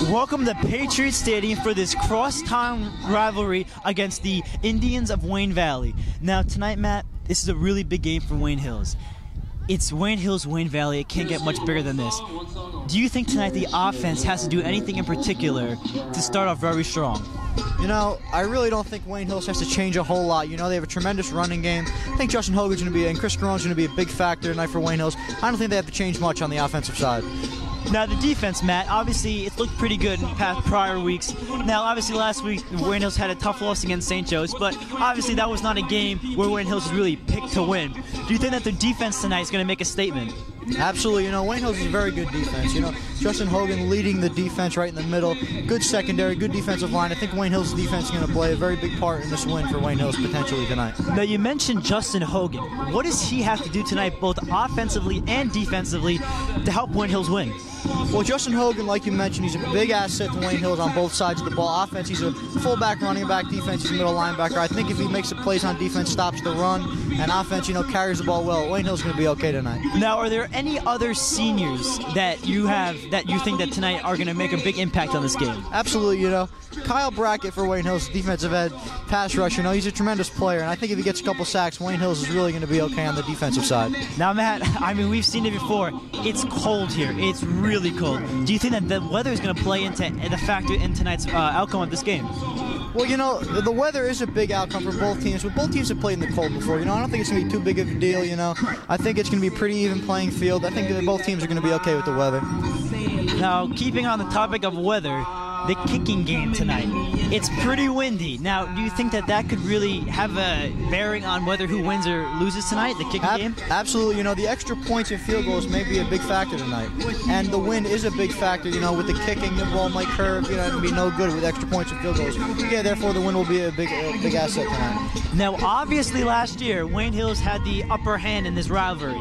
Welcome to Patriot Stadium for this crosstown rivalry against the Indians of Wayne Valley. Now tonight, Matt, this is a really big game for Wayne Hills. It's Wayne Hills, Wayne Valley. It can't get much bigger than this. Do you think tonight the offense has to do anything in particular to start off very strong? You know, I really don't think Wayne Hills has to change a whole lot. You know, they have a tremendous running game. I think Justin Hogan's going to be, and Chris Caron's going to be a big factor tonight for Wayne Hills. I don't think they have to change much on the offensive side. Now the defense, Matt, obviously it's looked pretty good in past prior weeks. Now obviously last week Wayne Hills had a tough loss against St. Joe's, but obviously that was not a game where Wayne Hills was really picked to win. Do you think that their defense tonight is going to make a statement? Absolutely. You know, Wayne Hills is a very good defense. You know, Justin Hogan leading the defense right in the middle. Good secondary, good defensive line. I think Wayne Hills' defense is going to play a very big part in this win for Wayne Hills potentially tonight. Now you mentioned Justin Hogan. What does he have to do tonight, both offensively and defensively, to help Wayne Hills win? Well, Justin Hogan, like you mentioned, he's a big asset to Wayne Hills on both sides of the ball. Offense, he's a fullback, running back. Defense, he's a middle linebacker. I think if he makes the plays on defense, stops the run, and offense, you know, carries the ball well, Wayne Hills is going to be okay tonight. Now, are there any other seniors that you have that you think that tonight are going to make a big impact on this game? Absolutely. You know, Kyle Brackett for Wayne Hills, defensive end, pass rush. You know, he's a tremendous player, and I think if he gets a couple sacks, Wayne Hills is really going to be okay on the defensive side. Now, Matt, I mean, we've seen it before. It's cold here. It's really cold. Do you think that the weather is going to play into the factor in tonight's outcome of this game? Well, you know, the weather is a big outcome for both teams, but both teams have played in the cold before. You know, I don't think it's going to be too big of a deal, you know. I think it's going to be a pretty even playing field. I think that both teams are going to be okay with the weather. Now, keeping on the topic of weather, the kicking game tonight. It's pretty windy. Now, do you think that that could really have a bearing on whether who wins or loses tonight, the kicking game? Absolutely. You know, the extra points and field goals may be a big factor tonight. And the wind is a big factor. You know, with the kicking, the ball might curve. You know, it'll be no good with extra points and field goals. Yeah, therefore, the wind will be a big asset tonight. Now, obviously, last year, Wayne Hills had the upper hand in this rivalry.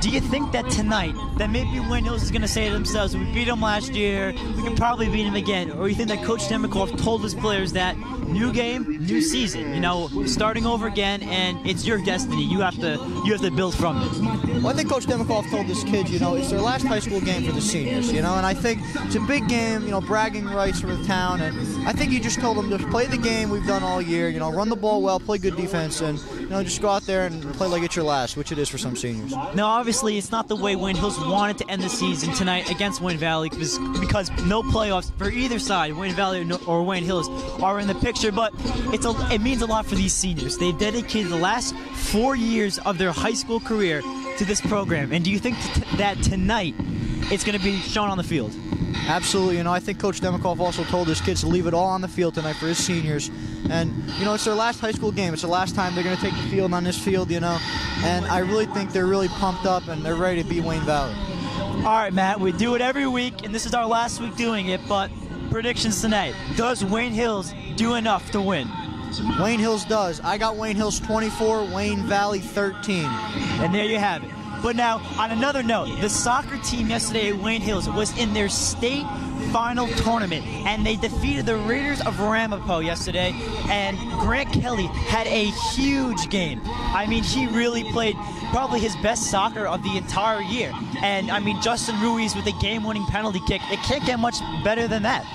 Do you think that tonight, that maybe Wayne Hills is going to say to themselves, we beat them last year, we can probably beat them again? Or you think that Coach Demikoff told his players that new game, new season, you know, starting over again, and it's your destiny. You have to build from it. Well, I think Coach Demikoff told his kids, you know, it's their last high school game for the seniors, you know, and I think it's a big game, you know, bragging rights for the town, and I think you just told them to play the game we've done all year, you know, run the ball well, play good defense, and, you know, just go out there and play like it's your last, which it is for some seniors. Now, obviously, it's not the way Wayne Hills wanted to end the season tonight against Wayne Valley because no playoffs for either side, Wayne Valley or Wayne Hills, are in the picture, but it means a lot for these seniors. They've dedicated the last 4 years of their high school career to this program, and do you think that tonight it's going to be shown on the field? Absolutely. You know, I think Coach Demikoff also told his kids to leave it all on the field tonight for his seniors. And, you know, it's their last high school game. It's the last time they're going to take the field on this field, you know. And I really think they're really pumped up and they're ready to beat Wayne Valley. All right, Matt, we do it every week, and this is our last week doing it, but predictions tonight. Does Wayne Hills do enough to win? Wayne Hills does. I got Wayne Hills 24, Wayne Valley 13. And there you have it. But now, on another note, the soccer team yesterday at Wayne Hills was in their state final tournament, and they defeated the Raiders of Ramapo yesterday, and Grant Kelly had a huge game. I mean, he really played probably his best soccer of the entire year. And, I mean, Justin Ruiz with a game-winning penalty kick, it can't get much better than that.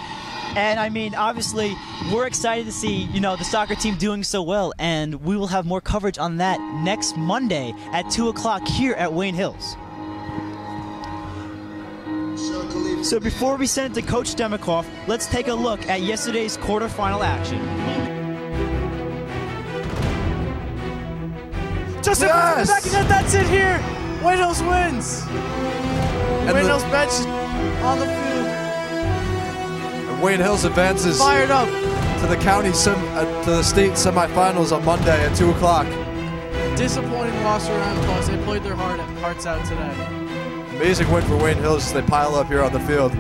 And, I mean, obviously, we're excited to see, you know, the soccer team doing so well, and we will have more coverage on that next Monday at 2 o'clock here at Wayne Hills. So before we send it to Coach Demikoff, let's take a look at yesterday's quarterfinal action. Justin, yes! That's it here! Wayne Hills wins! And Wayne Hills bench on the field. Wayne Hills advances fired up to the county to the state semifinals on Monday at 2 o'clock. Disappointing loss around close. They played their hearts out today. Amazing win for Wayne Hills as they pile up here on the field.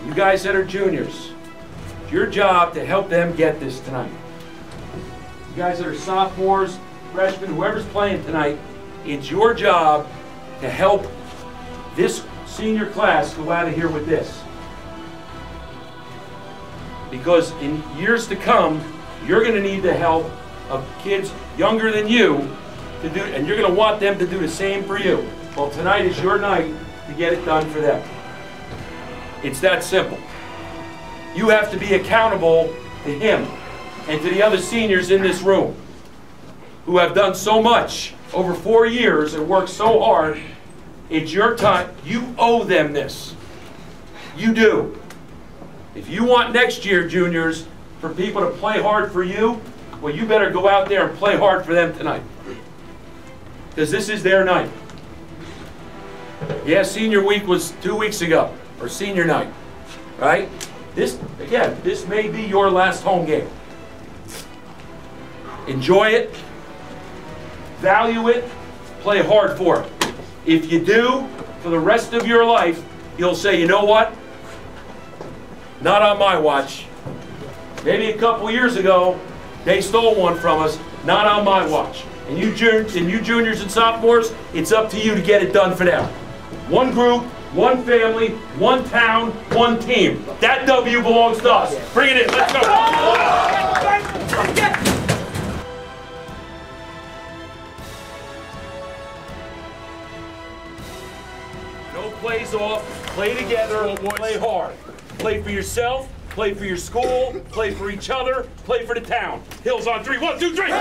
You guys that are juniors, it's your job to help them get this tonight. You guys that are sophomores, freshmen, whoever's playing tonight, it's your job to help this senior class go out of here with this. Because in years to come, you're going to need the help of kids younger than you to do, and you're going to want them to do the same for you. Well, tonight is your night to get it done for them. It's that simple. You have to be accountable to him and to the other seniors in this room who have done so much over 4 years and worked so hard. It's your time. You owe them this. You do. If you want next year, juniors, for people to play hard for you, well, you better go out there and play hard for them tonight. Because this is their night. Yeah, senior week was 2 weeks ago, or senior night, right? This, again, this may be your last home game. Enjoy it, value it, play hard for it. If you do, for the rest of your life, you'll say, you know what? Not on my watch. Maybe a couple years ago, they stole one from us. Not on my watch. And you juniors and sophomores, it's up to you to get it done for them. One group, one family, one town, one team. That W belongs to us. Bring it in. Let's go. No plays off. Play together. Play hard. Play for yourself. Play for your school. Play for each other. Play for the town. Hills on 3. 1, 2, 3.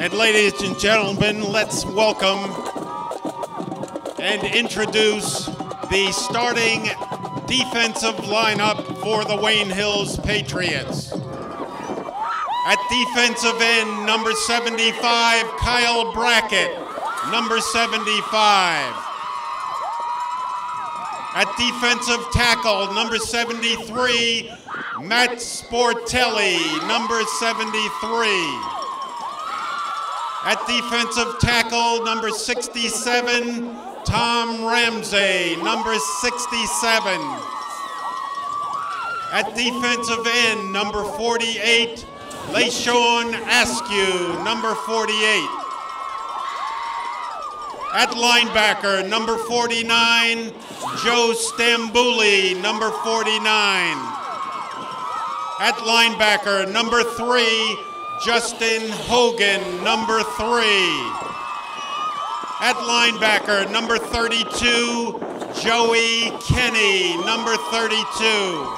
And ladies and gentlemen, let's welcome and introduce the starting defensive lineup for the Wayne Hills Patriots. At defensive end, number 75, Kyle Brackett, number 75. At defensive tackle, number 73, Matt Sportelli, number 73. At defensive tackle, number 67, Tom Ramsey, number 67. At defensive end, number 48, LaShawn Askew, number 48. At linebacker, number 49, Joe Stambuli, number 49. At linebacker, number 3, Justin Hogan, number 3. At linebacker, number 32, Joey Kenny, number 32.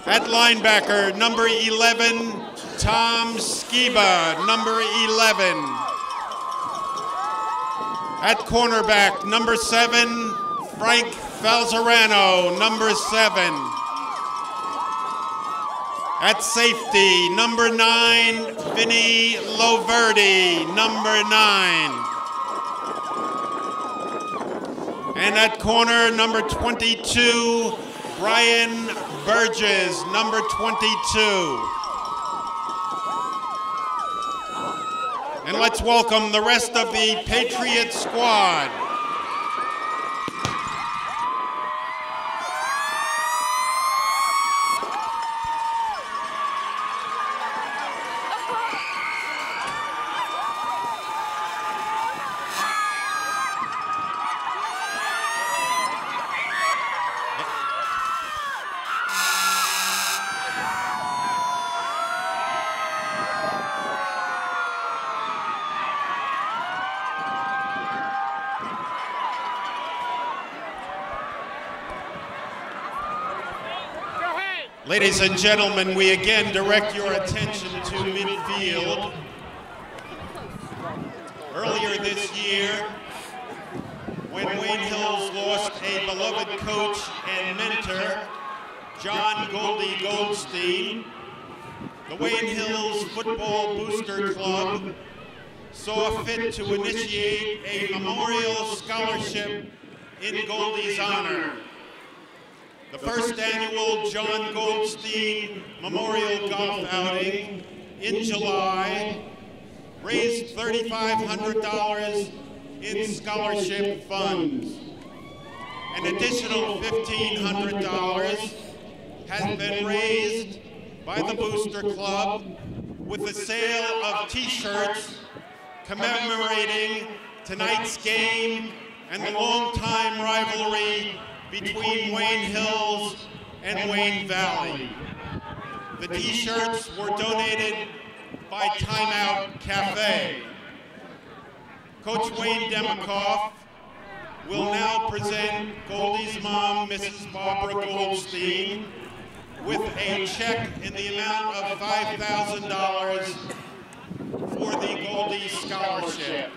At linebacker, number 11, Tom Skiba, number 11. At cornerback, number 7, Frank Falzarano, number 7. At safety, number 9, Vinny Loverdi, number 9. And at corner, number 22, Brian Burgess, number 22. And let's welcome the rest of the Patriot squad. Ladies and gentlemen, we again direct your attention to midfield. Earlier this year, when Wayne Hills lost a beloved coach and mentor, John Goldie Goldstein, the Wayne Hills Football Booster Club saw fit to initiate a memorial scholarship in Goldie's honor. The first annual John Goldstein Memorial Golf Outing in July raised $3,500 in scholarship funds. An additional $1,500 has been raised by the Booster Club with the sale of t-shirts commemorating tonight's game and the long-time rivalry between Wayne Hills and Wayne Valley. The t-shirts were donated by Timeout Cafe. Coach Wayne Demikoff present Goldie's mom, Mrs. Barbara Goldstein, with a check in the amount of $5,000 for the Goldie Scholarship.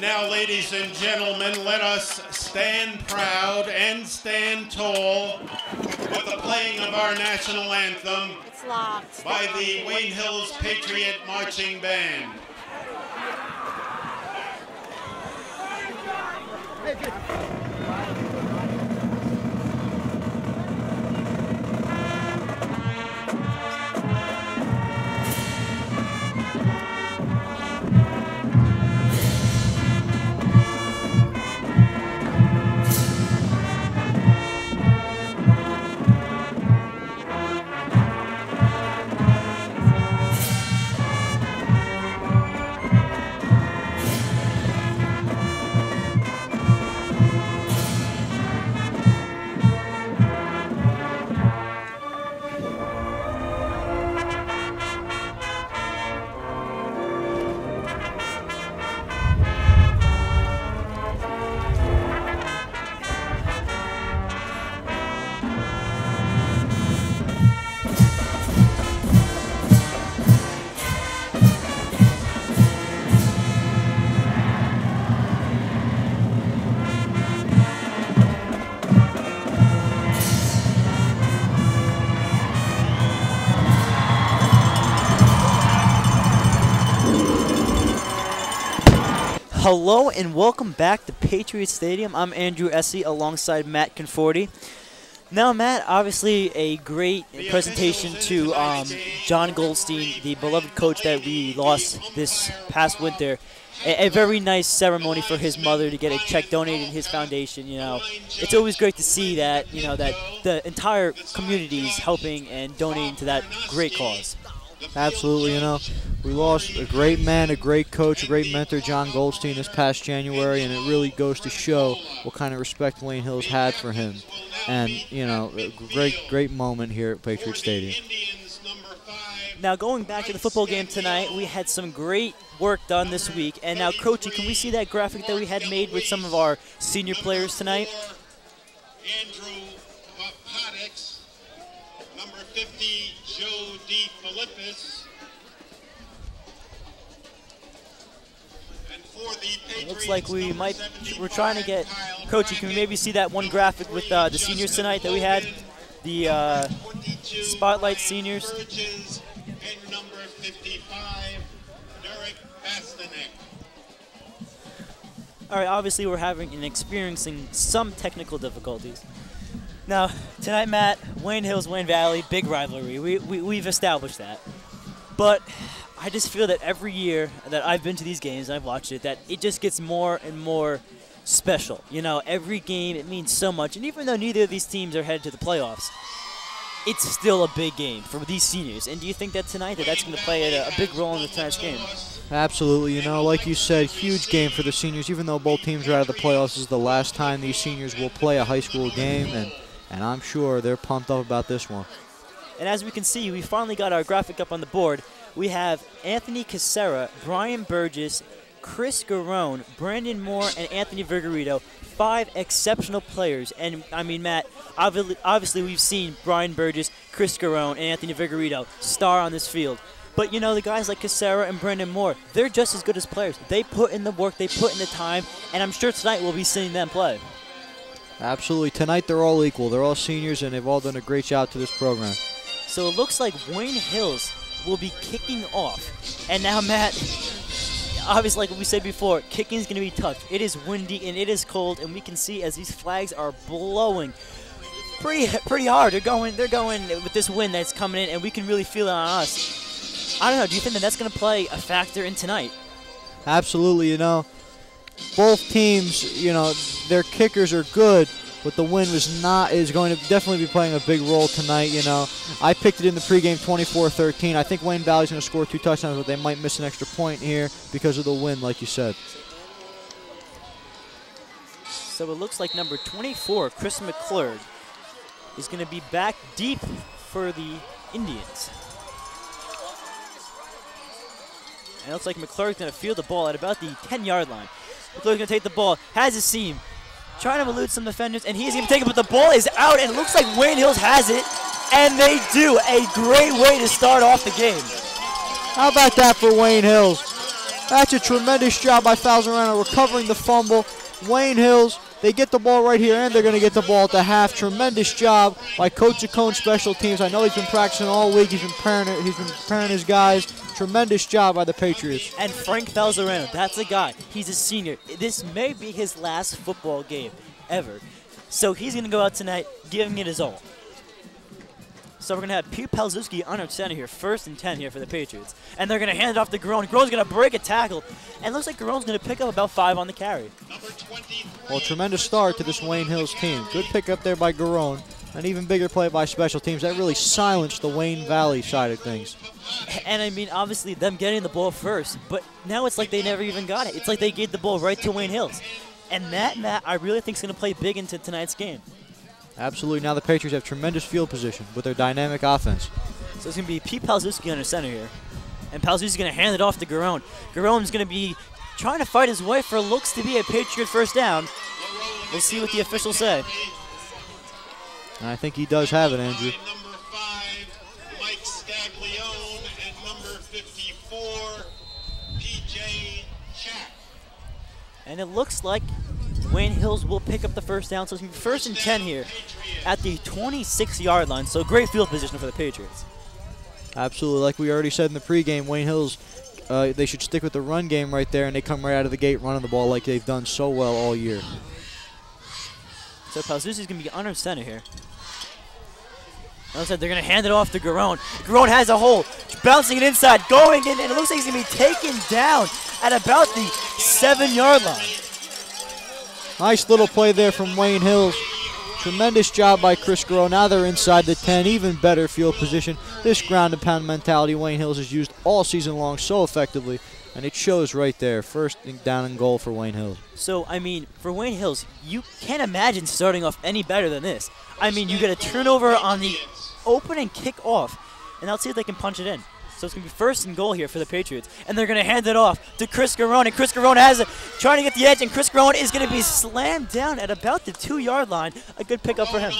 Now, ladies and gentlemen, let us stand proud and stand tall with the playing of our national anthem by the Wayne Hills Patriot Marching Band. Hello and welcome back to Patriot Stadium. I'm Andrew Easse alongside Matt Conforti. Now, Matt, obviously a great presentation to John Goldstein, the beloved coach that we lost this past winter. A very nice ceremony for his mother to get a check donated to his foundation. You know, it's always great to see that, you know, that the entire community is helping and donating to that great cause. Absolutely, you know, we lost a great man, a great coach, a great mentor, John Goldstein, this past January, and it really goes to show what kind of respect Wayne Hills had for him. And, you know, a great moment here at Patriot Stadium. Now, going back to the football game tonight, we had some great work done this week. And now, Croce, can we see that graphic that we had made with some of our senior players tonight? Andrew Podix, number 50, Joe D. Philippus. And for the Patriots, looks like we're trying to get, Croce, can we maybe see that one graphic with the seniors tonight that we had? The Spotlight seniors. And number 55, Derek Bastanek. All right, obviously we're having and experiencing some technical difficulties. Now, tonight, Matt, Wayne Hills, Wayne Valley, big rivalry. We've established that. But I just feel that every year that I've been to these games and I've watched it, that it just gets more and more special. You know, every game, it means so much. And even though neither of these teams are headed to the playoffs, it's still a big game for these seniors. And do you think that tonight that's going to play a big role in tonight's game? Absolutely. You know, like you said, huge game for the seniors. Even though both teams are out of the playoffs, this is the last time these seniors will play a high school game, and I'm sure they're pumped up about this one. And as we can see, we finally got our graphic up on the board. We have Anthony Casera, Brian Burgess, Chris Garone, Brandon Moore, and Anthony Vigorito, 5 exceptional players. And, I mean, Matt, obviously we've seen Brian Burgess, Chris Garone, and Anthony Vigorito star on this field. But, you know, the guys like Casera and Brandon Moore, they're just as good as players. They put in the work, they put in the time, and I'm sure tonight we'll be seeing them play. Absolutely. Tonight they're all equal. They're all seniors, and they've all done a great job to this program. So it looks like Wayne Hills will be kicking off. And now, Matt, obviously, like we said before, kicking is going to be tough. It is windy and it is cold, and we can see as these flags are blowing pretty hard. They're going with this wind that's coming in, and we can really feel it on us. I don't know. Do you think that that's going to play a factor in tonight? Absolutely. You know, both teams, you know, their kickers are good, but the wind is going to definitely be playing a big role tonight. You know, I picked it in the pregame 24-13. I think Wayne Valley's going to score 2 touchdowns, but they might miss an extra point here because of the wind, like you said. So it looks like number 24, Chris McClurg, is going to be back deep for the Indians. And it looks like McClurg's going to field the ball at about the 10-yard line. McClurg's going to take the ball, has his seam, trying to elude some defenders, and he's going to take it, but the ball is out, and it looks like Wayne Hills has it, and they do. A great way to start off the game. How about that for Wayne Hills? That's a tremendous job by Falzarano recovering the fumble. Wayne Hills, they get the ball right here, and they're going to get the ball at the half. Tremendous job by Coach Ciccone Special Teams. I know he's been practicing all week. He's been preparing his guys. Tremendous job by the Patriots. And Frank Falzarano, that's a guy. He's a senior. This may be his last football game ever. So he's going to go out tonight giving it his all. So we're going to have Pete Palzewski on our center here, 1st and 10 here for the Patriots. And they're going to hand it off to Garone. Garone's going to break a tackle. And it looks like Garone's going to pick up about 5 on the carry. Well, tremendous start to this Wayne Hills team. Good pick up there by Garone. An even bigger play by special teams. That really silenced the Wayne Valley side of things. And, I mean, obviously, them getting the ball first. But now it's like they never even got it. It's like they gave the ball right to Wayne Hills. And that, I really think, is going to play big into tonight's game. Absolutely. Now the Patriots have tremendous field position with their dynamic offense. So it's going to be Pete Palzewski under center here. And Palzewski's going to hand it off to Garone. Garone's going to be trying to fight his way for looks to be a Patriot first down. We'll see what the officials say. And I think he does have it, Andrew. Number 5, Mike Scaglione, and number 54, PJ Chack. And it looks like Wayne Hills will pick up the first down. So it's going to be 1st and 10 here at the 26-yard line. So great field position for the Patriots. Absolutely. Like we already said in the pregame, Wayne Hills, they should stick with the run game right there, and they come right out of the gate running the ball like they've done so well all year. So Palzewski's going to be under center here. Like I said, they're going to hand it off to Garone. Garone has a hole, bouncing it inside, going in, and it looks like he's going to be taken down at about the 7-yard line. Nice little play there from Wayne Hills. Tremendous job by Chris Garone. Now they're inside the 10, even better field position. This ground and pound mentality Wayne Hills has used all season long so effectively, and it shows right there. 1st down and goal for Wayne Hills. So, I mean, for Wayne Hills, you can't imagine starting off any better than this. I mean, you get a turnover on the opening kickoff, and let's see if they can punch it in. So it's going to be 1st and goal here for the Patriots. And they're going to hand it off to Chris Garone. And Chris Garone has it, trying to get the edge. And Chris Garone is going to be slammed down at about the 2-yard line. A good pickup for him.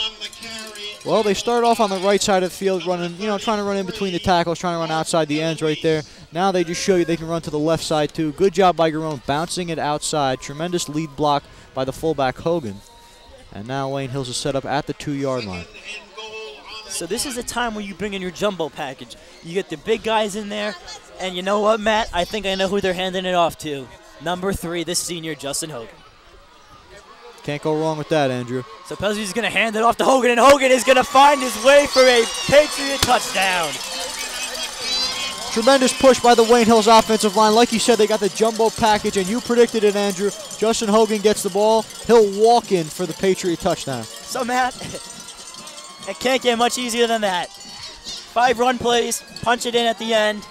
Well, they start off on the right side of the field, running, trying to run in between the tackles, trying to run outside the ends right there. Now they just show you they can run to the left side too. Good job by Garone, bouncing it outside. Tremendous lead block by the fullback Hogan. And now Wayne Hills is set up at the 2-yard line. So this is the time where you bring in your jumbo package. You get the big guys in there, and you know what, Matt? I think I know who they're handing it off to. Number 3, the senior, Justin Hogan. Can't go wrong with that, Andrew. So Pelzi's going to hand it off to Hogan, and Hogan is going to find his way for a Patriot touchdown. Tremendous push by the Wayne Hills offensive line. Like you said, they got the jumbo package, and you predicted it, Andrew. Justin Hogan gets the ball. He'll walk in for the Patriot touchdown. So, Matt, it can't get much easier than that. 5 run plays, punch it in at the end.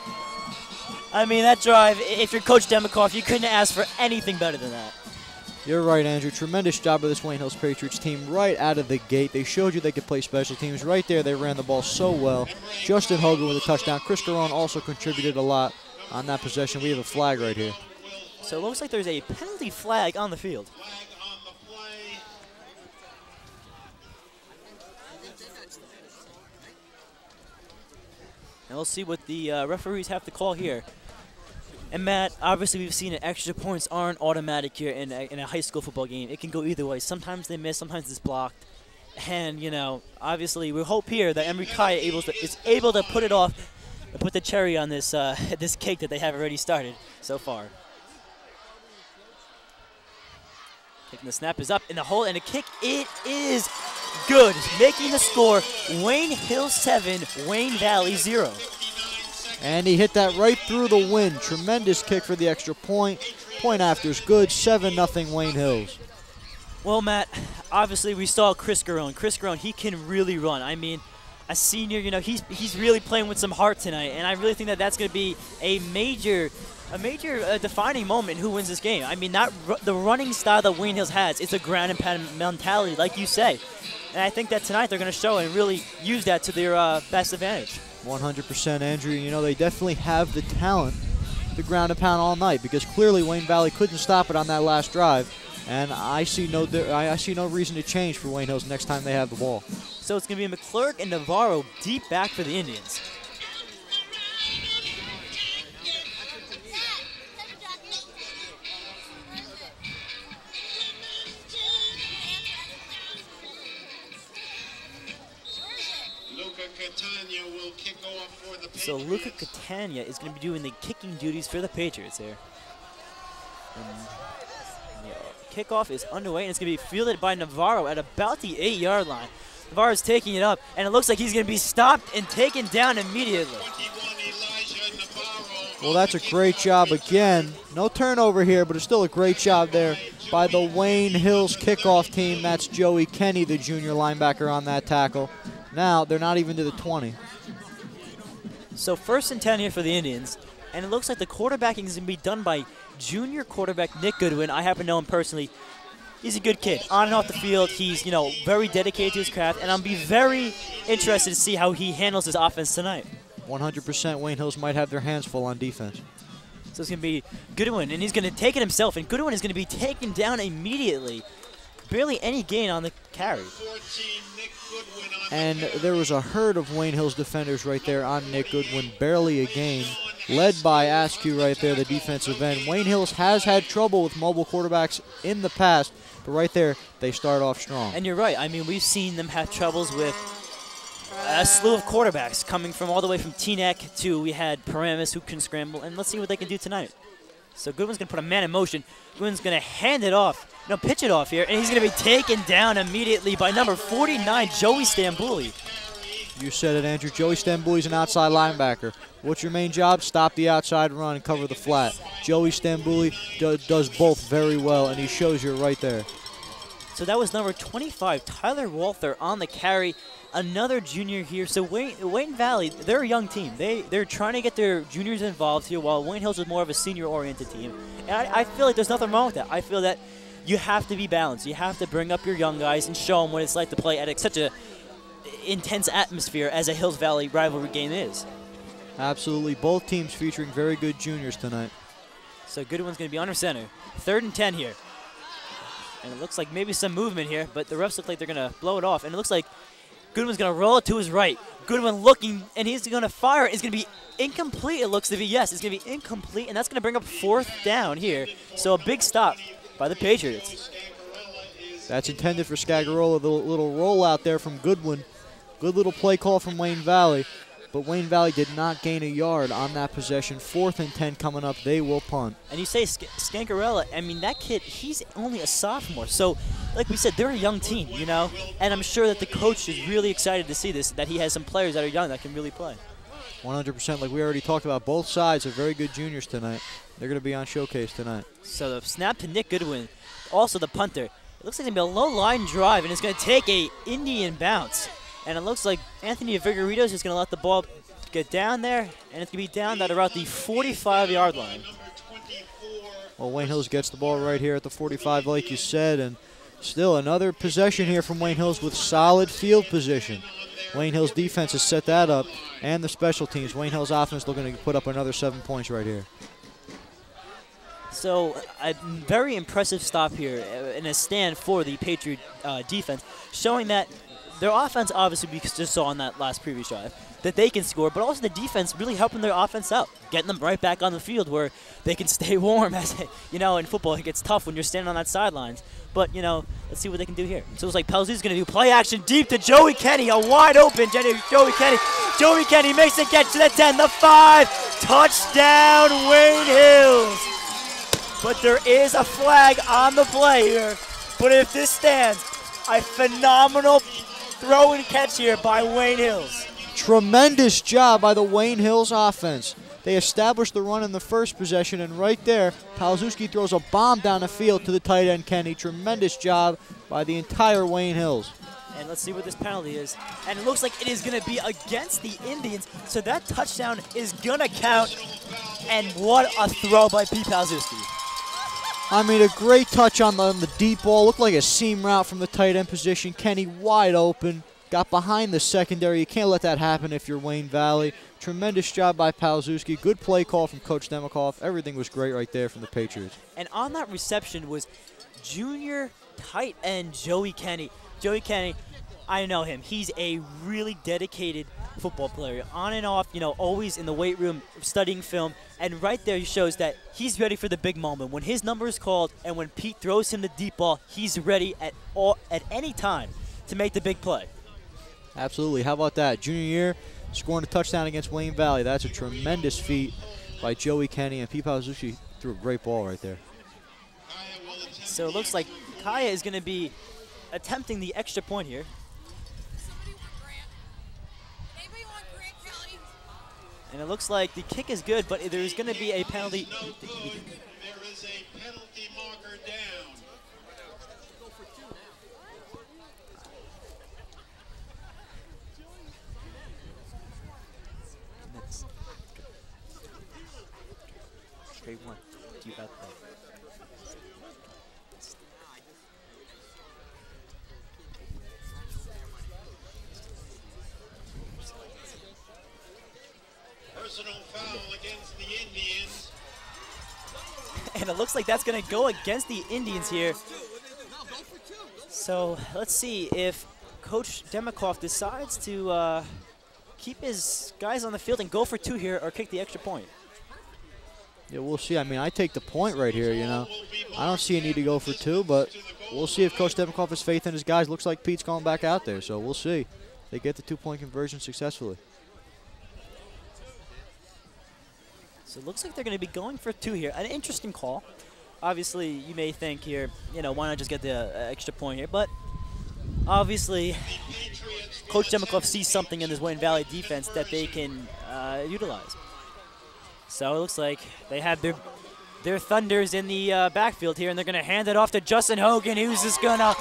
I mean, that drive, if you're Coach Demikoff, you couldn't ask for anything better than that. You're right, Andrew. Tremendous job by this Wayne Hills Patriots team right out of the gate. They showed you they could play special teams. Right there, they ran the ball so well. Justin Hogan with a touchdown. Chris Garone also contributed a lot on that possession. We have a flag right here. So it looks like there's a penalty flag on the field. And we'll see what the referees have to call here. And Matt, obviously we've seen that extra points aren't automatic here in a high school football game. It can go either way. Sometimes they miss, sometimes it's blocked. And, you know, obviously we hope here that Emory Kai is able to put it off and put the cherry on this, this cake that they have already started so far. Taking the snap is up in the hole, and the kick, it is good. Making the score, Wayne Hills 7, Wayne Valley 0. And he hit that right through the wind. Tremendous kick for the extra point. Point after is good, 7-0 Wayne Hills. Well, Matt, obviously we saw Chris Garone. Chris Garone, he can really run. I mean, a senior, you know, he's really playing with some heart tonight, and I really think that that's going to be a major defining moment in who wins this game. I mean, the running style that Wayne Hills has, it's a ground and pound mentality, like you say. And I think that tonight they're going to show and really use that to their best advantage. 100%, Andrew. You know, they definitely have the talent to ground and pound all night, because clearly Wayne Valley couldn't stop it on that last drive. And I see no reason to change for Wayne Hills next time they have the ball. So it's going to be McClurg and Navarro deep back for the Indians. So Luca Catania is going to be doing the kicking duties for the Patriots here. And kickoff is underway, and it's going to be fielded by Navarro at about the 8-yard line. Navarro's taking it up, and it looks like he's going to be stopped and taken down immediately. Well, that's a great job again. No turnover here, but it's still a great job there by the Wayne Hills kickoff team. That's Joey Kenny, the junior linebacker, on that tackle. Now they're not even to the 20. So 1st and 10 here for the Indians, and it looks like the quarterbacking is going to be done by junior quarterback Nick Goodwin. I happen to know him personally. He's a good kid. On and off the field, he's, you know, very dedicated to his craft, and I'll be very interested to see how he handles his offense tonight. 100% Wayne Hills might have their hands full on defense. So it's going to be Goodwin, and he's going to take it himself, and Goodwin is going to be taken down immediately. Barely any gain on the carry. And there was a herd of Wayne Hills defenders right there on Nick Goodwin, barely a gain. Led by Askew right there, the defensive end. Wayne Hills has had trouble with mobile quarterbacks in the past, but right there, they start off strong. And you're right. I mean, we've seen them have troubles with a slew of quarterbacks coming from all the way from Teaneck to we had Paramus who can scramble, and let's see what they can do tonight. So Goodwin's going to put a man in motion. Goodwin's going to hand it off. No, pitch it off here, and he's going to be taken down immediately by number 49, Joey Stambouli. You said it, Andrew. Joey Stambouli's an outside linebacker. What's your main job? Stop the outside run and cover the flat. Joey Stambouli does both very well, and he shows you right there. So that was number 25, Tyler Walther, on the carry. Another junior here. So Wayne Valley, they're a young team. They're trying to get their juniors involved here, while Wayne Hills is more of a senior-oriented team. And I feel like there's nothing wrong with that. I feel that you have to be balanced. You have to bring up your young guys and show them what it's like to play at such a intense atmosphere as a Hills Valley rivalry game is. Absolutely. Both teams featuring very good juniors tonight. So Goodwin's going to be under center. 3rd and 10 here. And it looks like maybe some movement here, but the refs look like they're going to blow it off. And it looks like Goodwin's going to roll it to his right. Goodwin looking, and he's going to fire. It's going to be incomplete, it looks to be. Yes, it's going to be incomplete, and that's going to bring up 4th down here. So a big stop by the Patriots. That's intended for Scagarola, the little rollout there from Goodwin. Good little play call from Wayne Valley, but Wayne Valley did not gain a yard on that possession. 4th and 10 coming up. They will punt. And you say Scancarella, I mean, that kid, he's only a sophomore. So, like we said, they're a young team, you know? And I'm sure that the coach is really excited to see this, that he has some players that are young that can really play. 100%. Like we already talked about, both sides are very good juniors tonight. They're going to be on showcase tonight. So the snap to Nick Goodwin, also the punter. It looks like it's going to be a low-line drive, and it's going to take a Indian bounce. And it looks like Anthony Vigorito is just going to let the ball get down there, and it's going to be down at around the 45-yard line. Well, Wayne Hills gets the ball right here at the 45, like you said, and still another possession here from Wayne Hills with solid field position. Wayne Hills defense has set that up, and the special teams. Wayne Hills offense looking to put up another 7 points right here. So a very impressive stop here in a stand for the Patriot defense, showing that their offense obviously, because just saw on that last previous drive, that they can score, but also the defense really helping their offense out, getting them right back on the field where they can stay warm. As in football, it gets tough when you're standing on that sidelines. But, let's see what they can do here. So it's like Pelzu's going to do play action deep to Joey Kenny, a wide open Joey Kenny. Joey Kenny makes a catch to the 10, the 5, touchdown Wayne Hills. But there is a flag on the play here. But if this stands, a phenomenal throw and catch here by Wayne Hills. Tremendous job by the Wayne Hills offense. They established the run in the first possession, and right there, Palzewski throws a bomb down the field to the tight end, Kenny. Tremendous job by the entire Wayne Hills. And let's see what this penalty is. And it looks like it is going to be against the Indians, so that touchdown is going to count. And what a throw by Pete Palzewski. I mean, a great touch on the deep ball. Looked like a seam route from the tight end position. Kenny wide open. Got behind the secondary. You can't let that happen if you're Wayne Valley. Tremendous job by Palzewski. Good play call from Coach Demikoff. Everything was great right there from the Patriots. And on that reception was junior tight end Joey Kenny. Joey Kenny, I know him. He's a really dedicated football player. On and off, always in the weight room studying film. And right there he shows that he's ready for the big moment. When his number is called and when Pete throws him the deep ball, he's ready at any time to make the big play. Absolutely. How about that? Junior year, scoring a touchdown against Wayne Valley. That's a tremendous feat by Joey Kenny, and Pete Palzewski threw a great ball right there. So it looks like Kaya is going to be attempting the extra point here. And it looks like the kick is good, but there's going to be a penalty. There is a penalty marker down. Straight one. You got that. Personal foul against the Indians. And it looks like that's going to go against the Indians here. So let's see if Coach Demikoff decides to keep his guys on the field and go for 2 here or kick the extra point. Yeah, we'll see. I mean, I take the point right here, I don't see a need to go for 2, but we'll see if Coach Demikoff has faith in his guys. Looks like Pete's going back out there, so we'll see. They get the 2-point conversion successfully. So it looks like they're going to be going for 2 here. An interesting call. Obviously, you may think here, why not just get the extra point here? But obviously, Coach Demikoff sees something in this Wayne Valley defense that they can utilize. So it looks like they have their Thunders in the backfield here, and they're going to hand it off to Justin Hogan, who's just going to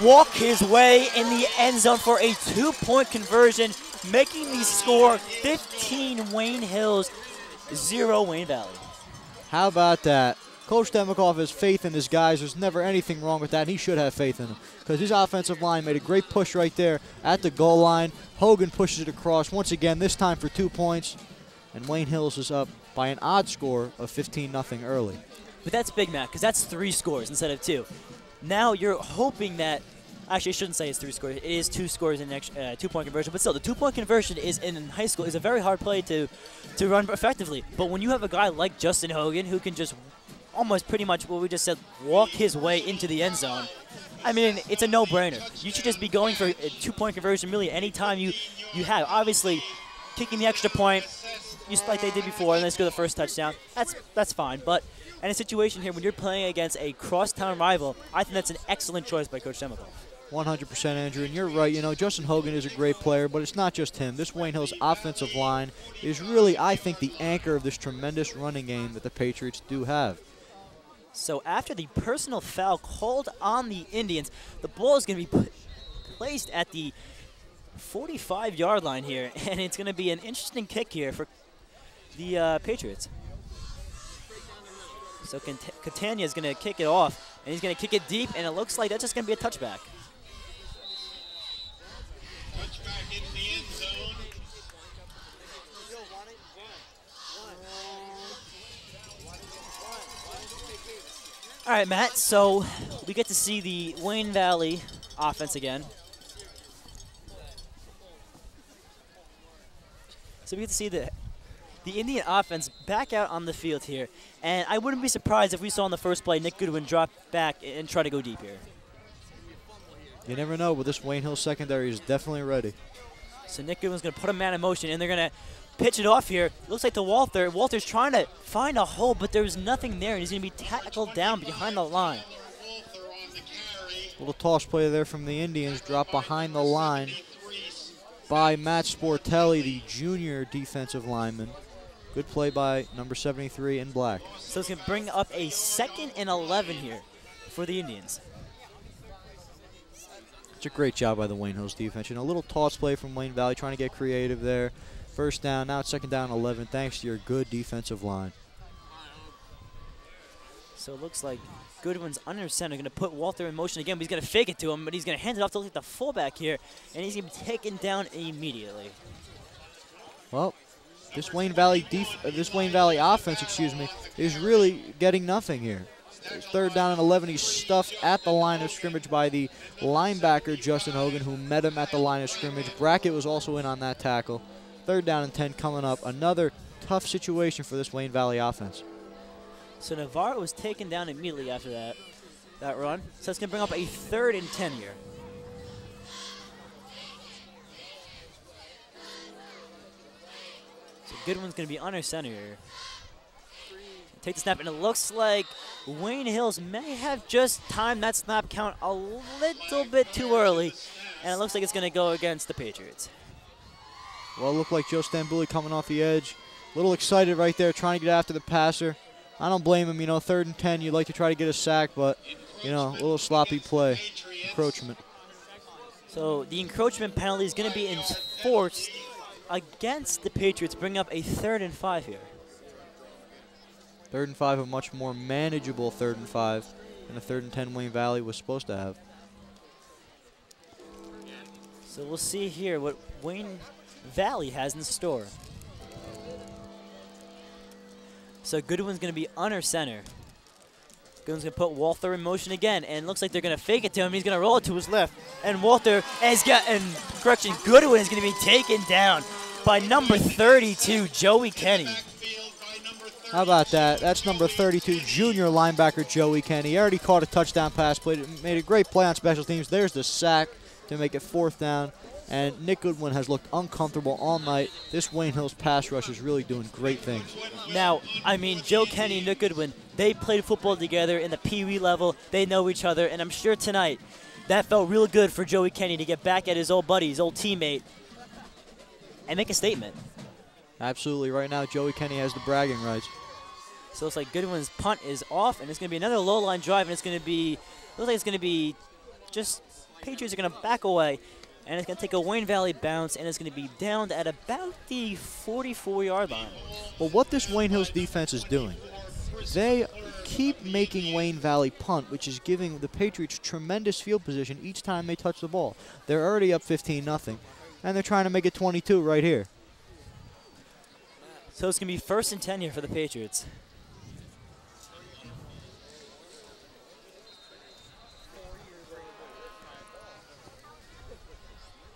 walk his way in the end zone for a 2-point conversion, making the score 15 Wayne Hills, 0 Wayne Valley. How about that? Coach Demikoff has faith in his guys. There's never anything wrong with that, and he should have faith in them because his offensive line made a great push right there at the goal line. Hogan pushes it across once again, this time for 2 points, and Wayne Hills is up by an odd score of 15-0 early. But that's big, Matt, because that's 3 scores instead of 2. Now you're hoping that actually, I shouldn't say it's 3 scores. It is 2 scores in the 2-point conversion. But still, the 2-point conversion is in high school is a very hard play to run effectively. But when you have a guy like Justin Hogan who can just almost pretty much what we just said, walk his way into the end zone, I mean, it's a no-brainer. You should just be going for a 2-point conversion really any time you have. Obviously, kicking the extra point, just like they did before, and they score the first touchdown, that's fine. But in a situation here, when you're playing against a crosstown rival, I think that's an excellent choice by Coach Demikoff. 100%, Andrew, and you're right. Justin Hogan is a great player, but it's not just him. This Wayne Hills offensive line is really, I think, the anchor of this tremendous running game that the Patriots do have. So after the personal foul called on the Indians, the ball is going to be placed at the 45-yard line here, and it's going to be an interesting kick here for the Patriots. So Catania is going to kick it off, and he's going to kick it deep, and it looks like that's just going to be a touchback. Touchback in the end zone. All right, Matt, so we get to see the Wayne Valley offense again. So we get to see the Indian offense back out on the field here. And I wouldn't be surprised if we saw in the first play Nick Goodwin drop back and try to go deep here. You never know, but this Wayne Hills secondary is definitely ready. So Nick Goodwin's going to put a man in motion, and they're going to pitch it off here. Looks like to Walter. Walter's trying to find a hole, but there's nothing there, and he's going to be tackled down behind the line. Little toss play there from the Indians, drop behind the line by Matt Sportelli, the junior defensive lineman. Good play by number 73 in black. So it's going to bring up a 2nd and 11 here for the Indians. It's a great job by the Wayne Hills defense. You know, a little toss play from Wayne Valley, trying to get creative there. First down, now it's 2nd down 11, thanks to your good defensive line. So it looks like Goodwin's under center, going to put Walter in motion again, but he's going to fake it to him, but he's going to hand it off to the fullback here, and he's going to be taken down immediately. Well, this Wayne Valley offense, is really getting nothing here. It's 3rd down and 11. He's stuffed at the line of scrimmage by the linebacker, Justin Hogan, who met him at the line of scrimmage. Brackett was also in on that tackle. 3rd down and 10 coming up. Another tough situation for this Wayne Valley offense. So Navarro was taken down immediately after that run. So it's going to bring up a 3rd and 10 here. So Goodwin's going to be under center here. Take the snap, and it looks like Wayne Hills may have just timed that snap count a little bit too early, and it looks like it's going to go against the Patriots. Well, it looked like Joe Stambuli coming off the edge. A little excited right there, trying to get after the passer. I don't blame him. You know, 3rd and 10, you'd like to try to get a sack, but, you know, a little sloppy play. Encroachment. So the encroachment penalty is going to be enforced against the Patriots, bring up a 3rd and 5 here. 3rd and 5, a much more manageable 3rd and 5 than a 3rd and 10 Wayne Valley was supposed to have. So we'll see here what Wayne Valley has in store. So Goodwin's going to be under center. Goodwin's going to put Walter in motion again, and it looks like they're going to fake it to him. He's going to roll it to his left, and Walter has got, and correction, Goodwin is going to be taken down by number 32, Joey Kenny. How about that? That's number 32, junior linebacker Joey Kenny. He already caught a touchdown pass, made a great play on special teams. There's the sack to make it 4th down. And Nick Goodwin has looked uncomfortable all night. This Wayne Hills pass rush is really doing great things. Now, I mean, Joe Kenny and Nick Goodwin, they played football together in the Pee Wee level. They know each other, and I'm sure tonight that felt real good for Joey Kenny to get back at his old buddy, his old teammate, and make a statement. Absolutely. Right now, Joey Kenny has the bragging rights. So it's like Goodwin's punt is off, and it's going to be another low-line drive, and it's going to be, looks like it's going to be just, Patriots are going to back away, and it's going to take a Wayne Valley bounce, and it's going to be down at about the 44-yard line. Well, what this Wayne Hills defense is doing, they keep making Wayne Valley punt, which is giving the Patriots tremendous field position each time they touch the ball. They're already up 15-0, and they're trying to make it 22 right here. So it's going to be 1st and 10 here for the Patriots.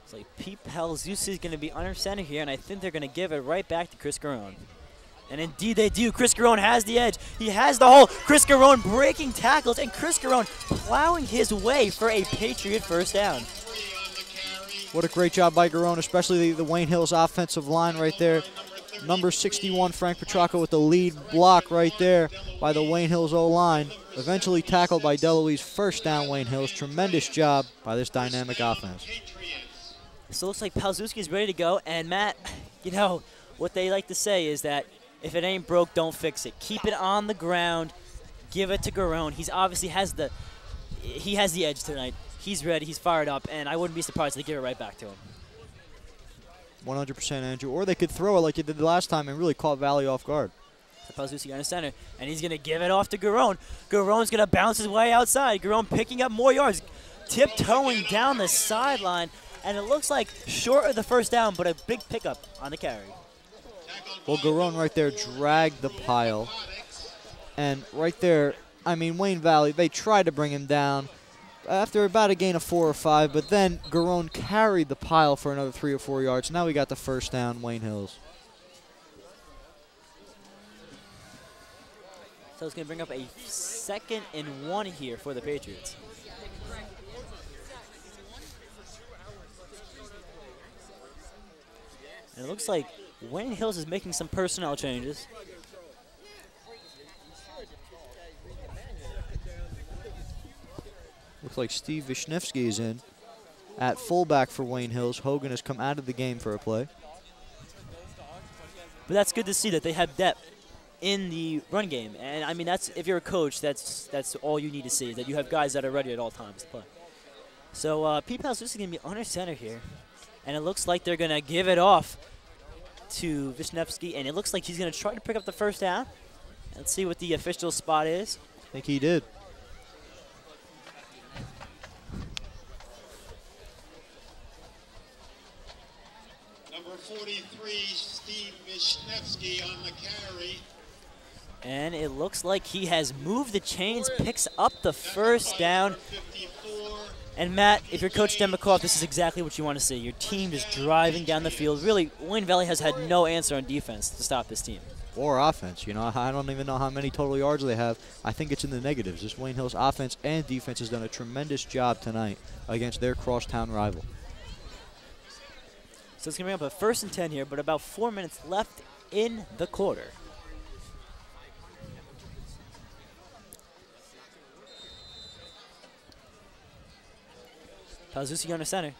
It's like Pete Palzuzzi is going to be under center here, and I think they're going to give it right back to Chris Garone. And indeed they do. Chris Garone has the edge. He has the hole. Chris Garone breaking tackles, and Chris Garone plowing his way for a Patriot 1st down. What a great job by Garone, especially the Wayne Hills offensive line right there. Number 61, Frank Petracco, with the lead block right there by the Wayne Hills O-line. Eventually tackled by DeLuise. 1st down, Wayne Hills. Tremendous job by this dynamic offense. So it looks like Palzuzzi is ready to go. And, Matt, you know, what they like to say is that if it ain't broke, don't fix it. Keep it on the ground. Give it to Garone. He's obviously has the edge tonight. He's ready. He's fired up. And I wouldn't be surprised if they give it right back to him. 100%, Andrew. Or they could throw it like they did the last time and really caught Valley off guard. So Palzuzzi on the center, and he's going to give it off to Garone. Garone's going to bounce his way outside. Garone picking up more yards, tiptoeing down the sideline, and it looks like short of the 1st down, but a big pickup on the carry. Well, Garone right there dragged the pile. And right there, I mean, Wayne Valley, they tried to bring him down after about a gain of 4 or 5, but then Garone carried the pile for another 3 or 4 yards. Now we got the 1st down, Wayne Hills. So it's going to bring up a 2nd and 1 here for the Patriots. And it looks like Wayne Hills is making some personnel changes. Looks like Steve Wisniewski is in at fullback for Wayne Hills. Hogan has come out of the game for a play. But that's good to see that they have depth in the run game. And, I mean, that's if you're a coach, that's all you need to see, that you have guys that are ready at all times to play. So Pete Palzewski is going to be under center here. And it looks like they're going to give it off to Wisniewski. And it looks like he's going to try to pick up the first down. Let's see what the official spot is. I think he did. Number 43, Steve Wisniewski on the carry. And it looks like he has moved the chains, picks up the first down. And Matt, if you're Coach Demikoff, this is exactly what you want to see. Your team is driving down the field. Really, Wayne Valley has had no answer on defense to stop this team. Or offense. You know, I don't even know how many total yards they have. I think it's in the negatives. This Wayne Hills offense and defense has done a tremendous job tonight against their crosstown rival. So it's going to bring up a 1st and 10 here, but about 4 minutes left in the quarter. Palzewski under center.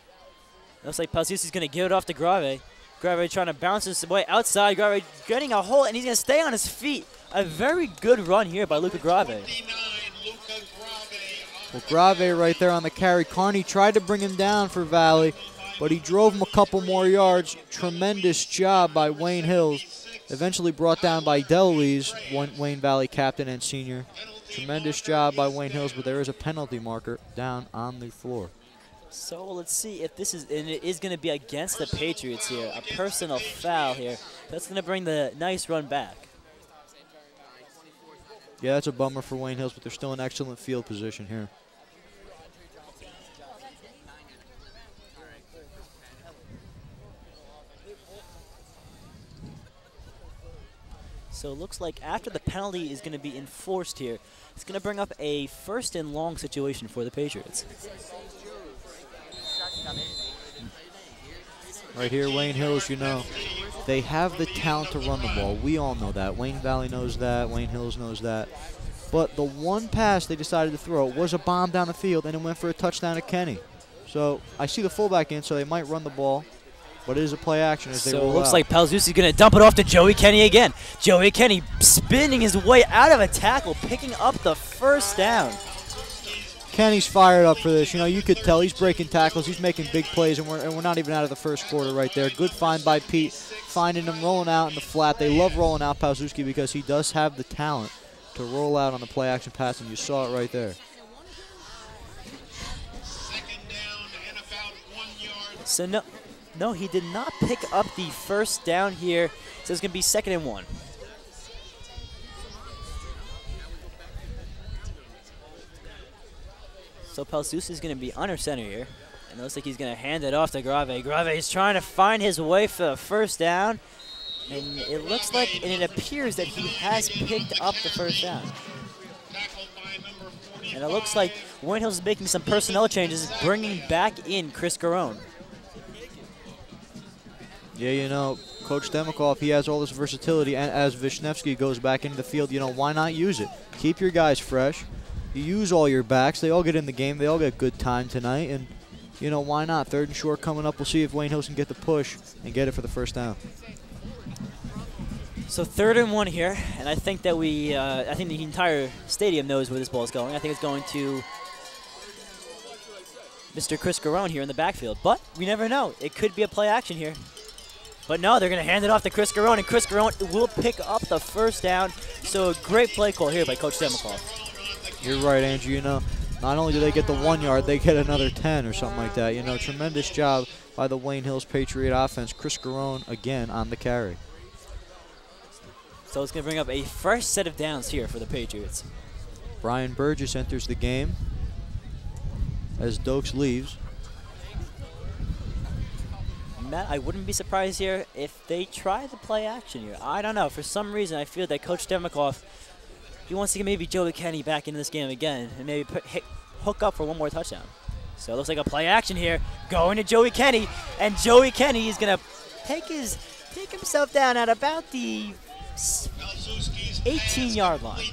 Looks like Palzewski's going to give it off to Grave. Grave trying to bounce his way outside. Grave getting a hole, and he's going to stay on his feet. A very good run here by Luca Grave. Well, Grave right there on the carry. Carney tried to bring him down for Valley, but he drove him a couple more yards. Tremendous job by Wayne Hills. Eventually brought down by DeLuise, Wayne Valley captain and senior. Tremendous job by Wayne Hills, but there is a penalty marker down on the floor. So let's see if this is, and it is going to be against the Patriots here. A personal foul here. That's going to bring the nice run back. Yeah, that's a bummer for Wayne Hills, but they're still in excellent field position here. So it looks like after the penalty is going to be enforced here, it's going to bring up a 1st and long situation for the Patriots. Right here, Wayne Hills, you know, they have the talent to run the ball. We all know that. Wayne Valley knows that. Wayne Hills knows that. But the one pass they decided to throw was a bomb down the field, and it went for a touchdown to Kenny. So I see the fullback in, so they might run the ball. But it is a play action as they roll out. So it looks like Palzewski's going to dump it off to Joey Kenny again. Joey Kenny spinning his way out of a tackle, picking up the first down. Kenny's fired up for this. You know, you could tell he's breaking tackles. He's making big plays, and we're not even out of the first quarter right there. Good find by Pete, finding him rolling out in the flat. They love rolling out Palzewski because he does have the talent to roll out on the play action pass, and you saw it right there. Second down and about 1 yard. So no, he did not pick up the first down here. So it's going to be 2nd and 1. So Palzewski is going to be under center here. And it looks like he's going to hand it off to Grave. Grave is trying to find his way for the first down. And it looks like, and it appears that he has picked up the first down. And it looks like Wayne Hills is making some personnel changes, bringing back in Chris Garone. Yeah, you know, Coach Demikoff, he has all this versatility, and as Wisniewski goes back into the field, you know, why not use it? Keep your guys fresh. You use all your backs. They all get in the game. They all get good time tonight, and, you know, why not? 3rd and short coming up. We'll see if Wayne Hills can get the push and get it for the first down. So 3rd and 1 here, and I think that I think the entire stadium knows where this ball is going. I think it's going to Mr. Chris Garone here in the backfield, but we never know. It could be a play action here. But no, they're going to hand it off to Chris Garone, and Chris Garone will pick up the first down. So a great play call here by Coach Demikoff. You're right, Andrew. You know, not only do they get the 1 yard, they get another 10 or something like that. You know, tremendous job by the Wayne Hills Patriot offense. Chris Garone again on the carry. So it's going to bring up a fresh set of downs here for the Patriots. Brian Burgess enters the game as Dokes leaves. Matt, I wouldn't be surprised here if they try the play action here. I don't know. For some reason, I feel that Coach Demikoff he wants to get maybe Joey Kenny back into this game again and maybe hook up for one more touchdown. So it looks like a play action here, going to Joey Kenny, and Joey Kenny is going to take himself down at about the 18-yard line.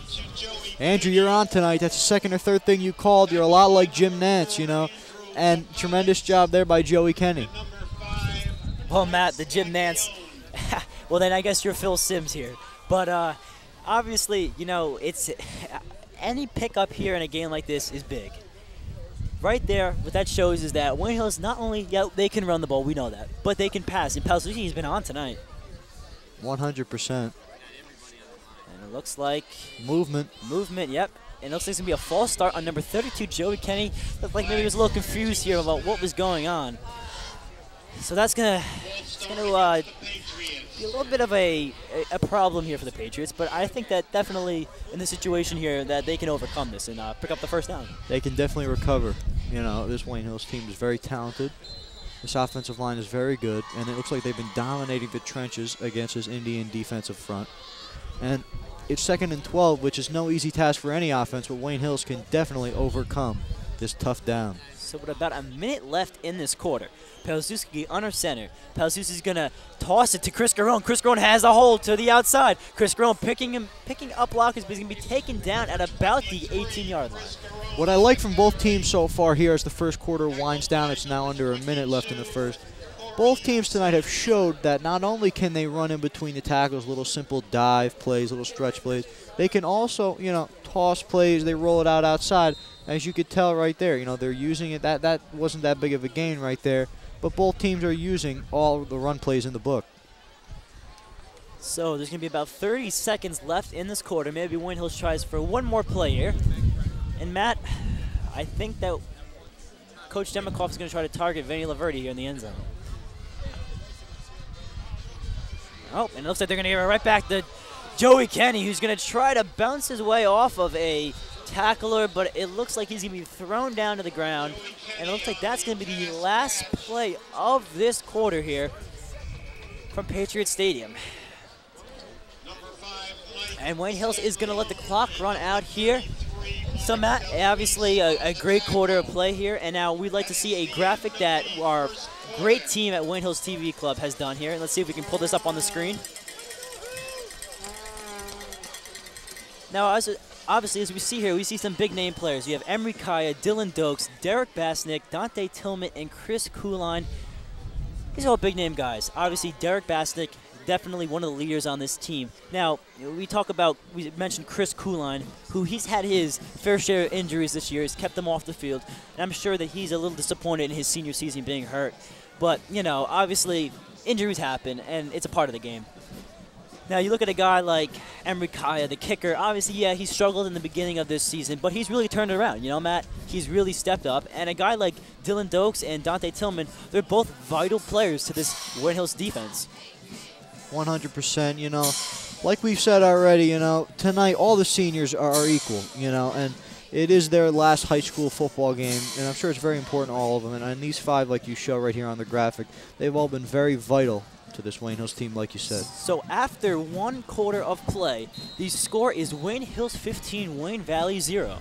Andrew, you're on tonight. That's the second or third thing you called. You're a lot like Jim Nantz, you know, and tremendous job there by Joey Kenny. Well, Matt, the Jim Nantz, well, then I guess you're Phil Simms here. But obviously, you know, it's any pickup here in a game like this is big. Right there, what that shows is that Wayne Hills not only, yeah, they can run the ball, we know that, but they can pass. And Palsucci's been on tonight. 100%. And it looks like movement, yep. And it looks like it's going to be a false start on number 32, Joey Kenny. Looked like maybe he was a little confused here about what was going on. So that's going to be a little bit of a problem here for the Patriots, but I think that definitely in this situation here that they can overcome this and pick up the first down. They can definitely recover. You know, this Wayne Hills team is very talented. This offensive line is very good, and it looks like they've been dominating the trenches against this Indian defensive front. And it's 2nd and 12, which is no easy task for any offense, but Wayne Hills can definitely overcome this tough down. So with about a minute left in this quarter, Palsucci under center. Palsucci's going to toss it to Chris Garone. Chris Garone has a hold to the outside. Chris Garone picking up blockers, but he's going to be taken down at about the 18-yard line. What I like from both teams so far here as the first quarter winds down, it's now under a minute left in the first. Both teams tonight have showed that not only can they run in between the tackles, little simple dive plays, little stretch plays, they can also, you know, toss plays, they roll it out outside. As you could tell right there, you know, they're using it. That wasn't that big of a gain right there. But both teams are using all the run plays in the book. So there's going to be about 30 seconds left in this quarter. Maybe Wayne Hills tries for one more play here. And Matt, I think that Coach Demikoff is going to try to target Vinny Laverty here in the end zone. Oh, and it looks like they're going to give it right back to Joey Kenny, who's going to try to bounce his way off of a tackler, but it looks like he's going to be thrown down to the ground. And it looks like that's going to be the last play of this quarter here from Patriot Stadium. And Wayne Hills is going to let the clock run out here. So, Matt, obviously a great quarter of play here. And now we'd like to see a graphic that our great team at Wayne Hills TV Club has done here. And let's see if we can pull this up on the screen. Now, obviously, as we see here, we see some big-name players. You have Emery Kaya, Dylan Dokes, Derek Basnick, Dante Tillman, and Chris Kuline. These are all big-name guys. Obviously, Derek Basnick, definitely one of the leaders on this team. Now, we mentioned Chris Kuline, who he's had his fair share of injuries this year. He's kept them off the field. And I'm sure that he's a little disappointed in his senior season being hurt. But, you know, obviously, injuries happen, and it's a part of the game. Now, you look at a guy like Emery Kaya, the kicker. Obviously, yeah, he struggled in the beginning of this season, but he's really turned it around. You know, Matt, he's really stepped up. And a guy like Dylan Dokes and Dante Tillman, they're both vital players to this Wayne Hills defense. 100%, you know. Like we've said already, you know, tonight all the seniors are equal, you know, and it is their last high school football game, and I'm sure it's very important to all of them. And these five, like you show right here on the graphic, they've all been very vital to this Wayne Hills team, like you said. So after one quarter of play, the score is Wayne Hills 15, Wayne Valley 0.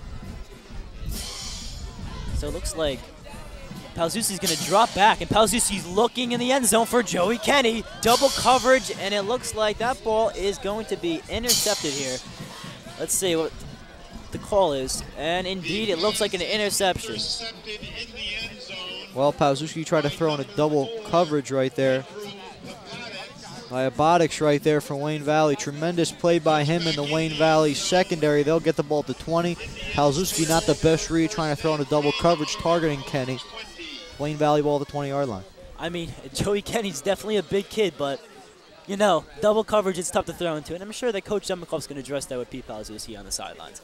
So it looks like Palsucci's going to drop back, and Palsucci's looking in the end zone for Joey Kenny. Double coverage, and it looks like that ball is going to be intercepted here. Let's see what the call is. And indeed, it looks like an interception. Well, Palsucci tried to throw in a double coverage right there. Diabotics right there for Wayne Valley. Tremendous play by him in the Wayne Valley secondary. They'll get the ball to 20. Palsucci not the best read, trying to throw in a double coverage, targeting Kenny. Wayne Valley ball to the 20-yard line. I mean, Joey Kenny's definitely a big kid, but, you know, double coverage is tough to throw into. And I'm sure that Coach Demikoff's going to address that with Pete Palsucci on the sidelines.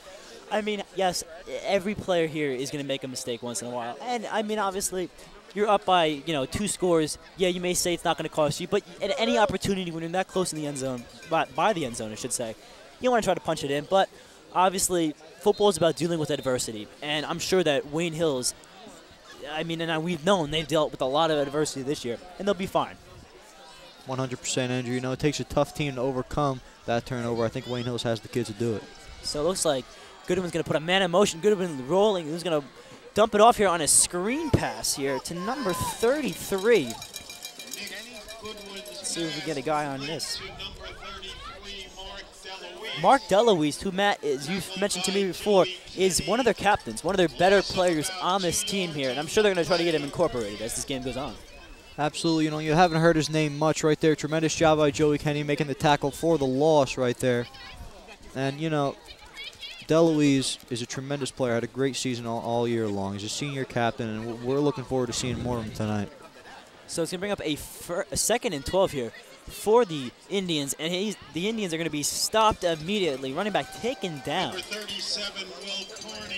I mean, yes, every player here is going to make a mistake once in a while. And, I mean, obviously, you're up by, you know, 2 scores. Yeah, you may say it's not going to cost you, but at any opportunity when you're that close in the end zone, by the end zone, I should say, you want to try to punch it in. But obviously, football is about dealing with adversity. And I'm sure that Wayne Hills, I mean, and we've known they've dealt with a lot of adversity this year, and they'll be fine. 100%, Andrew. You know, it takes a tough team to overcome that turnover. I think Wayne Hills has the kids to do it. So it looks like Goodwin's going to put a man in motion. Goodwin rolling. He's going to dump it off here on a screen pass here to number 33. Let's see if we get a guy on this. Mark DeLuise, who Matt, as you've mentioned to me before, is one of their captains, one of their better players on this team here, and I'm sure they're going to try to get him incorporated as this game goes on. Absolutely. You know, you haven't heard his name much right there. Tremendous job by Joey Kenny making the tackle for the loss right there. And, you know, DeLuise is a tremendous player, had a great season all year long. He's a senior captain, and we're looking forward to seeing more of him tonight. So it's going to bring up a 2nd and 12 here for the Indians, and the Indians are going to be stopped immediately. Running back taken down.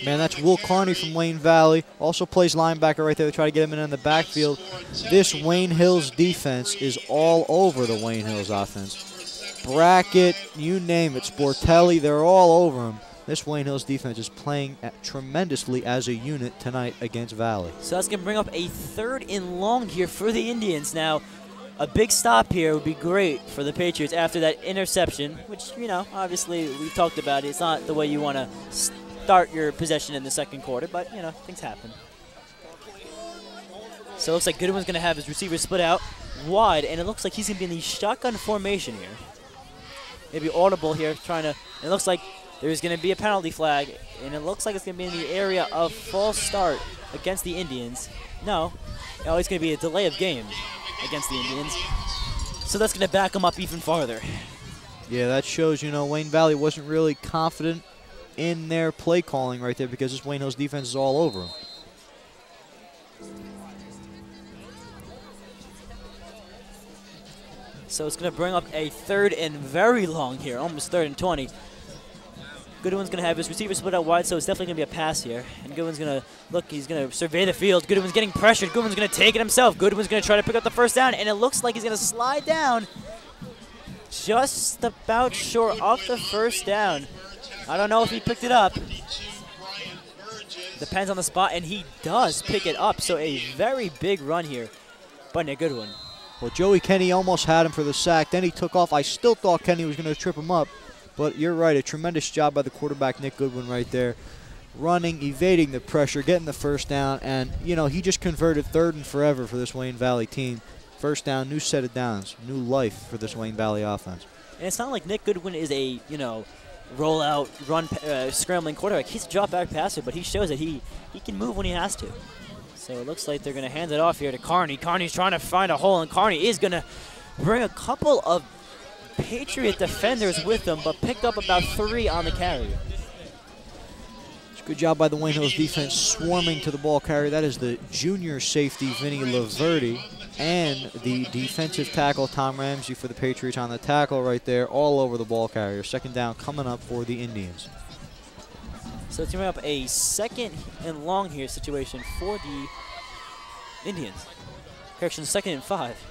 Man, that's Will Carney from Wayne Valley. Also plays linebacker right there to try to get him in the backfield. This Wayne Hills defense is all over the Wayne Hills offense. Brackett, you name it, Sportelli, they're all over him. This Wayne Hills defense is playing tremendously as a unit tonight against Valley. So that's going to bring up a 3rd and long here for the Indians. Now, a big stop here would be great for the Patriots after that interception, which, you know, obviously we've talked about. It's not the way you want to start your possession in the second quarter, but, you know, things happen. So it looks like Goodwin's going to have his receivers split out wide, and it looks like he's going to be in the shotgun formation here. Maybe audible here, trying to, it looks like there's going to be a penalty flag, and it looks like it's going to be in the area of false start against the Indians. No, it's going to be a delay of game against the Indians. So that's going to back them up even farther. Yeah, that shows, you know, Wayne Valley wasn't really confident in their play calling right there because this Wayne Hills defense is all over them. So it's going to bring up a 3rd and very long here, almost 3rd and 20. Goodwin's going to have his receiver split out wide, so it's definitely going to be a pass here. And Goodwin's going to look, he's going to survey the field. Goodwin's getting pressured. Goodwin's going to take it himself. Goodwin's going to try to pick up the 1st down, and it looks like he's going to slide down just about short of the 1st down. I don't know if he picked it up. Depends on the spot, and he does pick it up. So a very big run here by Nick Goodwin. Well, Joey Kenny almost had him for the sack. Then he took off. I still thought Kenny was going to trip him up. But you're right, a tremendous job by the quarterback, Nick Goodwin, right there. Running, evading the pressure, getting the 1st down. And, you know, he just converted 3rd and forever for this Wayne Valley team. 1st down, new set of downs, new life for this Wayne Valley offense. And it's not like Nick Goodwin is a, you know, roll-out, run, scrambling quarterback. He's a drop-back passer, but he shows that he can move when he has to. So it looks like they're going to hand it off here to Carney. Carney's trying to find a hole, and Carney is going to bring a couple of Patriot defenders with them, but picked up about 3 on the carry. Good job by the Wayne Hills defense swarming to the ball carrier. That is the junior safety, Vinny Laverty, and the defensive tackle, Tom Ramsey, for the Patriots on the tackle right there, all over the ball carrier. 2nd down coming up for the Indians. So it's coming up a 2nd and long here situation for the Indians. Correction, 2nd and 5.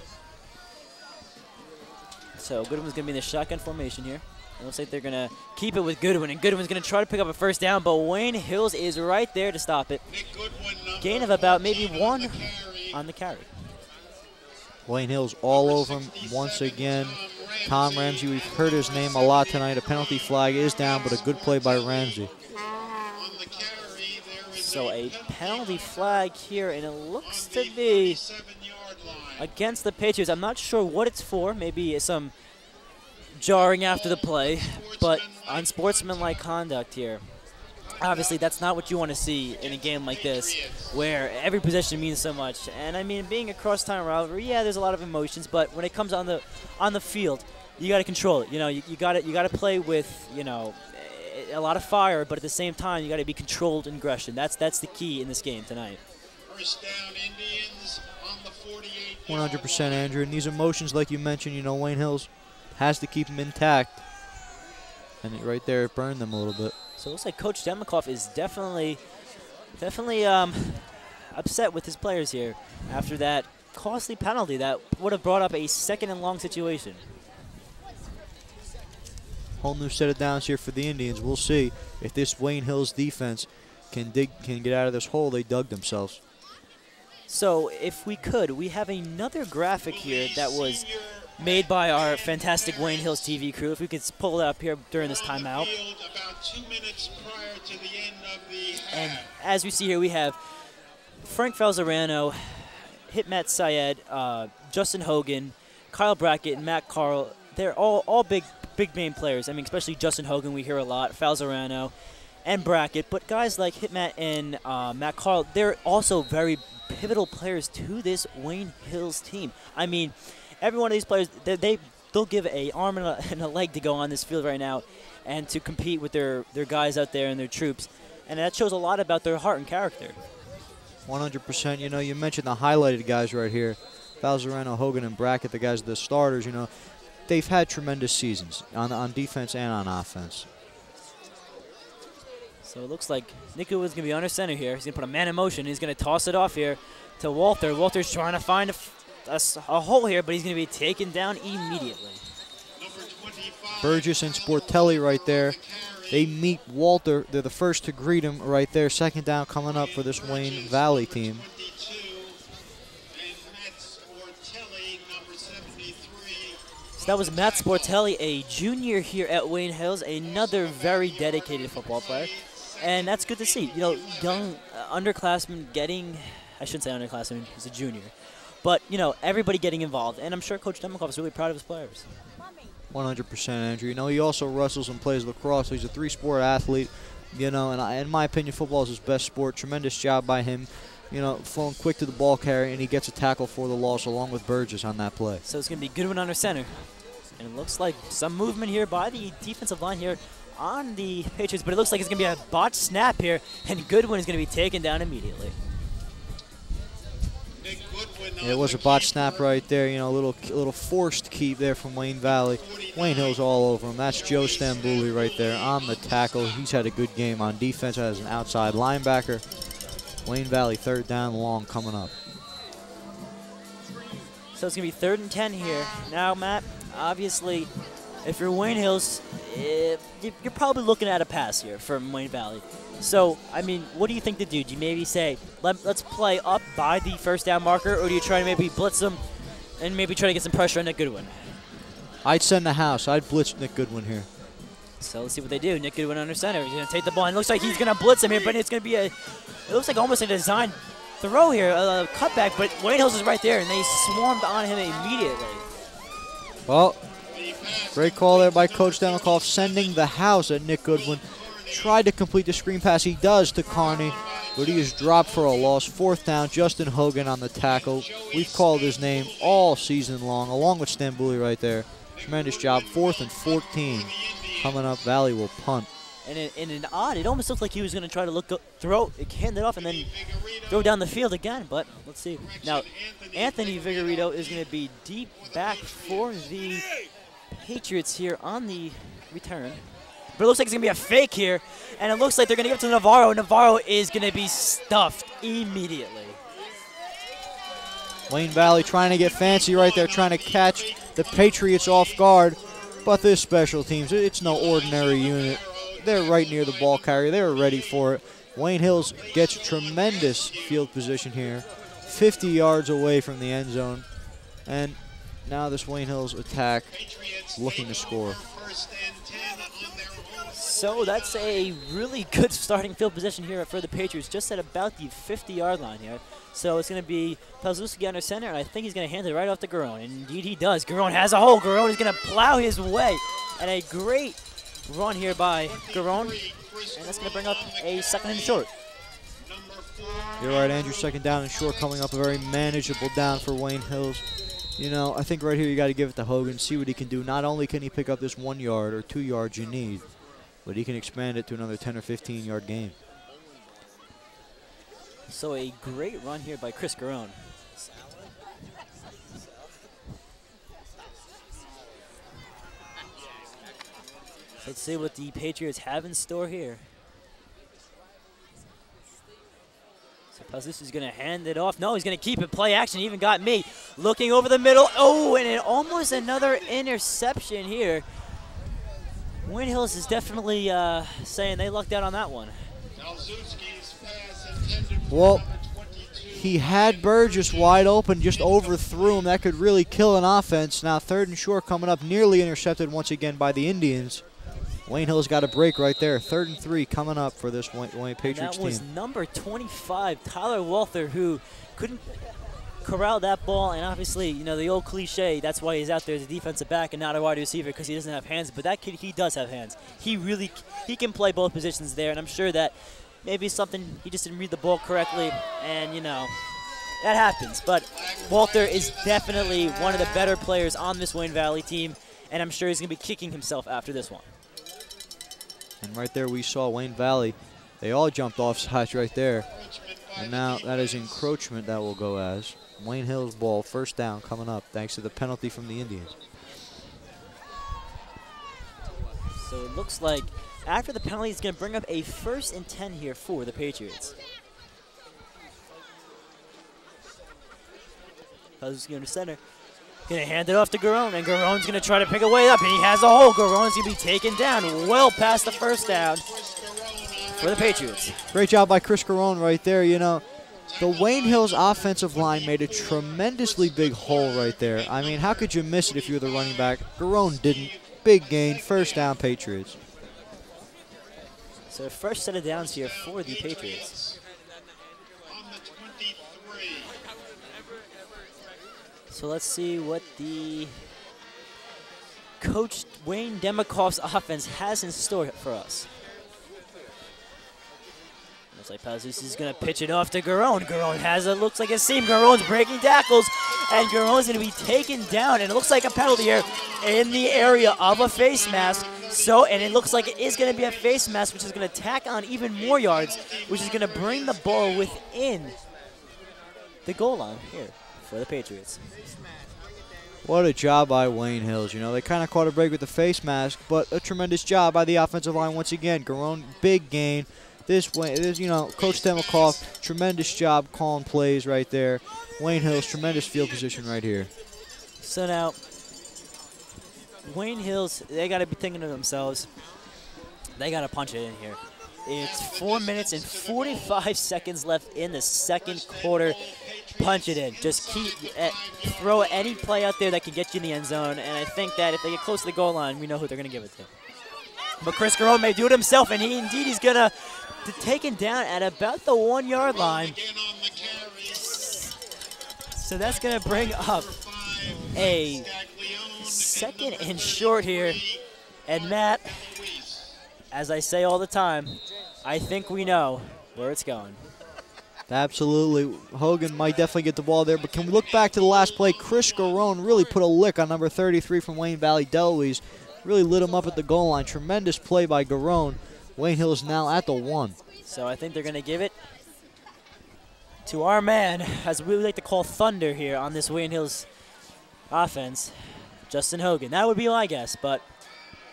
So Goodwin's going to be in the shotgun formation here. It looks like they're going to keep it with Goodwin, and Goodwin's going to try to pick up a 1st down, but Wayne Hills is right there to stop it. Gain of about maybe 1 on the carry. Wayne Hills all over him once again. Tom Ramsey, we've heard his name a lot tonight. A penalty flag is down, but a good play by Ramsey. So a penalty flag here, and it looks to be against the Patriots. I'm not sure what it's for. Maybe some jarring after the play, but unsportsmanlike conduct here. Obviously, that's not what you want to see in a game like this, where every possession means so much. And I mean, being a cross-town rivalry, yeah, there's a lot of emotions, but when it comes on the field, you got to control it. You know, you got to play with, you know, a lot of fire, but at the same time, you got to be controlled in aggression. That's the key in this game tonight. 100%, Andrew. And these emotions, like you mentioned, you know, Wayne Hills has to keep them intact. And right there, it burned them a little bit. So it looks like Coach Demikoff is definitely upset with his players here after that costly penalty that would have brought up a 2nd and long situation. Whole new set of downs here for the Indians. We'll see if this Wayne Hills defense can get out of this hole they dug themselves. So if we could, we have another graphic here that was made by our fantastic Wayne Hills TV crew. If we could pull it up here during this timeout. 2 minutes prior to the end of the half. And as we see here, we have Frank Falzarano, Hitmat Syed, Justin Hogan, Kyle Brackett, and Matt Carl. They're all big name players. I mean, especially Justin Hogan, we hear a lot, Falzarano, and Brackett. But guys like Hitmat and Matt Carl, they're also very pivotal players to this Wayne Hills team. I mean, every one of these players, they'll give an arm and a leg to go on this field right now and to compete with their guys out there and their troops. And that shows a lot about their heart and character. 100%. You know, you mentioned the highlighted guys right here. Falzarano, Hogan, and Brackett, the guys, the starters, you know. They've had tremendous seasons on defense and on offense. So it looks like Nick Goodwin's going to be under center here. He's going to put a man in motion. He's going to toss it off here to Walter. Walter's trying to find a hole here, but he's going to be taken down immediately. Burgess and Sportelli right there. They meet Walter. They're the first to greet him right there. Second down coming up for this Wayne Valley team. So that was Matt Sportelli, a junior here at Wayne Hills, another very dedicated football player. And that's good to see. You know, young underclassmen getting, I shouldn't say underclassmen, he's a junior. But, you know, everybody getting involved. And I'm sure Coach Demikoff is really proud of his players. 100%, Andrew. You know, he also wrestles and plays lacrosse. So he's a three-sport athlete. You know, and in my opinion, football is his best sport. Tremendous job by him. You know, flowing quick to the ball carrier, and he gets a tackle for the loss along with Burgess on that play. So it's going to be Goodwin under center. And it looks like some movement here by the defensive line here on the Patriots, but it looks like it's going to be a botched snap here, and Goodwin is going to be taken down immediately. Yeah, it was a botched snap right there. You know, a little forced keep there from Wayne Valley. Wayne Hill's all over him. That's Joe Stambuli right there on the tackle. He's had a good game on defense as an outside linebacker. Wayne Valley, third down long coming up. So it's going to be 3rd and 10 here. Now, Matt, obviously, if you're Wayne Hills, you're probably looking at a pass here from Wayne Valley. So, I mean, what do you think to do? Do you maybe say, let's play up by the first down marker, or do you try to maybe blitz them and maybe try to get some pressure on Nick Goodwin? I'd send the house. I'd blitz Nick Goodwin here. So let's see what they do. Nick Goodwin under center. He's going to take the ball. And it looks like he's going to blitz him here, but it's going to be it looks like almost a design throw here, a cutback, but Wayne Hills is right there, and they swarmed on him immediately. Well, great call there by Coach Demikoff, sending the house at Nick Goodwin. Tried to complete the screen pass. He does to Carney, but he is dropped for a loss. 4th down, Justin Hogan on the tackle. We've called his name all season long, along with Stambuli right there. Tremendous job. 4th and 14 coming up. Valley will punt. And in an odd, it almost looked like he was going to try to hand it off and then throw down the field again, but let's see. Now, Anthony Vigorito is going to be deep back for the Patriots here on the return. But it looks like it's going to be a fake here, and it looks like they're going to give it to Navarro. Navarro is going to be stuffed immediately. Wayne Valley trying to get fancy right there, trying to catch the Patriots off guard. But this special teams, it's no ordinary unit. They're right near the ball carrier. They're ready for it. Wayne Hills gets tremendous field position here, 50 yards away from the end zone. And now this Wayne Hills attack looking to score. So that's a really good starting field position here for the Patriots, just at about the 50-yard line here. So it's going to be Pelzuski under center, and I think he's going to hand it right off to Garone. And indeed he does. Garone has a hole. Garone is going to plow his way. And a great run here by Garone. And that's going to bring up a 2nd and short. You're right, Andrew. 2nd down and short coming up. A very manageable down for Wayne Hills. You know, I think right here you got to give it to Hogan, see what he can do. Not only can he pick up this 1 yard or 2 yards you need, but he can expand it to another 10 or 15-yard gain. So a great run here by Chris Garone. Let's see what the Patriots have in store here. So Pelzuski is going to hand it off. No, he's going to keep it. Play action. He even got me looking over the middle. Oh, and almost another interception here. Wayne Hills is definitely saying they lucked out on that one. Well, he had Burgess wide open, just overthrew him. That could really kill an offense. Now 3rd and short coming up, nearly intercepted once again by the Indians. Wayne Hill's got a break right there. 3rd and 3 coming up for this Wayne Patriots team. That was number 25, Tyler Walther, who couldn't corral that ball. And obviously, you know, the old cliche, that's why he's out there as a defensive back and not a wide receiver, because he doesn't have hands. But that kid, he does have hands. He can play both positions there. And I'm sure that maybe something, he just didn't read the ball correctly. And, you know, that happens. But Walter is definitely one of the better players on this Wayne Valley team. And I'm sure he's going to be kicking himself after this one. And right there we saw Wayne Valley. They all jumped off sides right there. And now that is encroachment that will go as Wayne Hill's ball, 1st down coming up thanks to the penalty from the Indians. So it looks like after the penalty, it's going to bring up a 1st and 10 here for the Patriots. How's going to center? Going to hand it off to Garone, and Garone's going to try to pick a way up, and he has a hole. Garone's going to be taken down well past the 1st down for the Patriots. Great job by Chris Garone right there. You know, the Wayne Hills offensive line made a tremendously big hole right there. I mean, how could you miss it if you were the running back? Garone didn't. Big gain, 1st down Patriots. So first set of downs here for the Patriots. So let's see what the Coach Wayne Demikoff's offense has in store for us. Looks like Pazusi is going to pitch it off to Garone. Garone has it, looks like a seam. Garone's breaking tackles, and Garone's going to be taken down. And it looks like a penalty here in the area of a face mask. So, and it looks like it is going to be a face mask, which is going to tack on even more yards, which is going to bring the ball within the goal line here for the Patriots. What a job by Wayne Hills. You know, they kind of caught a break with the face mask, but a tremendous job by the offensive line once again. Garone, big gain. This, you know, Coach Demikoff, tremendous job calling plays right there. Wayne Hills, tremendous field position right here. So now, Wayne Hills, they got to be thinking to themselves, they got to punch it in here. It's 4 minutes and 45 seconds left in the 2nd quarter. Punch it in. Just throw any play out there that can get you in the end zone. And I think that if they get close to the goal line, we know who they're going to give it to. But Chris Garone may do it himself, and he's going to take him down at about the 1-yard line. So that's going to bring up a 2nd and short here. And Matt, as I say all the time, I think we know where it's going. Absolutely. Hogan might definitely get the ball there, but can we look back to the last play? Chris Garone really put a lick on number 33 from Wayne Valley, Deloise. Really lit him up at the goal line. Tremendous play by Garone. Wayne Hill is now at the 1. So I think they're going to give it to our man, as we like to call Thunder here on this Wayne Hills offense, Justin Hogan. That would be my guess, but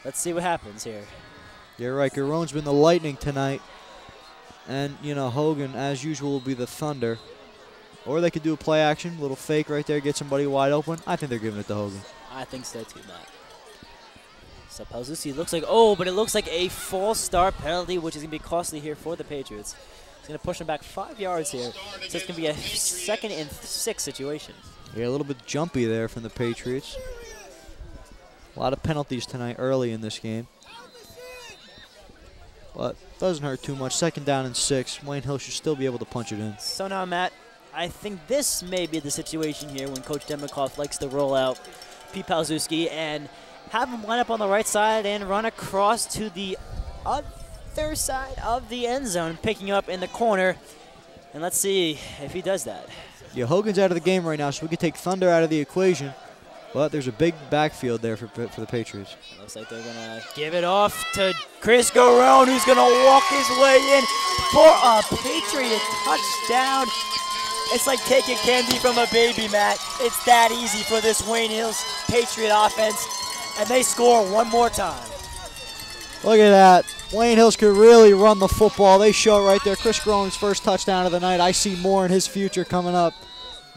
let's see what happens here. You're right. Garone's been the lightning tonight. And, you know, Hogan, as usual, will be the Thunder. Or they could do a play action, little fake right there, get somebody wide open. I think they're giving it to Hogan. I think so too, Matt. So Pazusi looks like, oh, but it looks like a false start penalty, which is going to be costly here for the Patriots. It's going to push them back 5 yards here. So it's going to be a 2nd and 6 situation. Yeah, a little bit jumpy there from the Patriots. A lot of penalties tonight early in this game. But doesn't hurt too much. 2nd down and 6. Wayne Hill should still be able to punch it in. So now, Matt, I think this may be the situation here when Coach Demikoff likes to roll out Pete Pazuski and have him line up on the right side and run across to the other side of the end zone, picking up in the corner. And let's see if he does that. Yeah, Hogan's out of the game right now, so we could take Thunder out of the equation. But there's a big backfield there for the Patriots. Looks like they're going to give it off to Chris Garone, who's going to walk his way in for a Patriot touchdown. It's like taking candy from a baby, Matt. It's that easy for this Wayne Hills Patriot offense. And they score one more time. Look at that. Wayne Hills could really run the football. They show it right there. Chris Garone's first touchdown of the night. I see more in his future coming up.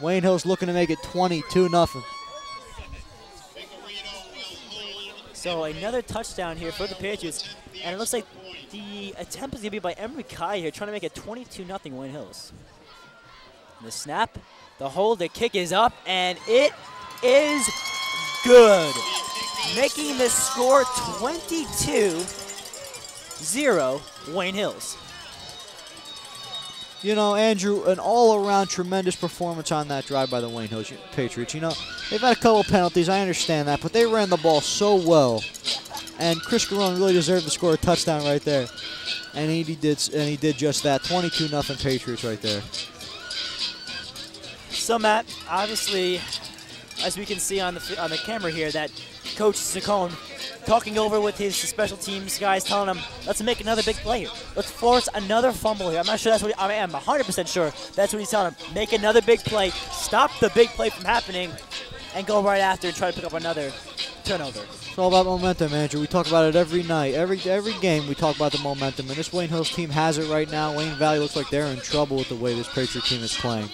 Wayne Hills looking to make it 22-0. So another touchdown here for the Patriots. And it looks like the attempt is going to be by Emery Kai here, trying to make it 22-0 Wayne Hills. And the snap, the hold, the kick is up, and it is good. Making the score 22 0 Wayne Hills. You know, Andrew, an all-around tremendous performance on that drive by the Wayne Hills Patriots. You know, they've had a couple penalties, I understand that, but they ran the ball so well. And Chris Garone really deserved to score a touchdown right there. And he did just that. 22-0 Patriots right there. So, Matt, obviously, as we can see on the camera here, that Coach Saccone talking over with his special teams guys, telling them, let's make another big play here. Let's force another fumble here. I'm not sure that's what I am 100% sure that's what he's telling them. Make another big play, stop the big play from happening, and go right after and try to pick up another turnover. It's all about momentum, Andrew. We talk about it every night. Every game we talk about the momentum, and this Wayne Hills team has it right now. Wayne Valley looks like they're in trouble with the way this Patriot team is playing.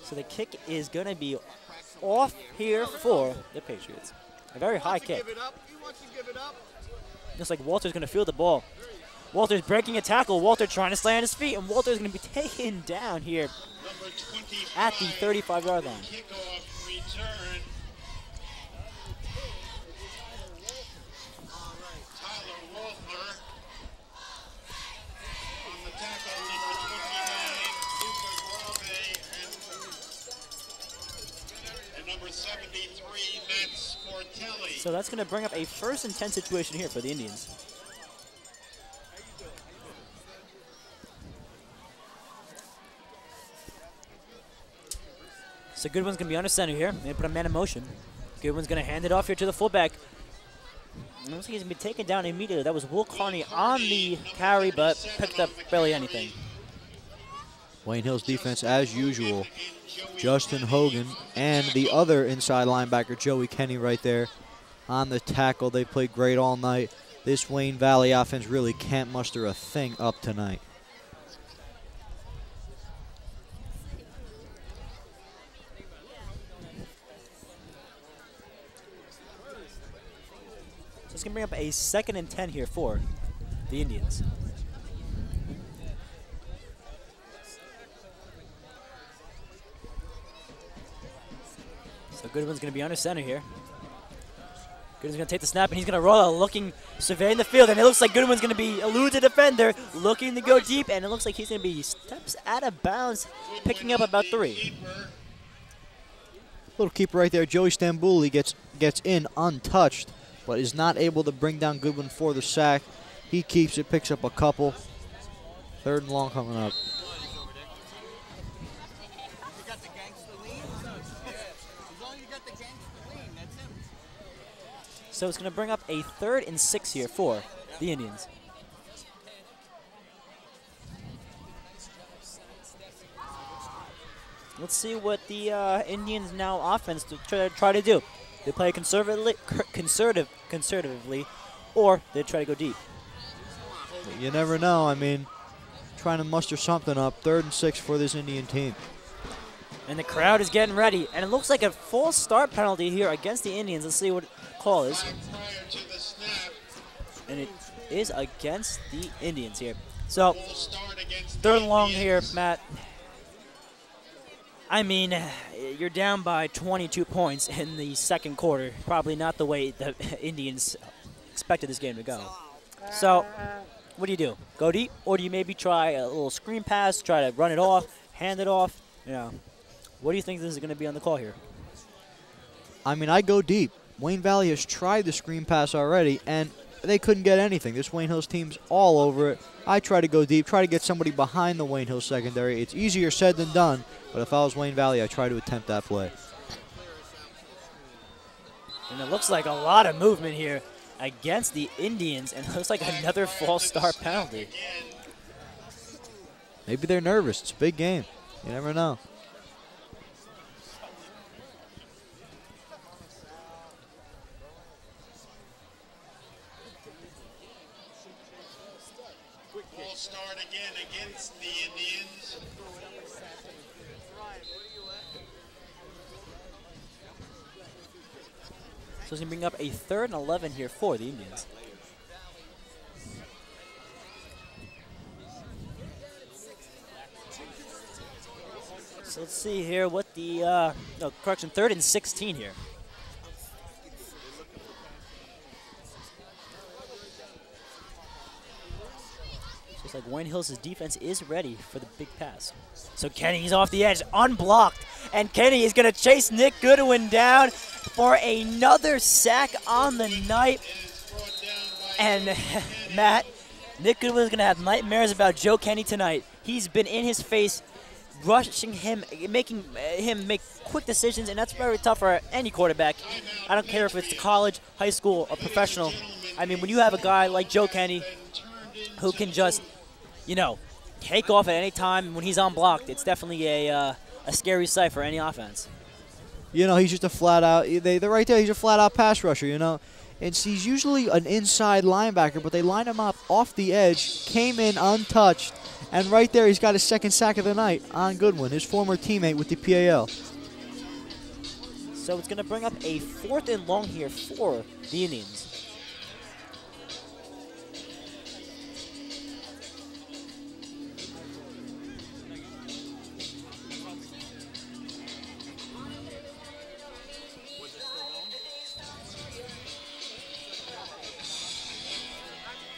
So the kick is going to be off here for the Patriots. A very high kick. Looks like Walter's going to field the ball. Walter's breaking a tackle. Walter trying to stay on his feet, and Walter's going to be taken down here at the 35-yard line. So that's going to bring up a 1st and 10 situation here for the Indians. So Goodwin's going to be under center here. They're going to put a man in motion. Goodwin's going to hand it off here to the fullback. It looks like he's going to be taken down immediately. That was Will Carney on the carry, but picked up barely anything. Wayne Hills defense, as usual. Justin Hogan and the other inside linebacker, Joey Kenny, right there on the tackle. They played great all night. This Wayne Valley offense really can't muster a thing up tonight. So it's going to bring up a 2nd and 10 here for the Indians. So Goodwin's going to be under center here. Goodwin's going to take the snap, and he's going to roll out, looking, surveying the field, and it looks like Goodwin's going to be elude the defender, looking to go deep, and it looks like he's going to be steps out of bounds, picking up about 3. Little keeper right there, Joey Stambouli gets in untouched, but is not able to bring down Goodwin for the sack. He keeps it, picks up a couple. 3rd and long coming up. So it's going to bring up a 3rd and 6 here for the Indians. Let's see what the Indians now offense try to do. They play conservatively, or they try to go deep. You never know. I mean, trying to muster something up. 3rd and 6 for this Indian team. And the crowd is getting ready, and it looks like a false start penalty here against the Indians. Let's see what the call is. And it is against the Indians here. So, 3rd and long here, Matt. I mean, you're down by 22 points in the 2nd quarter. Probably not the way the Indians expected this game to go. So, what do? Go deep, or do you maybe try a little screen pass, try to run it off, hand it off? You know, what do you think this is going to be on the call here? I mean, I go deep. Wayne Valley has tried the screen pass already, and they couldn't get anything. This Wayne Hills team's all over it. I try to go deep, try to get somebody behind the Wayne Hills secondary. It's easier said than done, but if I was Wayne Valley, I try to attempt that play. And it looks like a lot of movement here against the Indians, and it looks like another false start penalty. Maybe they're nervous. It's a big game. You never know. Full start again against the Indians. So it's going to bring up a 3rd and 11 here for the Indians. So let's see here what the, no, correction, 3rd and 16 here. Just like Wayne Hills' defense is ready for the big pass. So Kenny's off the edge, unblocked, and Kenny is going to chase Nick Goodwin down for another sack on the night. And Matt, Nick Goodwin's going to have nightmares about Joe Kenny tonight. He's been in his face, rushing him, making him make quick decisions, and that's very tough for any quarterback. I don't care if it's college, high school, or professional. I mean, when you have a guy like Joe Kenny who can just, you know, take off at any time when he's unblocked, it's definitely a scary sight for any offense. You know, he's just a flat-out, they're right there, he's a flat-out pass rusher, you know. And he's usually an inside linebacker, but they line him up off the edge, came in untouched, and right there he's got his 2nd sack of the night on Goodwin, his former teammate with the PAL. So it's going to bring up a 4th and long here for the Indians.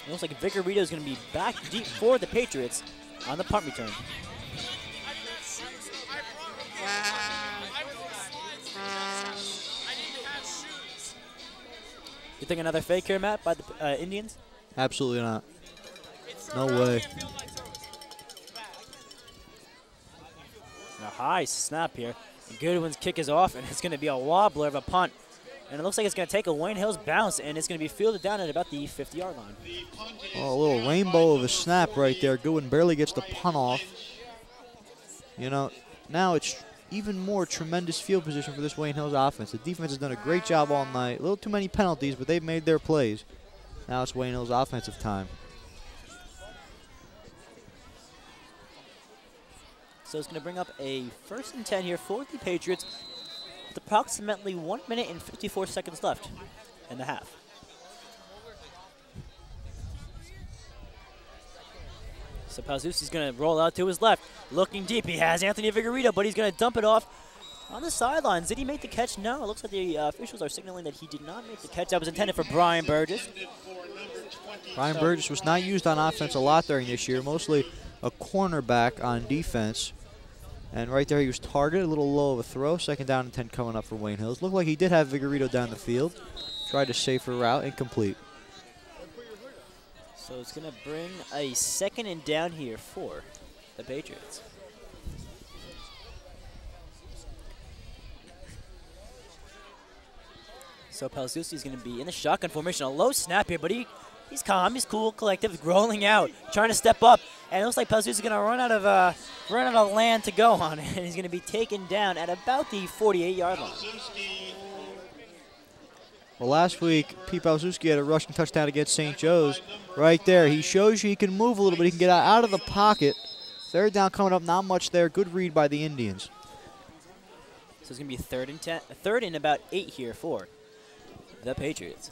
It looks like Vigorito is going to be back deep for the Patriots on the punt return. You think another fake here, Matt, by the Indians? Absolutely not. No way. A high snap here. Goodwin's kick is off, and it's going to be a wobbler of a punt. And it looks like it's going to take a Wayne Hills bounce, and it's going to be fielded down at about the 50-yard line. Oh, a little rainbow of a snap right there. Goodwin barely gets the punt off. You know, now it's even more tremendous field position for this Wayne Hills offense. The defense has done a great job all night. A little too many penalties, but they've made their plays. Now it's Wayne Hills offensive time. So it's going to bring up a 1st and 10 here for the Patriots with approximately 1 minute and 54 seconds left in the half. So Palzucci's going to roll out to his left, looking deep. He has Anthony Vigorito, but he's going to dump it off on the sidelines. Did he make the catch? No, it looks like the officials are signaling that he did not make the catch. That was intended for Brian Burgess. Brian Burgess was not used on offense a lot during this year, mostly a cornerback on defense. And right there he was targeted, a little low of a throw. 2nd down and 10 coming up for Wayne Hills. Looked like he did have Vigorito down the field. Tried a safer route, incomplete. So it's going to bring a 2nd and down here for the Patriots. So Palzucci is going to be in the shotgun formation. A low snap here, but he's calm, he's cool, collective, rolling out, trying to step up. And it looks like Palzucci is going to run out of land to go on, and he's going to be taken down at about the 48-yard line. Well, last week, Pete Palzucci had a rushing touchdown against St. Joe's. Right there, he shows you he can move a little bit. He can get out of the pocket. 3rd down coming up, not much there. Good read by the Indians. So it's going to be 3rd and 10, 3rd and about 8 here for the Patriots.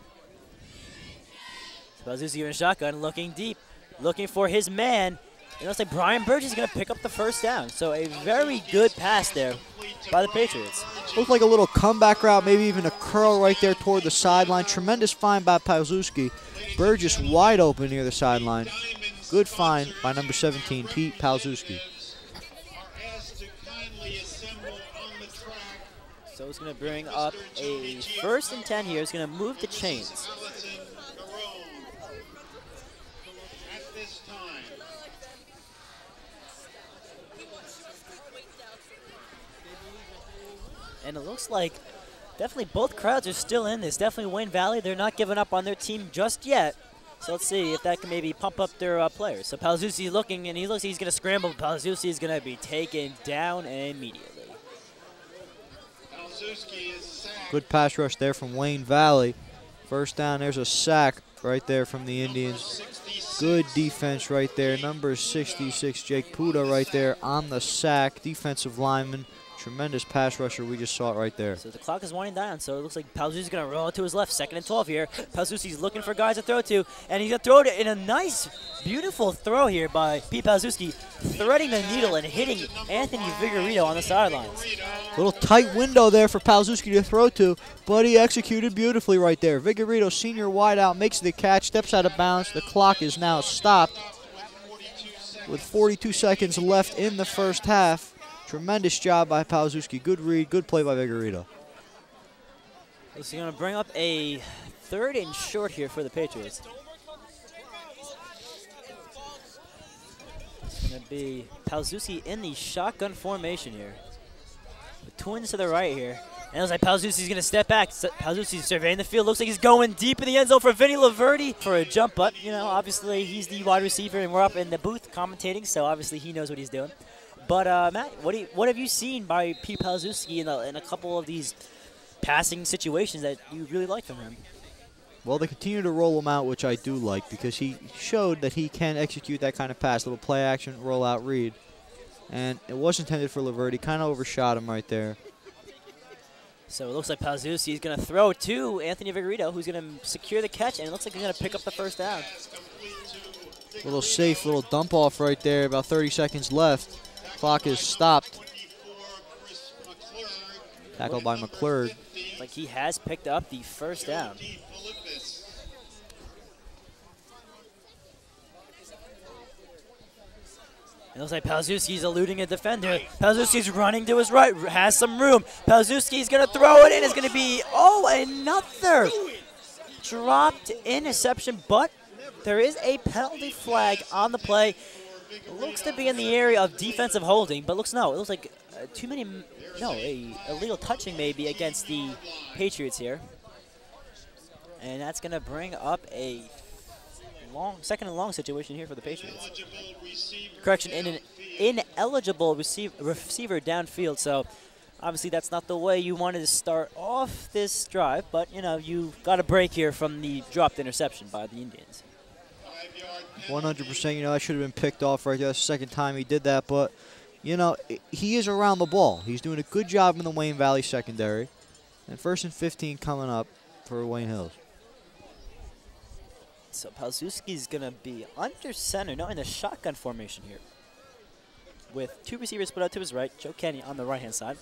Palzucci giving a shotgun, looking deep, looking for his man. It looks like Brian Burgess is going to pick up the 1st down. So a very good pass there by the Patriots. Looked like a little comeback route, maybe even a curl right there toward the sideline. Tremendous find by Palzucci. Burgess wide open near the sideline. Good find by number 17, Pete Palzucci. So it's going to bring up a 1st and 10 here. It's going to move the chains. And it looks like definitely both crowds are still in this. Definitely Wayne Valley, they're not giving up on their team just yet. So let's see if that can maybe pump up their players. So Palzucci looking, and he looks like he's going to scramble. Palzucci is going to be taken down immediately. Good pass rush there from Wayne Valley. 1st down, there's a sack right there from the Indians. Good defense right there. Number 66, Jake Puda right there on the sack. Defensive lineman Tremendous pass rusher. We just saw it right there. So the clock is winding down, so it looks like Palzusi's going to roll it to his left. 2nd and 12 here. Palzusi's looking for guys to throw to, and he's going to throw it in a nice, beautiful throw here by Pete Palzuski, threading the needle and hitting Anthony Vigorito on the sidelines. Little tight window there for Palzuski to throw to, but he executed beautifully right there. Vigorito, senior wideout, makes the catch, steps out of bounds. The clock is now stopped with 42 seconds left in the first half. Tremendous job by Palzuski. Good read, good play by Vigorito. He's going to bring up a 3rd and short here for the Patriots. It's going to be Palzuski in the shotgun formation here. The twins to the right here. And it looks like Palzusi's going to step back. Palzusi's surveying the field. Looks like he's going deep in the end zone for Vinny Laverty for a jump. But, you know, obviously he's the wide receiver, and we're up in the booth commentating, so obviously he knows what he's doing. But, Matt, what have you seen by Pete Palzuski in a couple of these passing situations that you really like from him? Well, they continue to roll him out, which I do like, because he showed that he can execute that kind of pass, little play action, roll out read. And it was intended for Laverty. Kind of overshot him right there. So it looks like Palzuski is going to throw to Anthony Vigorito, who's going to secure the catch, and it looks like he's going to pick up the 1st down. Little safe, little dump off right there. About 30 seconds left. Clock is stopped. Tackled by McClurg. Like he has picked up the 1st down. It looks like Palzuski's eluding a defender. Palzuski's running to his right, has some room. Palzuski's going to throw it in. It's going to be, another dropped interception, but there is a penalty flag on the play. It looks to be in the area of defensive holding, but it looks like a illegal touching maybe against the Patriots here. And that's going to bring up a 2nd and long situation here for the Patriots. Correction, an ineligible receiver downfield, so obviously that's not the way you wanted to start off this drive, but, you know, you got a break here from the dropped interception by the Indians. 100%, you know, that should have been picked off right there. That's the 2nd time he did that, but, you know, he is around the ball. He's doing a good job in the Wayne Valley secondary. And 1st and 15 coming up for Wayne Hills. So Palzuski's going to be under center, in the shotgun formation here, with 2 receivers split out to his right, Joe Kenny on the right-hand side,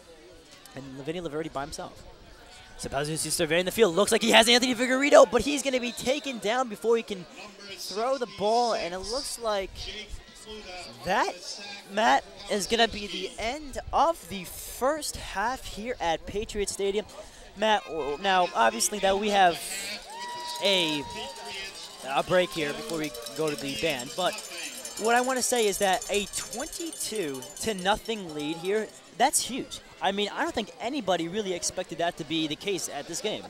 and Vinny Laverty by himself. So Palzuski's surveying the field. Looks like he has Anthony Vigorito, but he's going to be taken down before he can throw the ball, and it looks like that, Matt, is going to be the end of the 1st half here at Patriot Stadium. Matt, now obviously that we have a break here before we go to the band, but what I want to say is that a 22-0 lead here, that's huge. I mean, I don't think anybody really expected that to be the case at this game.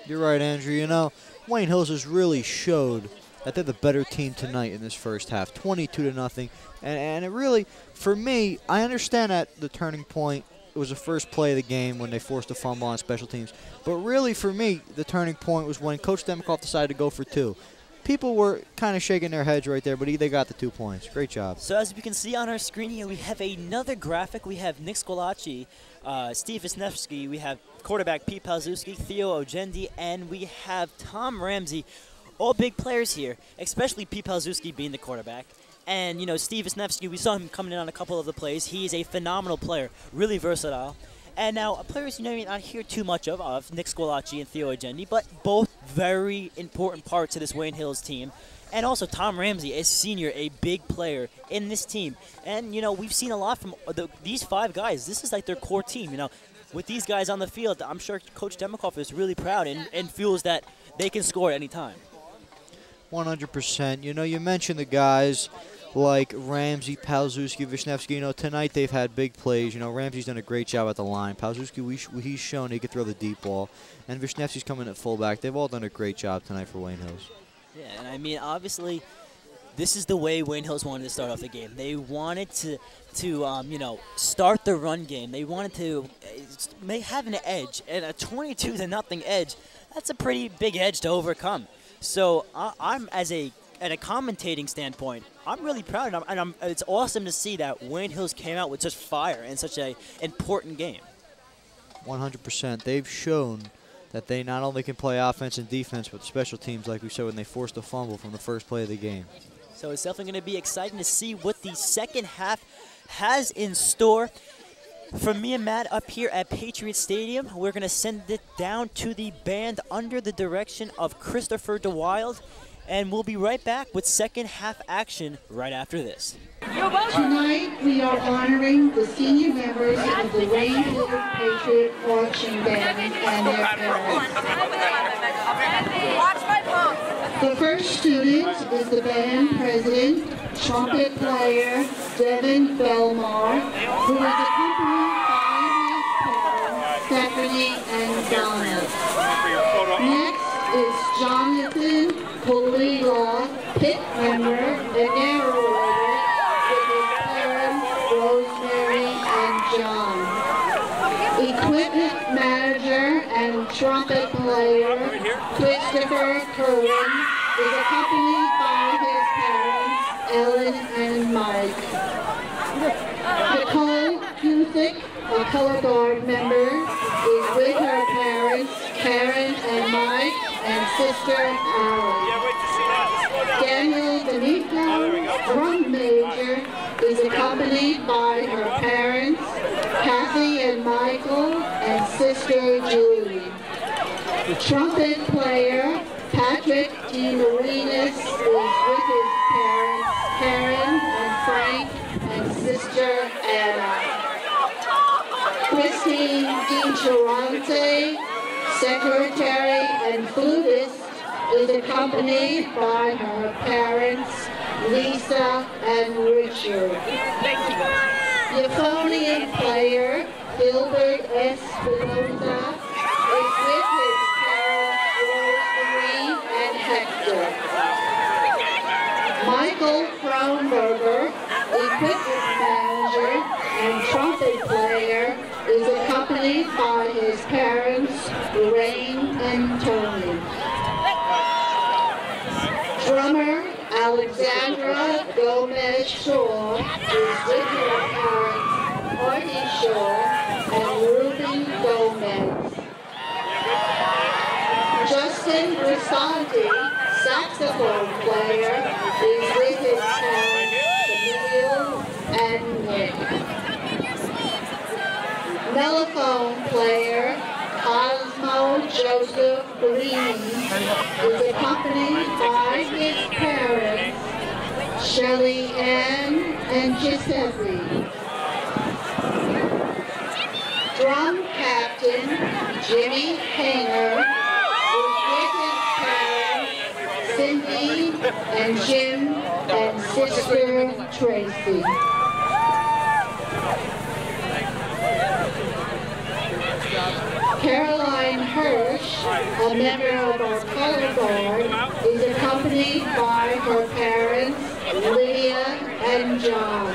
You're right, Andrew. You know, Wayne Hills has really showed that they're the better team tonight in this 1st half, 22-0. And it really, for me, I understand that the turning point, it was the first play of the game when they forced a fumble on special teams. But really, for me, the turning point was when Coach Demikoff decided to go for 2. People were kind of shaking their heads right there, but they got the 2 points. Great job. So as you can see on our screen here, we have another graphic. We have Nick Scolacci, Steve Wisniewski, we have quarterback Pete Palzuski, Theo Ojendi, and we have Tom Ramsey. All big players here, especially Pete Palzuski being the quarterback. And, you know, Steve Wisniewski, we saw him coming in on a couple of the plays. He is a phenomenal player, really versatile. And now, players you may not hear too much of Nick Scolacci and Theo Ojendi, but both very important parts of this Wayne Hills team. And also Tom Ramsey, a senior, a big player in this team. And, you know, we've seen a lot from these 5 guys. This is like their core team, you know. With these guys on the field, I'm sure Coach Demikoff is really proud and feels that they can score at any time. 100%. You know, you mentioned the guys like Ramsey, Palzuski, Wisniewski. You know, tonight they've had big plays. You know, Ramsey's done a great job at the line. Palzuski, he's shown he could throw the deep ball. And Wisniewski's coming at fullback. They've all done a great job tonight for Wayne Hills. Yeah, and I mean, obviously, this is the way Wayne Hills wanted to start off the game. They wanted to you know, start the run game. They wanted to have an edge, and a 22-0 edge. That's a pretty big edge to overcome. So I'm, as a at a commentating standpoint, I'm really proud, and it's awesome to see that Wayne Hills came out with such fire in such a important game. 100%. They've shown that they not only can play offense and defense, but special teams, like we said when they forced a fumble from the first play of the game. So it's definitely going to be exciting to see what the second half has in store. From me and Matt up here at Patriot Stadium, we're going to send it down to the band under the direction of Christopher DeWild, and we'll be right back with second half action right after this. Tonight we are honoring the senior members of the Wayne Hills Patriot Marching Band and their parents. The first student is the band president, trumpet player Devin Belmar, who is accompanied by his parents, Stephanie and Donna. Next is Jonathan Poliga, pit member and narrator, with his parents Rosemary and John. Equipment manager and trumpet player Christopher Curran is accompanied by his parents Ellen and Mike. Nicole Cusick, a color guard member, is with her parents Karen and Mike and sister Alice. Daniel D'Amico, drum major, is accompanied by her parents Kathy and Michael and sister Julie. The trumpet player Patrick DeMarinis is with his parents Karen and Frank and sister Anna. Christine DiCharante, secretary and flutist, is accompanied by her parents Lisa and Richard. Euphonium player Gilbert Espinosa is with his parents Rosemary and Hector. Michael Fraunberger, equipment manager and trumpet player, is accompanied by his parents Lorraine and Tony. Drummer Alexandra Gomez Shaw is with her parents Artie Shaw and Ruben Gomez. Justin Grisanti, saxophone player, is with his parents Camille and Nick. Mellophone player Cosmo Joseph Green is accompanied by his parents Shelley Ann and Giuseppe. Drum captain Jimmy Hanger is with his parents Cindy and Jim and sister Tracy. Caroline Hirsch, a member of our color guard, is accompanied by her parents, Lydia and John.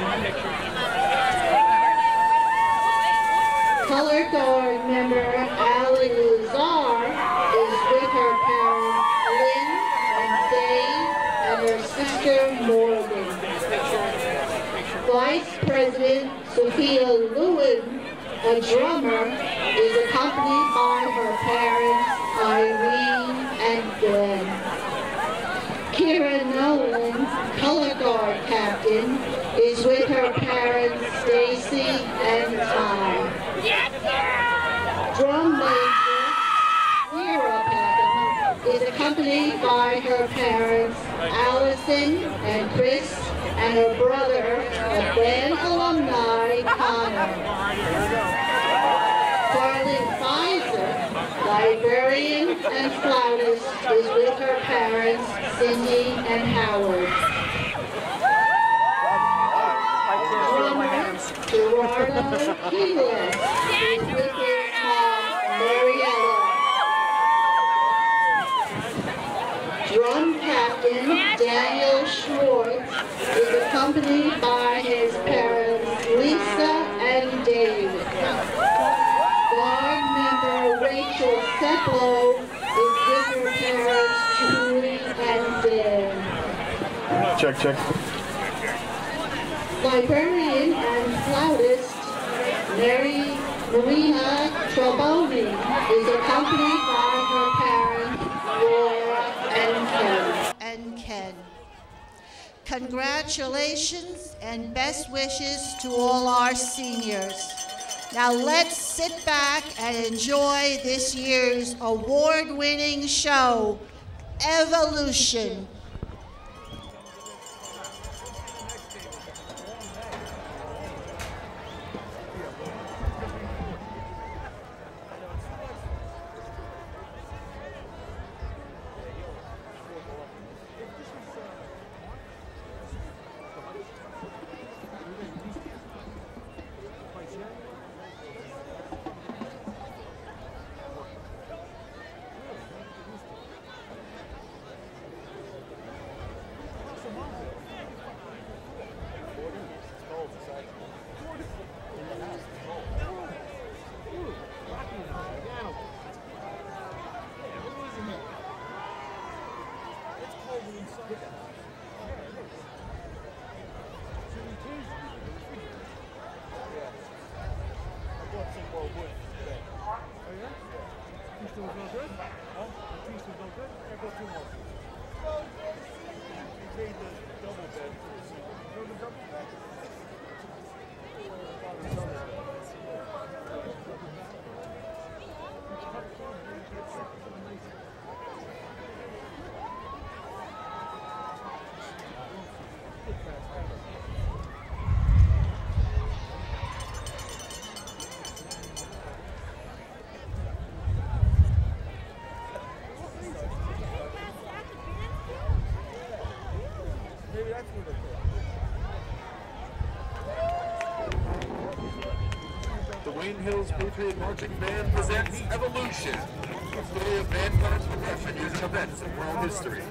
Color guard member Allie Lazar is with her parents, Lynn and Dave, and her sister Morgan. Vice President Sophia Lewin, a drummer, is accompanied by her parents, Irene and Glenn. Kira Nolan, color guard captain, is with her parents, Stacy and Tom. Drum major, Kira Peckham, is accompanied by her parents, Allison and Chris, and her brother, a band alumni, Connor. Carly Pfizer, librarian and flautist, is with her parents, Cindy and Howard. Drummer Gerardo Keelis is with his mom, Mariella. Drum captain Daniel Schwartz is accompanied by his parents, Lisa and David. Guard member Rachel Seplow is with her parents, Julie and Dan. Check. Librarian and flautist Marina Traboni is accompanied by her parents, Laura and Ken. Congratulations and best wishes to all our seniors. Now let's sit back and enjoy this year's award-winning show, Evolution. The Wayne Hills Patriot Marching Band presents Evolution, a story of mankind's progression using events of world history.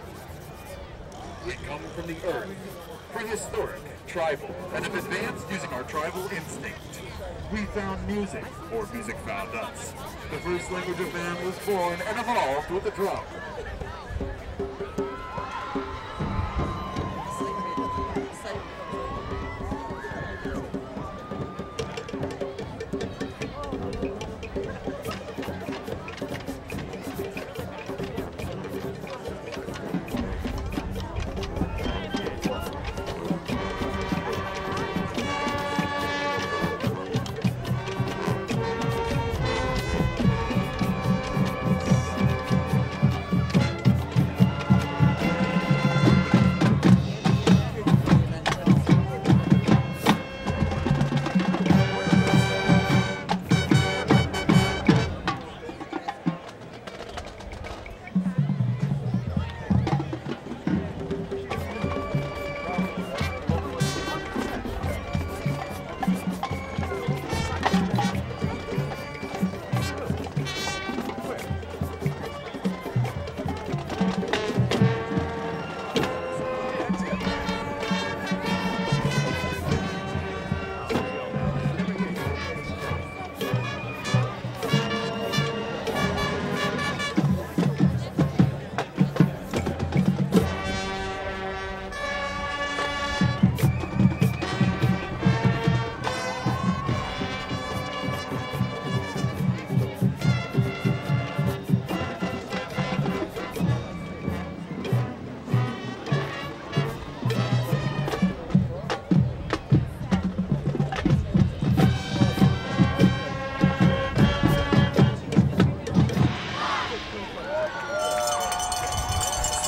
We come from the earth, prehistoric, tribal, and have advanced using our tribal instinct. We found music, or music found us. The first language of man was born and evolved with the drum.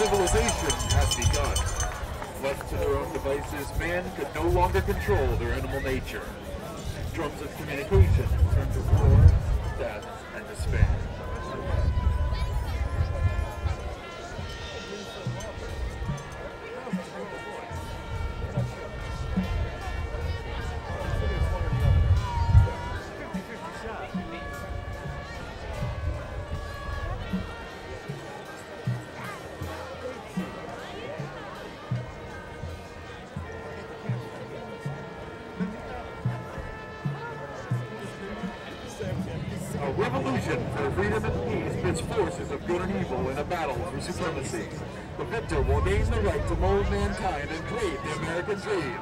Civilization has begun. Left to their own devices, man could no longer control their animal nature. Drums of communication turned to war, death, and despair. A revolution for freedom and peace pits forces of good and evil in a battle for supremacy. The victor will gain the right to mold mankind and create the American dream.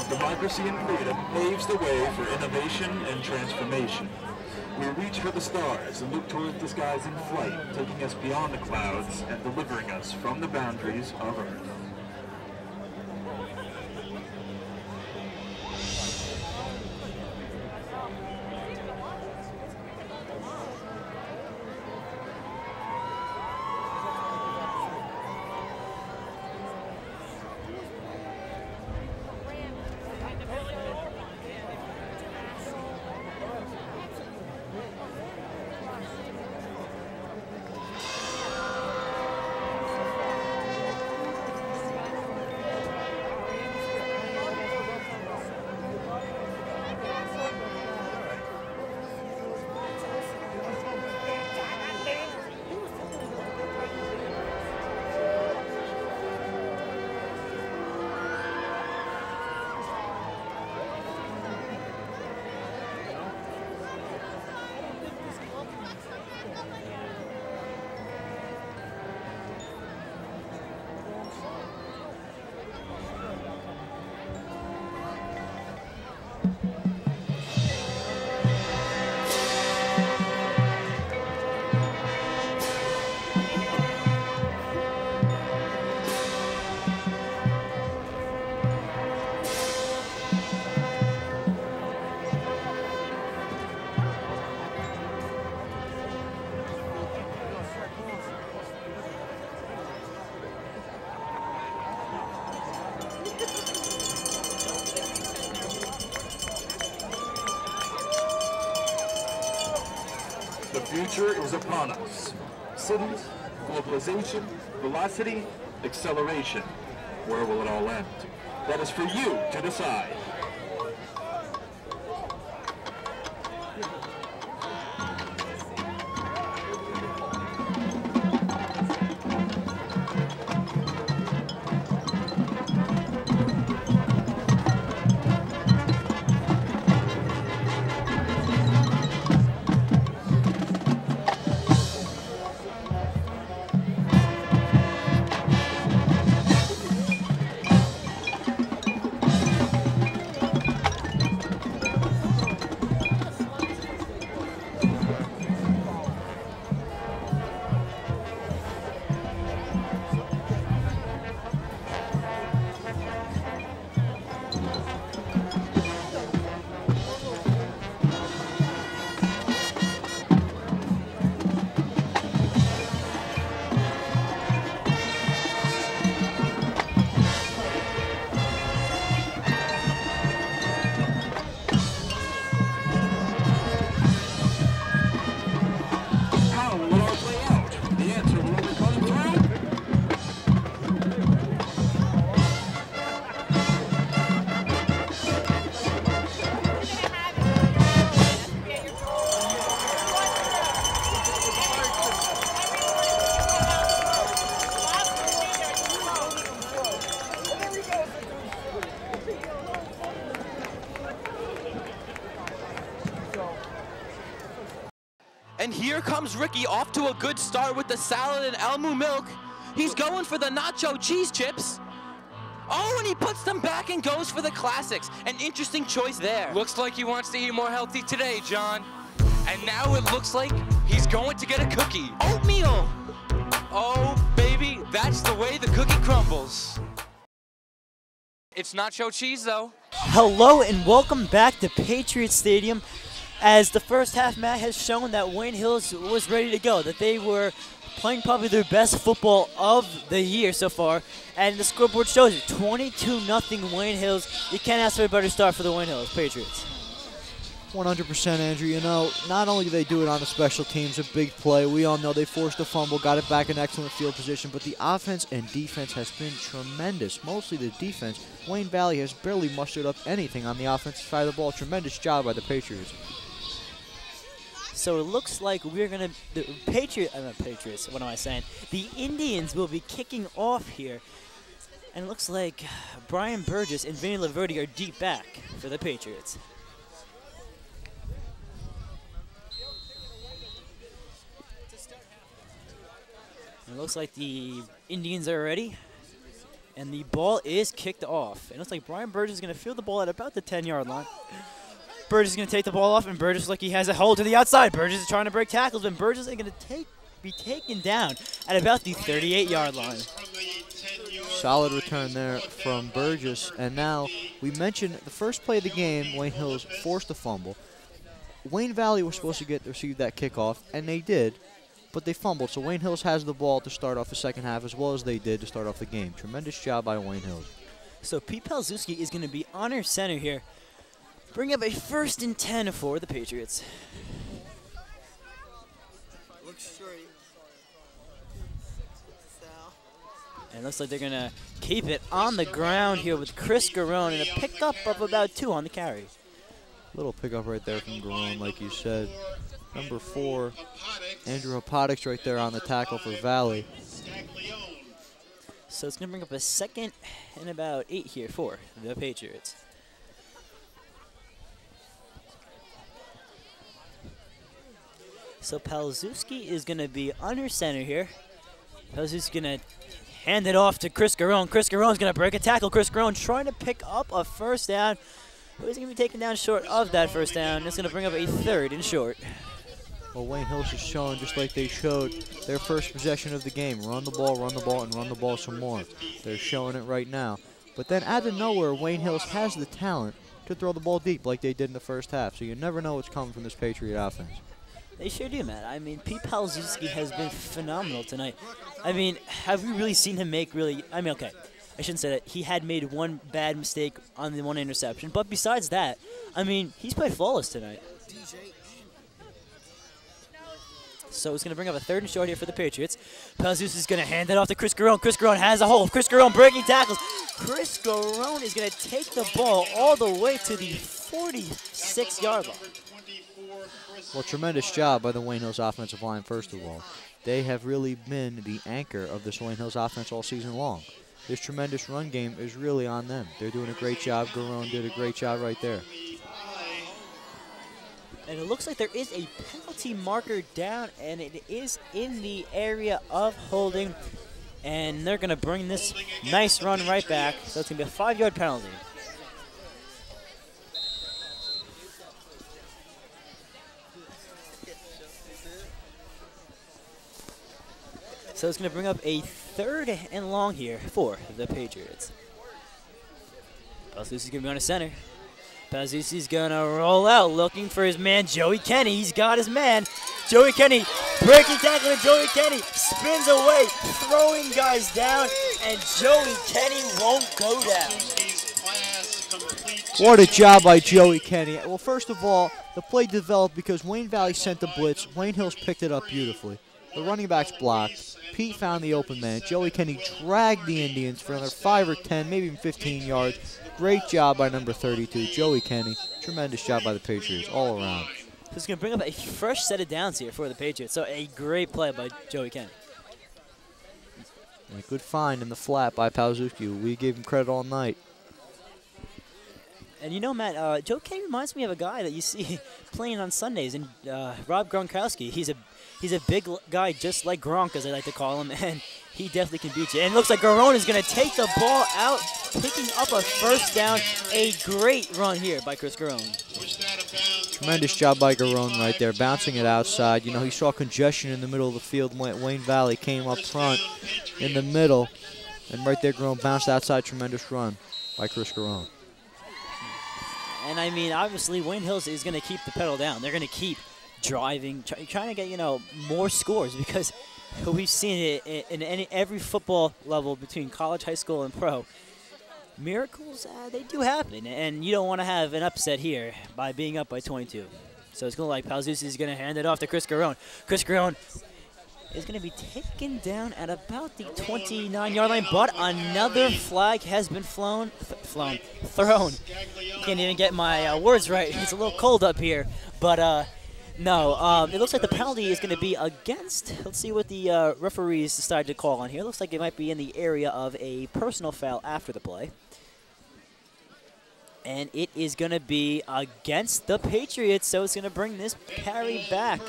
Democracy and freedom paves the way for innovation and transformation. We reach for the stars and look towards the skies in flight, taking us beyond the clouds and delivering us from the boundaries of Earth. The future is upon us. Cities, globalization, velocity, acceleration. Where will it all end? That is for you to decide. And here comes Ricky off to a good start with the salad and Elmu milk. He's going for the nacho cheese chips. Oh, and he puts them back and goes for the classics. An interesting choice there. Looks like he wants to eat more healthy today, John. And now it looks like he's going to get a cookie. Oatmeal. Oh, baby, that's the way the cookie crumbles. It's nacho cheese, though. Hello and welcome back to Patriot Stadium. As the first half, Matt has shown that Wayne Hills was ready to go, that they were playing probably their best football of the year so far, and the scoreboard shows it, 22-0 Wayne Hills. You can't ask for a better start for the Wayne Hills Patriots. 100%, Andrew. You know, not only do they do it on the special teams, a big play. We all know they forced a fumble, got it back in excellent field position, but the offense and defense has been tremendous. Mostly the defense. Wayne Valley has barely mustered up anything on the offensive side of the ball. Tremendous job by the Patriots. So it looks like we're going to, the Patriots, what am I saying? The Indians will be kicking off here. And it looks like Brian Burgess and Vinny Laverty are deep back for the Patriots. It looks like the Indians are ready. And the ball is kicked off. It looks like Brian Burgess is going to field the ball at about the 10-yard line. Burgess is going to take the ball off, and Burgess, like he has a hold to the outside. Burgess is trying to break tackles, and Burgess is going to be taken down at about the 38-yard line. Solid return there from Burgess. And now we mentioned the first play of the game, Wayne Hills forced a fumble. Wayne Valley was supposed to receive that kickoff, and they did, but they fumbled. So Wayne Hills has the ball to start off the second half, as well as they did to start off the game. Tremendous job by Wayne Hills. So Pete Palzewski is going to be under center here. Bring up a 1st and 10 for the Patriots. And it looks like they're going to keep it on the ground here with Chris Garone and a pickup of about 2 on the carry. Little pickup right there from Garone, like you said. Number 4, Andrew Hopatics right there on the tackle for Valley. So it's going to bring up a 2nd and about 8 here for the Patriots. So Palzewski is going to be under center here. Palzewski's going to hand it off to Chris Garone. Chris Garone's going to break a tackle. Chris Garone trying to pick up a 1st down. But he's going to be taken down short of that 1st down. It's going to bring up a 3rd and short. Well, Wayne Hills is showing just like they showed their first possession of the game. Run the ball, and run the ball some more. They're showing it right now. But then out of nowhere, Wayne Hills has the talent to throw the ball deep like they did in the first half. So you never know what's coming from this Patriot offense. They sure do, Matt. I mean, Pete Palzewski has been phenomenal tonight. I mean, have we really seen him make really... I mean, okay, I shouldn't say that. He had made one bad mistake on the one interception. But besides that, I mean, he's played flawless tonight. So it's going to bring up a 3rd and short here for the Patriots. Palzewski is going to hand it off to Chris Garone. Chris Garone has a hold. Chris Garone breaking tackles. Chris Garone is going to take the ball all the way to the 46-yard line. Well, tremendous job by the Wayne Hills offensive line, first of all. They have really been the anchor of this Wayne Hills offense all season long. This tremendous run game is really on them. They're doing a great job. Garone did a great job right there. And it looks like there is a penalty marker down, and it is in the area of holding. And they're going to bring this nice run right back. So it's going to be a 5-yard penalty. So it's going to bring up a 3rd and long here for the Patriots. Palzewski's going to be on the center. Palzewski's going to roll out looking for his man, Joey Kenny. He's got his man. Joey Kenny breaking tackle, and Joey Kenny spins away, throwing guys down, and Joey Kenny won't go down. What a job by Joey Kenny. Well, first of all, the play developed because Wayne Valley sent the blitz. Wayne Hills picked it up beautifully. The running back's blocked. Pete found the open man. Joey Kenny dragged the Indians for another 5 or 10, maybe even 15 yards. Great job by number 32, Joey Kenny. Tremendous job by the Patriots all around. So it's going to bring up a fresh set of downs here for the Patriots. So a great play by Joey Kenny. And a good find in the flat by Palzewski. We gave him credit all night. And you know, Matt, Joe K reminds me of a guy that you see playing on Sundays, and Rob Gronkowski. He's a big guy, just like Gronk, as I like to call him, and he definitely can beat you. And it looks like Garone is going to take the ball out, picking up a first down. A great run here by Chris Garone. Tremendous job by Garone right there, bouncing it outside. You know, he saw congestion in the middle of the field. Wayne Valley came up front in the middle, and right there, Garone bounced outside. Tremendous run by Chris Garone. And I mean, obviously, Wayne Hills is going to keep the pedal down. They're going to keep driving, trying to get, you know, more scores, because we've seen it in every football level between college, high school, and pro. Miracles, they do happen, and you don't want to have an upset here by being up by 22. So it's going to like Palzuzzi is going to hand it off to Chris Garone. Chris Garone is going to be taken down at about the 29-yard line, but another flag has been thrown. Can't even get my words right. It's a little cold up here, but no. It looks like the penalty is going to be against. Let's see what the referees decide to call on here. It looks like it might be in the area of a personal foul after the play. And it is going to be against the Patriots, so it's going to bring this carry back.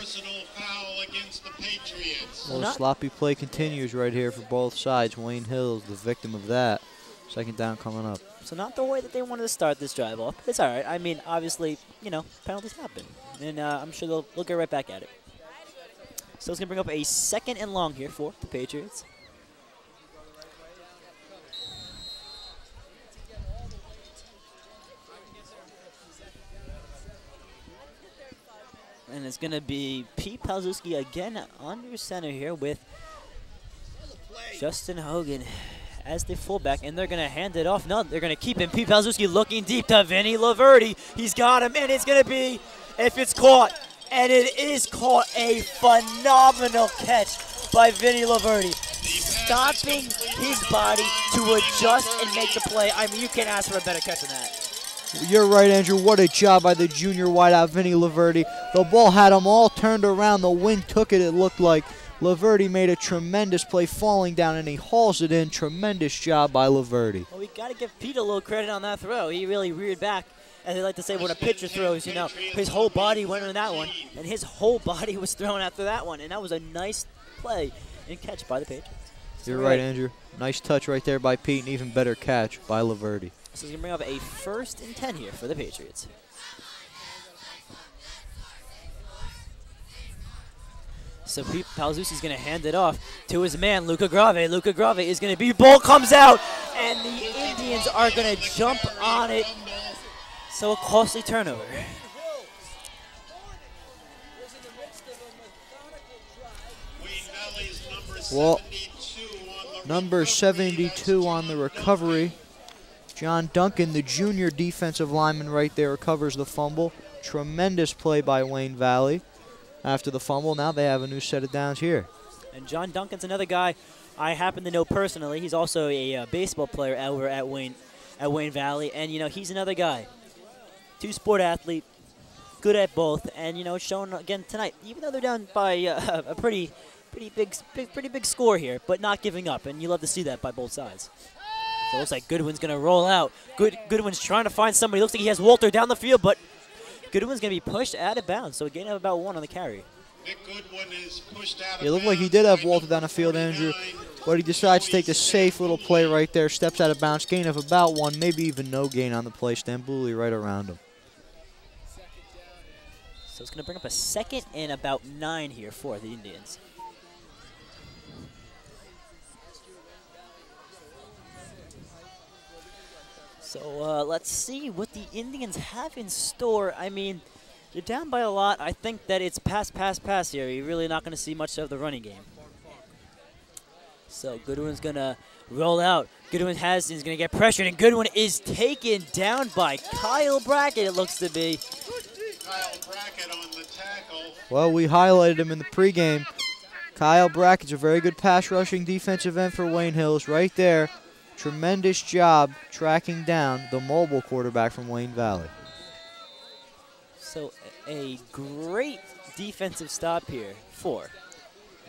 Well, sloppy play continues right here for both sides. Wayne Hills, the victim of that. Second down coming up. So not the way that they wanted to start this drive off. It's all right. I mean, obviously, you know, penalties happen. And I'm sure they'll get right back at it. So it's going to bring up a 2nd and long here for the Patriots. And it's going to be Pete Palzuzzi again under center here with Justin Hogan as the fullback, and they're going to hand it off. No, they're going to keep him. Pete Palzuzzi looking deep to Vinny Laverty. He's got him, and it's going to be, if it's caught, and it is caught, a phenomenal catch by Vinny Laverty, stopping his body to adjust and make the play. I mean, you can't ask for a better catch than that. You're right, Andrew. What a job by the junior wideout, Vinny Laverty. The ball had them all turned around. The wind took it, it looked like. Laverty made a tremendous play falling down, and he hauls it in. Tremendous job by Laverty. Well, we got to give Pete a little credit on that throw. He really reared back, as they like to say when a pitcher throws, you know. His whole body went on that one, and his whole body was thrown after that one. And that was a nice play and catch by the Patriots. You're right, Andrew. Nice touch right there by Pete, and even better catch by Laverty. So he's going to bring up a 1st and 10 here for the Patriots. So Pete Palzuzzi is going to hand it off to his man, Luca Grave. Luca Grave is going to be, ball comes out, and the Indians are going to jump on it. So a costly turnover. Well, number 72 on the recovery. John Duncan, the junior defensive lineman right there, recovers the fumble. Tremendous play by Wayne Valley. After the fumble, now they have a new set of downs here. And John Duncan's another guy I happen to know personally. He's also a baseball player over at Wayne Valley. And, you know, he's another guy. Two-sport athlete, good at both. And, you know, shown again tonight, even though they're down by a pretty big score here, but not giving up. And you love to see that by both sides. So it looks like Goodwin's going to roll out. Goodwin's trying to find somebody. Looks like he has Walter down the field, but Goodwin's going to be pushed out of bounds. So a gain of about 1 on the carry. Nick Goodwin is pushed out of It looked like he did have Walter down the field, Andrew, but he decides to take the safe little play right there. Steps out of bounds. Gain of about 1, maybe even no gain on the play. Stambuli right around him. So it's going to bring up a 2nd and about 9 here for the Indians. So let's see what the Indians have in store. I mean, they're down by a lot. I think that it's pass here. You're really not going to see much of the running game. So Goodwin's going to roll out. Goodwin is going to get pressured, and Goodwin is taken down by Kyle Brackett, it looks to be. Kyle Brackett on the tackle. Well, we highlighted him in the pregame. Kyle Brackett's a very good pass rushing defensive end for Wayne Hills right there. Tremendous job tracking down the mobile quarterback from Wayne Valley. So a great defensive stop here for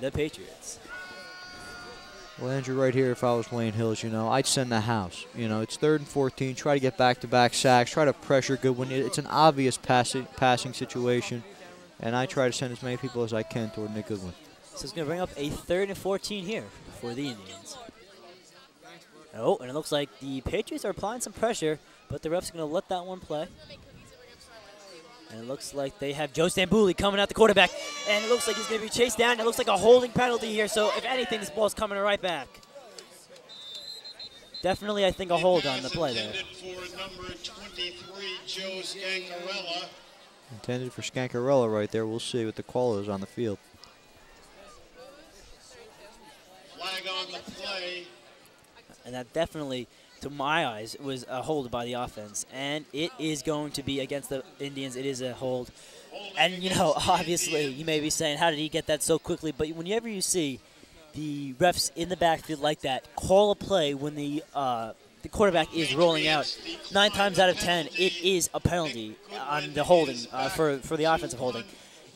the Patriots. Well, Andrew, right here, if I was Wayne Hills, you know, I'd send the house. You know, it's 3rd and 14. Try to get back-to-back sacks. Try to pressure Goodwin. It's an obvious passing situation, and I try to send as many people as I can toward Nick Goodwin. So it's going to bring up a 3rd and 14 here for the Indians. Oh, and it looks like the Patriots are applying some pressure, but the ref's going to let that one play. And it looks like they have Joe Stambuli coming out the quarterback. And it looks like he's going to be chased down. It looks like a holding penalty here. So if anything, this ball's coming right back. Definitely, I think, a hold on the play there. For number 23, Joe Scancarella. Intended for Scancarella right there. We'll see what the call is on the field. Flag on the play. And that definitely, to my eyes, was a hold by the offense. And it is going to be against the Indians. It is a hold. And, you know, obviously, you may be saying, how did he get that so quickly? But whenever you see the refs in the backfield like that call a play when the quarterback is rolling out, 9 times out of 10, it is a penalty on the holding, for the offensive holding.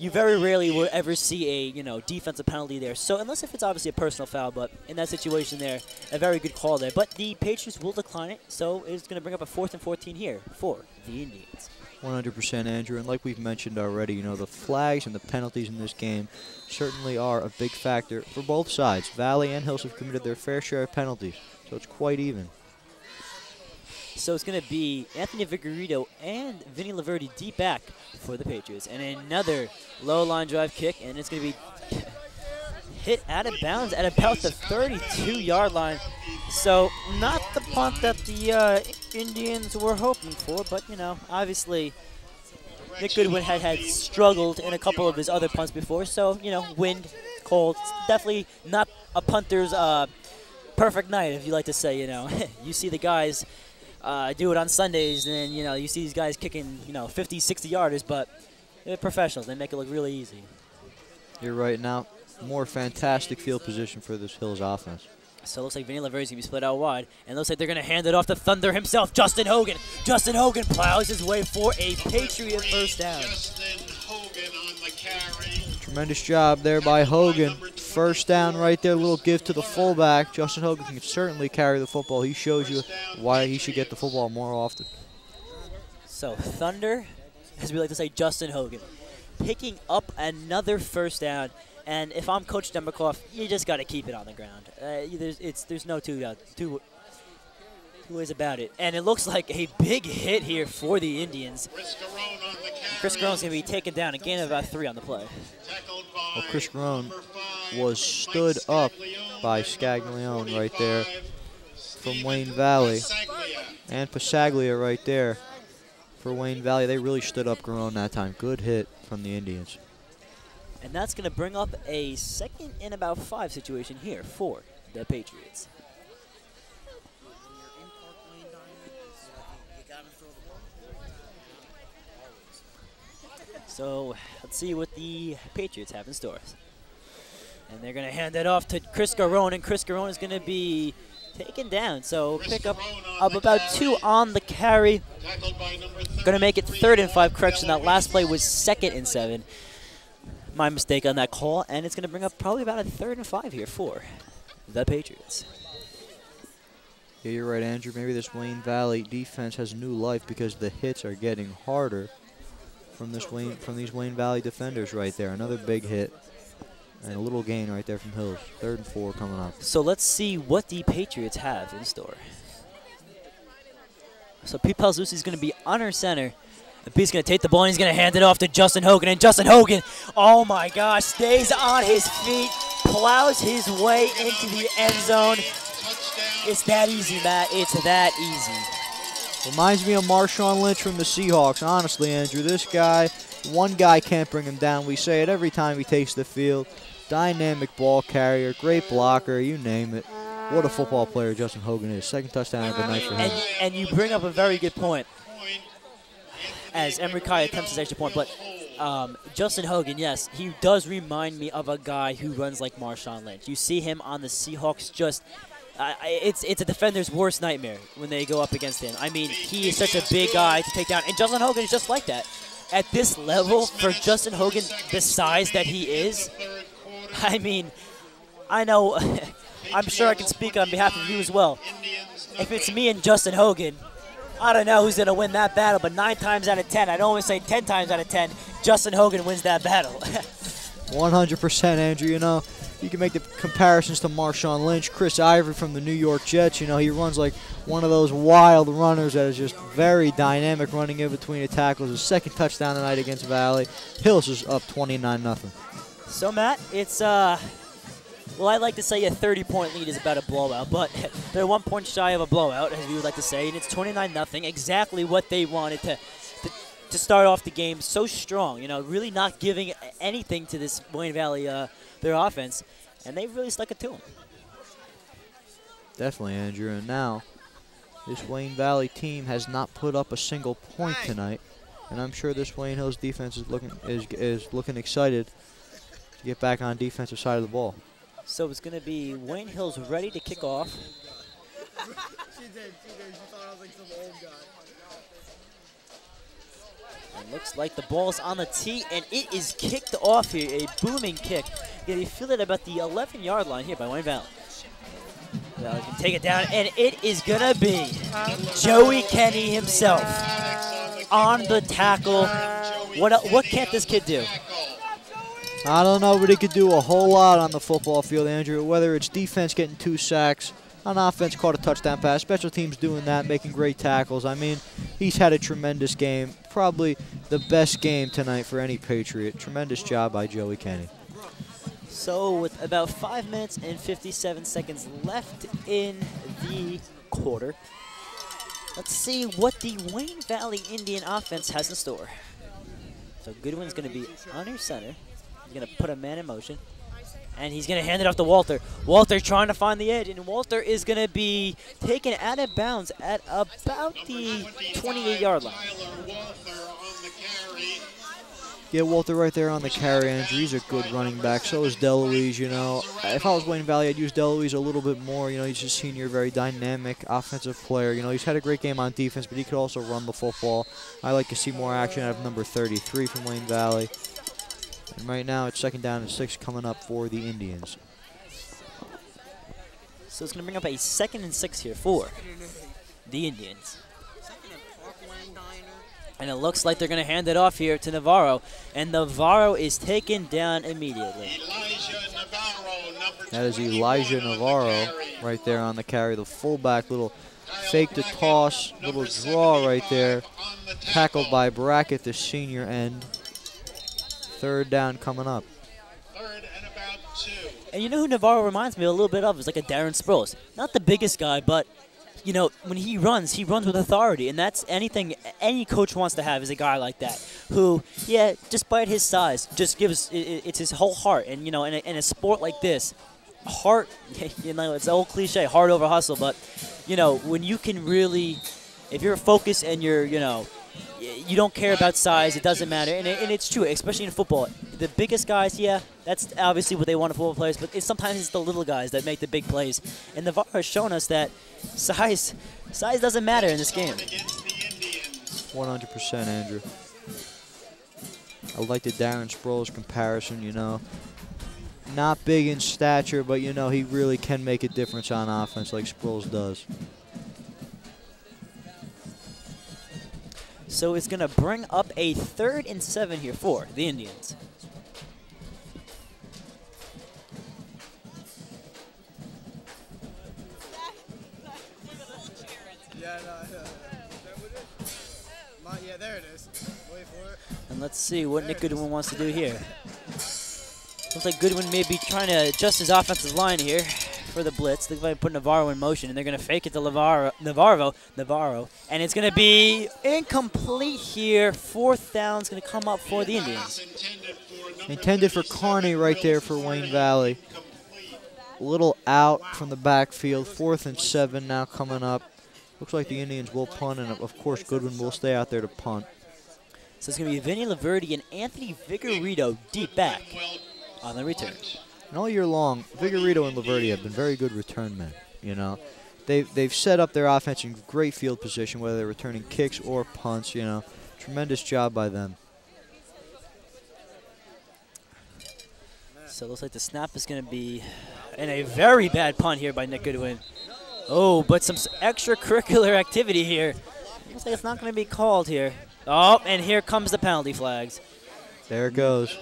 You very rarely will ever see a defensive penalty there. So unless if it's obviously a personal foul, but in that situation there, a very good call there. But the Patriots will decline it, so it's going to bring up a 4th and 14 here for the Indians. 100%, Andrew. And like we've mentioned already, you know, the flags and the penalties in this game certainly are a big factor for both sides. Valley and Hills have committed their fair share of penalties, so it's quite even. So it's going to be Anthony Vigorito and Vinny Laverty deep back for the Patriots. And another low line drive kick, and it's going to be hit out of bounds at about the 32-yard line. So not the punt that the Indians were hoping for, but, you know, obviously Nick Goodwin had struggled in a couple of his other punts before. So, you know, wind, cold, it's definitely not a punter's perfect night, if you like to say, you know. You see the guys do it on Sundays, and you know you see these guys kicking 50, 60-yarders, but they're professionals. They make it look really easy. You're right. Now, more fantastic field position for this Hills offense. So it looks like Vinny Laverty's going to be split out wide, and it looks like they're going to hand it off to Thunder himself, Justin Hogan. Justin Hogan plows his way for a Patriot first down. Justin Hogan on the carry. Tremendous job there by Hogan. First down right there, a little give to the fullback. Justin Hogan can certainly carry the football. He shows you why he should get the football more often. So Thunder, as we like to say, Justin Hogan, picking up another first down. And if I'm Coach Demikoff, you just got to keep it on the ground. There's no two ways about it. And it looks like a big hit here for the Indians. Chris Garone's going to be taken down, a gain of about 3 on the play. Well, Chris Garone was stood up by Scaglione right there from Wayne Valley. And Pasaglia right there for Wayne Valley. They really stood up Garone that time. Good hit from the Indians. And that's going to bring up a 2nd and about 5 situation here for the Patriots. So let's see what the Patriots have in store. And they're going to hand it off to Chris Garone, and Chris Garone is going to be taken down. So pick up about 2 on the carry. Going to make it 3rd and 5. Correction, that last play was 2nd and 7. My mistake on that call, and it's going to bring up probably about a 3rd and 5 here for the Patriots. Yeah, you're right, Andrew. Maybe this Wayne Valley defense has new life because the hits are getting harder from these Wayne Valley defenders right there. Another big hit and a little gain right there from Hills. 3rd and 4 coming up. So let's see what the Patriots have in store. So Pete Pelzuzzi is going to be under center. And Pete's going to take the ball, and he's going to hand it off to Justin Hogan. And Justin Hogan, oh my gosh, stays on his feet, plows his way into the end zone. It's that easy, Matt. It's that easy. Reminds me of Marshawn Lynch from the Seahawks. Honestly, Andrew, this guy, one guy can't bring him down. We say it every time he takes the field. Dynamic ball carrier, great blocker, you name it. What a football player Justin Hogan is. 2nd touchdown of the night for him. And you bring up a very good point, as Emery Kai attempts his extra point. But Justin Hogan, yes, he does remind me of a guy who runs like Marshawn Lynch. You see him on the Seahawks just it's a defender's worst nightmare when they go up against him. I mean, he is such a big guy to take down, and Justin Hogan is just like that. At this level, for Justin Hogan, the size that he is, I mean, I know I'm sure I can speak on behalf of you as well. If it's me and Justin Hogan, I don't know who's going to win that battle, but 9 times out of 10, I'd always say 10 times out of 10, Justin Hogan wins that battle. 100%, Andrew. You know, you can make the comparisons to Marshawn Lynch, Chris Ivory from the New York Jets. You know, he runs like one of those wild runners that is just very dynamic, running in between the tackles. His second touchdown tonight against Valley. Hills is up 29-0. So, Matt, it's, well, I'd like to say a 30-point lead is about a blowout, but they're 1 point shy of a blowout, as we would like to say, and it's 29-0, exactly what they wanted to start off the game so strong, you know, really not giving anything to this Wayne Valley, their offense, and they've really stuck it to them. Definitely, Andrew, and now this Wayne Valley team has not put up a single point tonight, and I'm sure this Wayne Hills defense is looking excited to get back on defensive side of the ball. So it's going to be Wayne Hills ready to kick off. She did. She thought I was like some old guy. It looks like the ball's on the tee, and it is kicked off here. A booming kick. Yeah, they feel it about the 11-yard line here by Wayne Valley. Valley can take it down, and it is going to be Joey Kenny himself on the tackle. What can't this kid do? I don't know, but he could do a whole lot on the football field, Andrew, whether it's defense getting 2 sacks, on offense caught a touchdown pass, special teams doing that, making great tackles. I mean, he's had a tremendous game, probably the best game tonight for any Patriot. Tremendous job by Joey Kenny. So with about 5 minutes and 57 seconds left in the quarter, let's see what the Wayne Valley Indian offense has in store. So Goodwin's going to be under center. He's going to put a man in motion, and he's going to hand it off to Walter. Walter trying to find the edge, and Walter is going to be taken out of bounds at about the 28-yard line. Yeah, Walter right there on the carry, Andrew. He's a good running back. So is DeLuise, you know. If I was Wayne Valley, I'd use DeLuise a little bit more. You know, he's a senior, very dynamic offensive player. You know, he's had a great game on defense, but he could also run the football. I like to see more action out of number 33 from Wayne Valley. And right now, it's 2nd down and 6 coming up for the Indians. So it's going to bring up a 2nd and 6 here for the Indians. And it looks like they're going to hand it off here to Navarro. And Navarro is taken down immediately. That is Elijah Navarro right there on the carry. The fullback, little fake to toss, little draw right there. Tackled by Brackett, the senior end. 3rd down coming up. And you know who Navarro reminds me a little bit of? Is like a Darren Sproles. Not the biggest guy, but you know, when he runs with authority, and that's anything any coach wants to have is a guy like that who, yeah, despite his size, just gives it's his whole heart. And you know, in a sport like this, heart, you know, it's the old cliche, heart over hustle. But you know, when you can really, if you're focused and you're, you know, you don't care about size, it doesn't matter, and it's true, especially in football. The biggest guys, yeah, that's obviously what they want in football players, but sometimes it's the little guys that make the big plays. And Navarro has shown us that size doesn't matter in this game. 100%, Andrew. I like the Darren Sproles comparison, you know. Not big in stature, but, you know, he really can make a difference on offense like Sproles does. So it's going to bring up a 3rd and 7 here for the Indians. Yeah, there it is. Wait for it. And let's see what Nick Goodwin wants to do here. Looks like Goodwin may be trying to adjust his offensive line here for the blitz. They're going to put Navarro in motion, and they're going to fake it to Navarro, and it's going to be incomplete here. 4th down is going to come up for the Indians. Intended for Carney right there for Wayne Valley. A little out from the backfield. 4th and 7 now coming up. Looks like the Indians will punt, and of course Goodwin will stay out there to punt. So it's going to be Vinny Laverty and Anthony Vigorito deep back on the return. And all year long, Vigorito and Laverty have been very good return men. You know, they've set up their offense in great field position, whether they're returning kicks or punts. You know, tremendous job by them. So it looks like the snap is going to be And a very bad punt here by Nick Goodwin. Oh, but some extracurricular activity here. Looks like it's not going to be called here. Oh, and here comes the penalty flags. There it goes.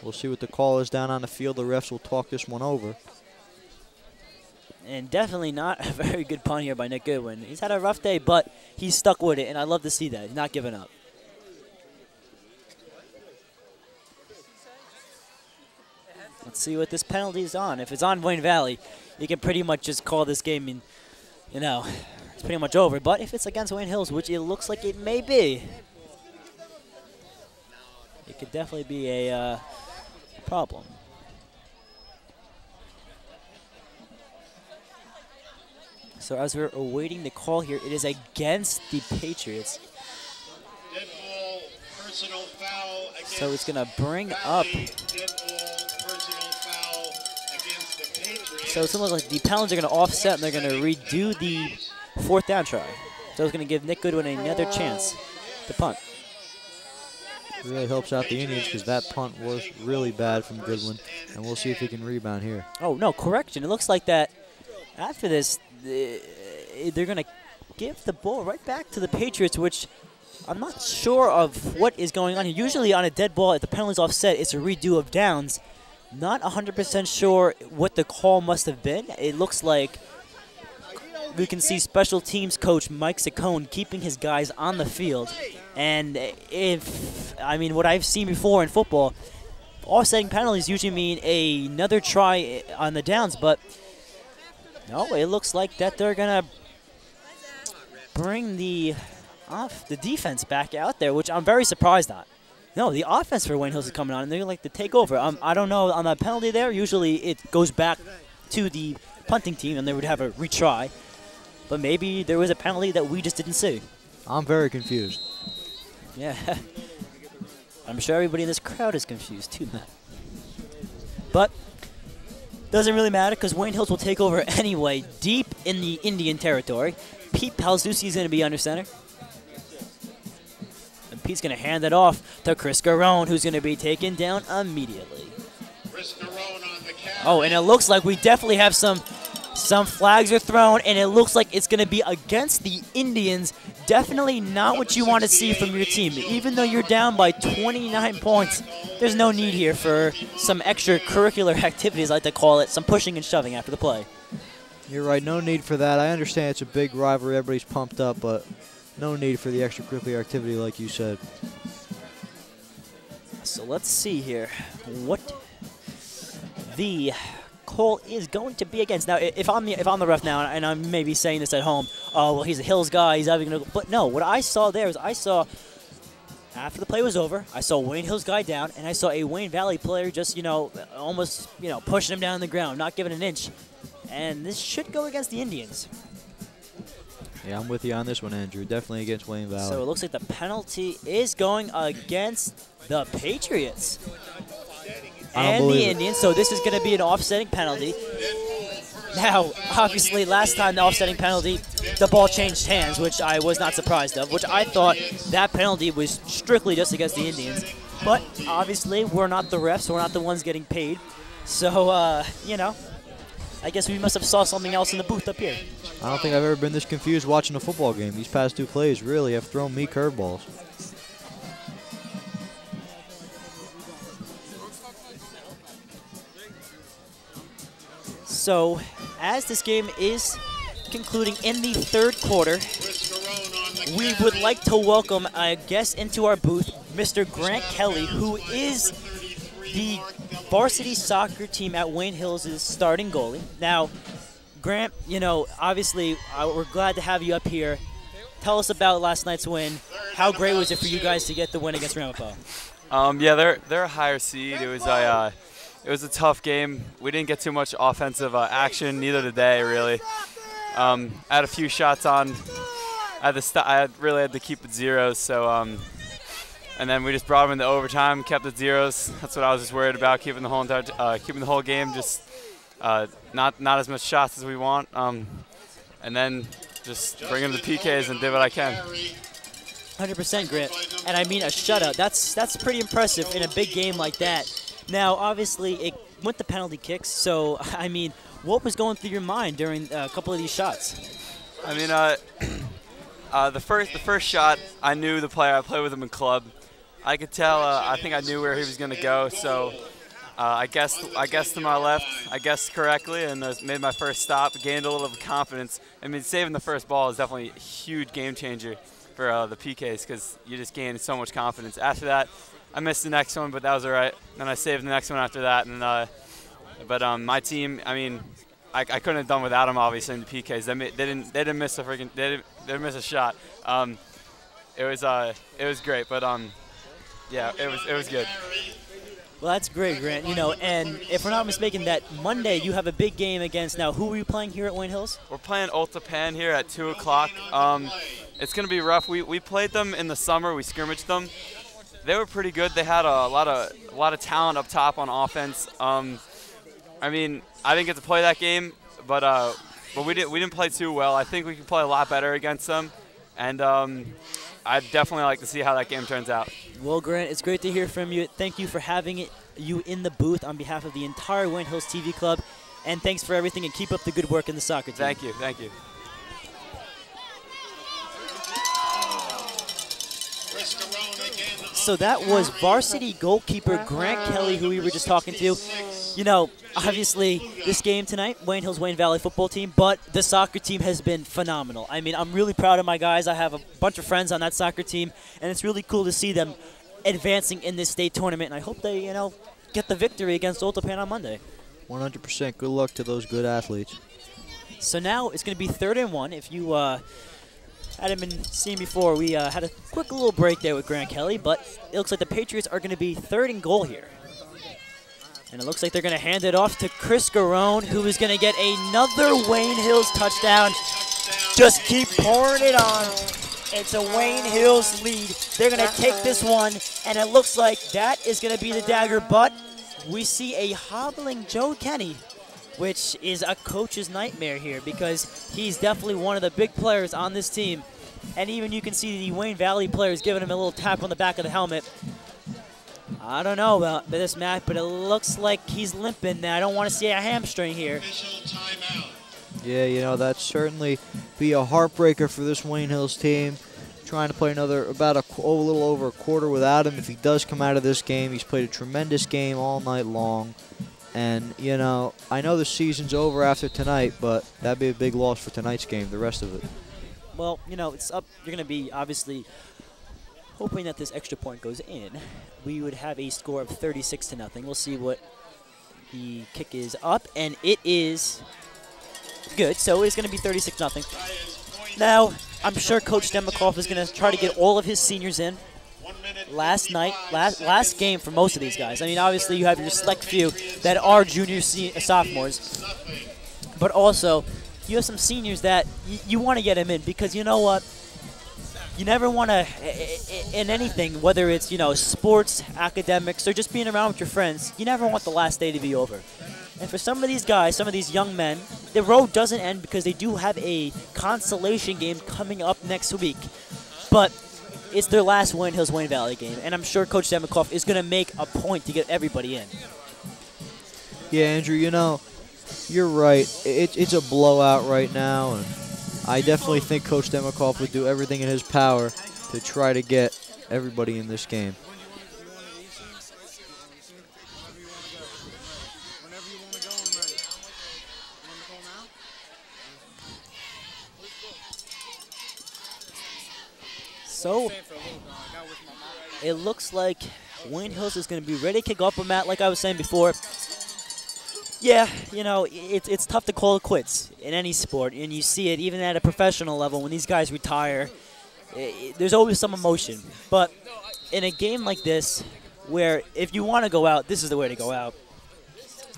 We'll see what the call is down on the field. The refs will talk this one over. And definitely not a very good punt here by Nick Goodwin. He's had a rough day, but he's stuck with it, and I love to see that. He's not giving up. Let's see what this penalty is on. If it's on Wayne Valley, you can pretty much just call this game, and you know, it's pretty much over. But if it's against Wayne Hills, which it looks like it may be, it could definitely be a problem. So as we're awaiting the call here, it is against the Patriots. Dead ball, personal foul against So it's going to bring up. So it's going to look like the penalties are going to offset, and they're going to redo the 4th down try. So it's going to give Nick Goodwin another chance to punt. Really helps out the Indians because that punt was really bad from Goodwin, and we'll see if he can rebound here. Oh, no, correction. It looks like that after this, they're going to give the ball right back to the Patriots, which I'm not sure of what is going on here. Usually on a dead ball, if the penalty's offset, it's a redo of downs. Not 100% sure what the call must have been. It looks like we can see special teams coach Mike Saccone keeping his guys on the field. And what I've seen before in football, offsetting penalties usually mean another try on the downs, but no, it looks like that they're going to bring the defense back out there, which I'm very surprised at. No, the offense for Wayne Hills is coming on, and they're like to take over. I don't know, on that penalty there, usually it goes back to the punting team, and they would have a retry. But maybe there was a penalty that we just didn't see. I'm very confused. Yeah. I'm sure everybody in this crowd is confused, too, man. But doesn't really matter because Wayne Hills will take over anyway, deep in the Indian territory. Pete Palzuzzi is going to be under center. And Pete's going to hand it off to Chris Garone, who's going to be taken down immediately. Oh, and it looks like we definitely have some flags are thrown, and it looks like it's going to be against the Indians. Definitely not what you want to see from your team. Even though you're down by 29 points, there's no need here for some extracurricular activities, I like to call it, some pushing and shoving after the play. You're right, no need for that. I understand it's a big rivalry, everybody's pumped up, but no need for the extracurricular activity like you said. So let's see here what the call is going to be against. Now, if I'm the ref now, and I'm maybe saying this at home, oh, well, he's a Hills guy, he's having to, but no, what I saw there is after the play was over, I saw Wayne Hills guy down, and I saw a Wayne Valley player just, almost, pushing him down on the ground, not giving an inch. And this should go against the Indians. Yeah, I'm with you on this one, Andrew. Definitely against Wayne Valley. So it looks like the penalty is going against the Patriots and the Indians. So this is going to be an offsetting penalty. Now, obviously, last time the offsetting penalty, the ball changed hands, which I was not surprised of, which I thought that penalty was strictly just against the Indians. But obviously, we're not the refs. We're not the ones getting paid. So, I guess we must have saw something else in the booth up here. I don't think I've ever been this confused watching a football game. These past two plays really have thrown me curveballs. So, as this game is concluding in the third quarter, we would like to welcome a guest into our booth, Mr. Grant Kelly, who is the varsity soccer team at Wayne Hills' starting goalie. Now, Grant, obviously, we're glad to have you up here. Tell us about last night's win. How great was it for you guys to get the win against Ramapo? Yeah, they're a higher seed. It was a tough game. We didn't get too much offensive action, neither did they, really. I had a few shots on. I really had to keep it zeros, so and then we just brought them into overtime, kept it zeros. That's what I was just worried about, keeping the whole game, just not as much shots as we want, and then just bring them to PKs and did what I can. 100%, Grant. And I mean a shutout. That's pretty impressive in a big game like that. Now, obviously, went to penalty kicks. So, I mean, what was going through your mind during a couple of these shots? I mean, the first shot, I knew the player. I played with him in club. I could tell. I think I knew where he was going to go. So I guessed to my left. I guessed correctly and made my first stop. Gained a little bit of confidence. I mean, saving the first ball is definitely a huge game changer for the PKs because you just gain so much confidence. After that, I missed the next one, but that was all right. Then I saved the next one after that. And but my team, I mean, I couldn't have done without them obviously in the PKs. They didn't miss a freaking they didn't miss a shot. It was great, but yeah, it was good. Well, that's great, Grant. You know, and if we're not mistaken, that Monday you have a big game against. Now, who are you playing here at Wayne Hills? We're playing Ulta Pan here at 2 o'clock. It's gonna be rough. We played them in the summer. We scrimmaged them. They were pretty good. They had a lot of talent up top on offense. I mean, I didn't get to play that game, but we didn't play too well. I think we can play a lot better against them, and I'd definitely like to see how that game turns out. Well, Grant, it's great to hear from you. Thank you for having you in the booth on behalf of the entire Wayne Hills TV Club, and thanks for everything, and keep up the good work in the soccer team. Thank you, thank you. So that was varsity goalkeeper Grant Kelly, who we were just talking to. You know, obviously, this game tonight, Wayne Hills Wayne Valley football team, but the soccer team has been phenomenal. I mean, I'm really proud of my guys. I have a bunch of friends on that soccer team, and it's really cool to see them advancing in this state tournament, and I hope they, you know, get the victory against Ulta Pan on Monday. 100%. Good luck to those good athletes. So now it's going to be 3rd and 1. If you hadn't been seen before, we had a quick little break there with Grant Kelly, but it looks like the Patriots are going to be 3rd and goal here. And it looks like they're going to hand it off to Chris Garone, who is going to get another Wayne Hills touchdown. Just keep pouring it on. It's a Wayne Hills lead. They're going to take this one, and it looks like that is going to be the dagger, but we see a hobbling Joe Kenny, which is a coach's nightmare here because he's definitely one of the big players on this team. And even you can see the Wayne Valley players giving him a little tap on the back of the helmet. I don't know about this, Matt, but it looks like he's limping. I don't want to see a hamstring here. Yeah, you know, that'd certainly be a heartbreaker for this Wayne Hills team. Trying to play another, about a little over a quarter without him. If he does come out of this game, he's played a tremendous game all night long. And, you know, I know the season's over after tonight, but that'd be a big loss for tonight's game, the rest of it. Well, you know, it's up. You're going to be, obviously, hoping that this extra point goes in. We would have a score of 36-0. We'll see what the kick is up, and it is good. So it's going to be 36-0. Now, I'm sure Coach Demikoff is going to try to get all of his seniors in. Last game for most of these guys. I mean, obviously you have your select few that are juniors, sophomores, but also you have some seniors that you want to get them in because you know what? You never want to, in anything, whether it's, you know, sports, academics, or just being around with your friends, you never want the last day to be over. And for some of these guys, some of these young men, the road doesn't end because they do have a consolation game coming up next week. But it's their last Wayne Hills Wayne Valley game, and I'm sure Coach Demikoff is going to make a point to get everybody in. Yeah, Andrew, you know, you're right. It's a blowout right now, and I definitely think Coach Demikoff would do everything in his power to try to get everybody in this game. So it looks like Wayne Hills is going to be ready to kick off, but Matt, like I was saying before, yeah, you know, it's tough to call it quits in any sport, and you see it even at a professional level when these guys retire. There's always some emotion, but in a game like this, where if you want to go out, this is the way to go out.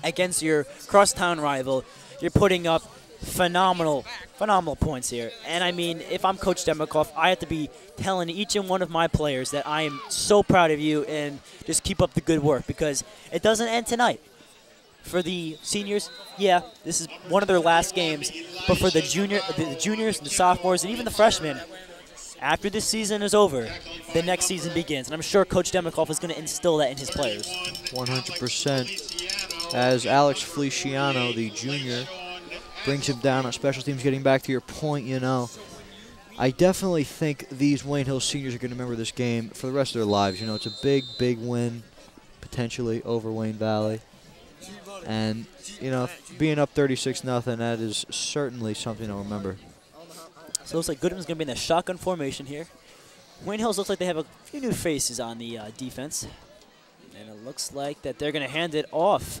Against your crosstown rival, you're putting up phenomenal points here. And I mean, if I'm Coach Demikoff, I have to be telling each and one of my players that I am so proud of you and just keep up the good work because it doesn't end tonight. For the seniors, yeah, this is one of their last games. But for the juniors, the sophomores, and even the freshmen, after this season is over, the next season begins. And I'm sure Coach Demikoff is going to instill that in his players. 100%. as Alex Feliciano, the junior, brings him down on special teams. Getting back to your point, you know, I definitely think these Wayne Hills seniors are going to remember this game for the rest of their lives. You know, it's a big, big win, potentially, over Wayne Valley. And, you know, being up 36-0, that is certainly something I'll remember. So it looks like Goodwin's going to be in the shotgun formation here. Wayne Hills looks like they have a few new faces on the defense. And it looks like that they're going to hand it off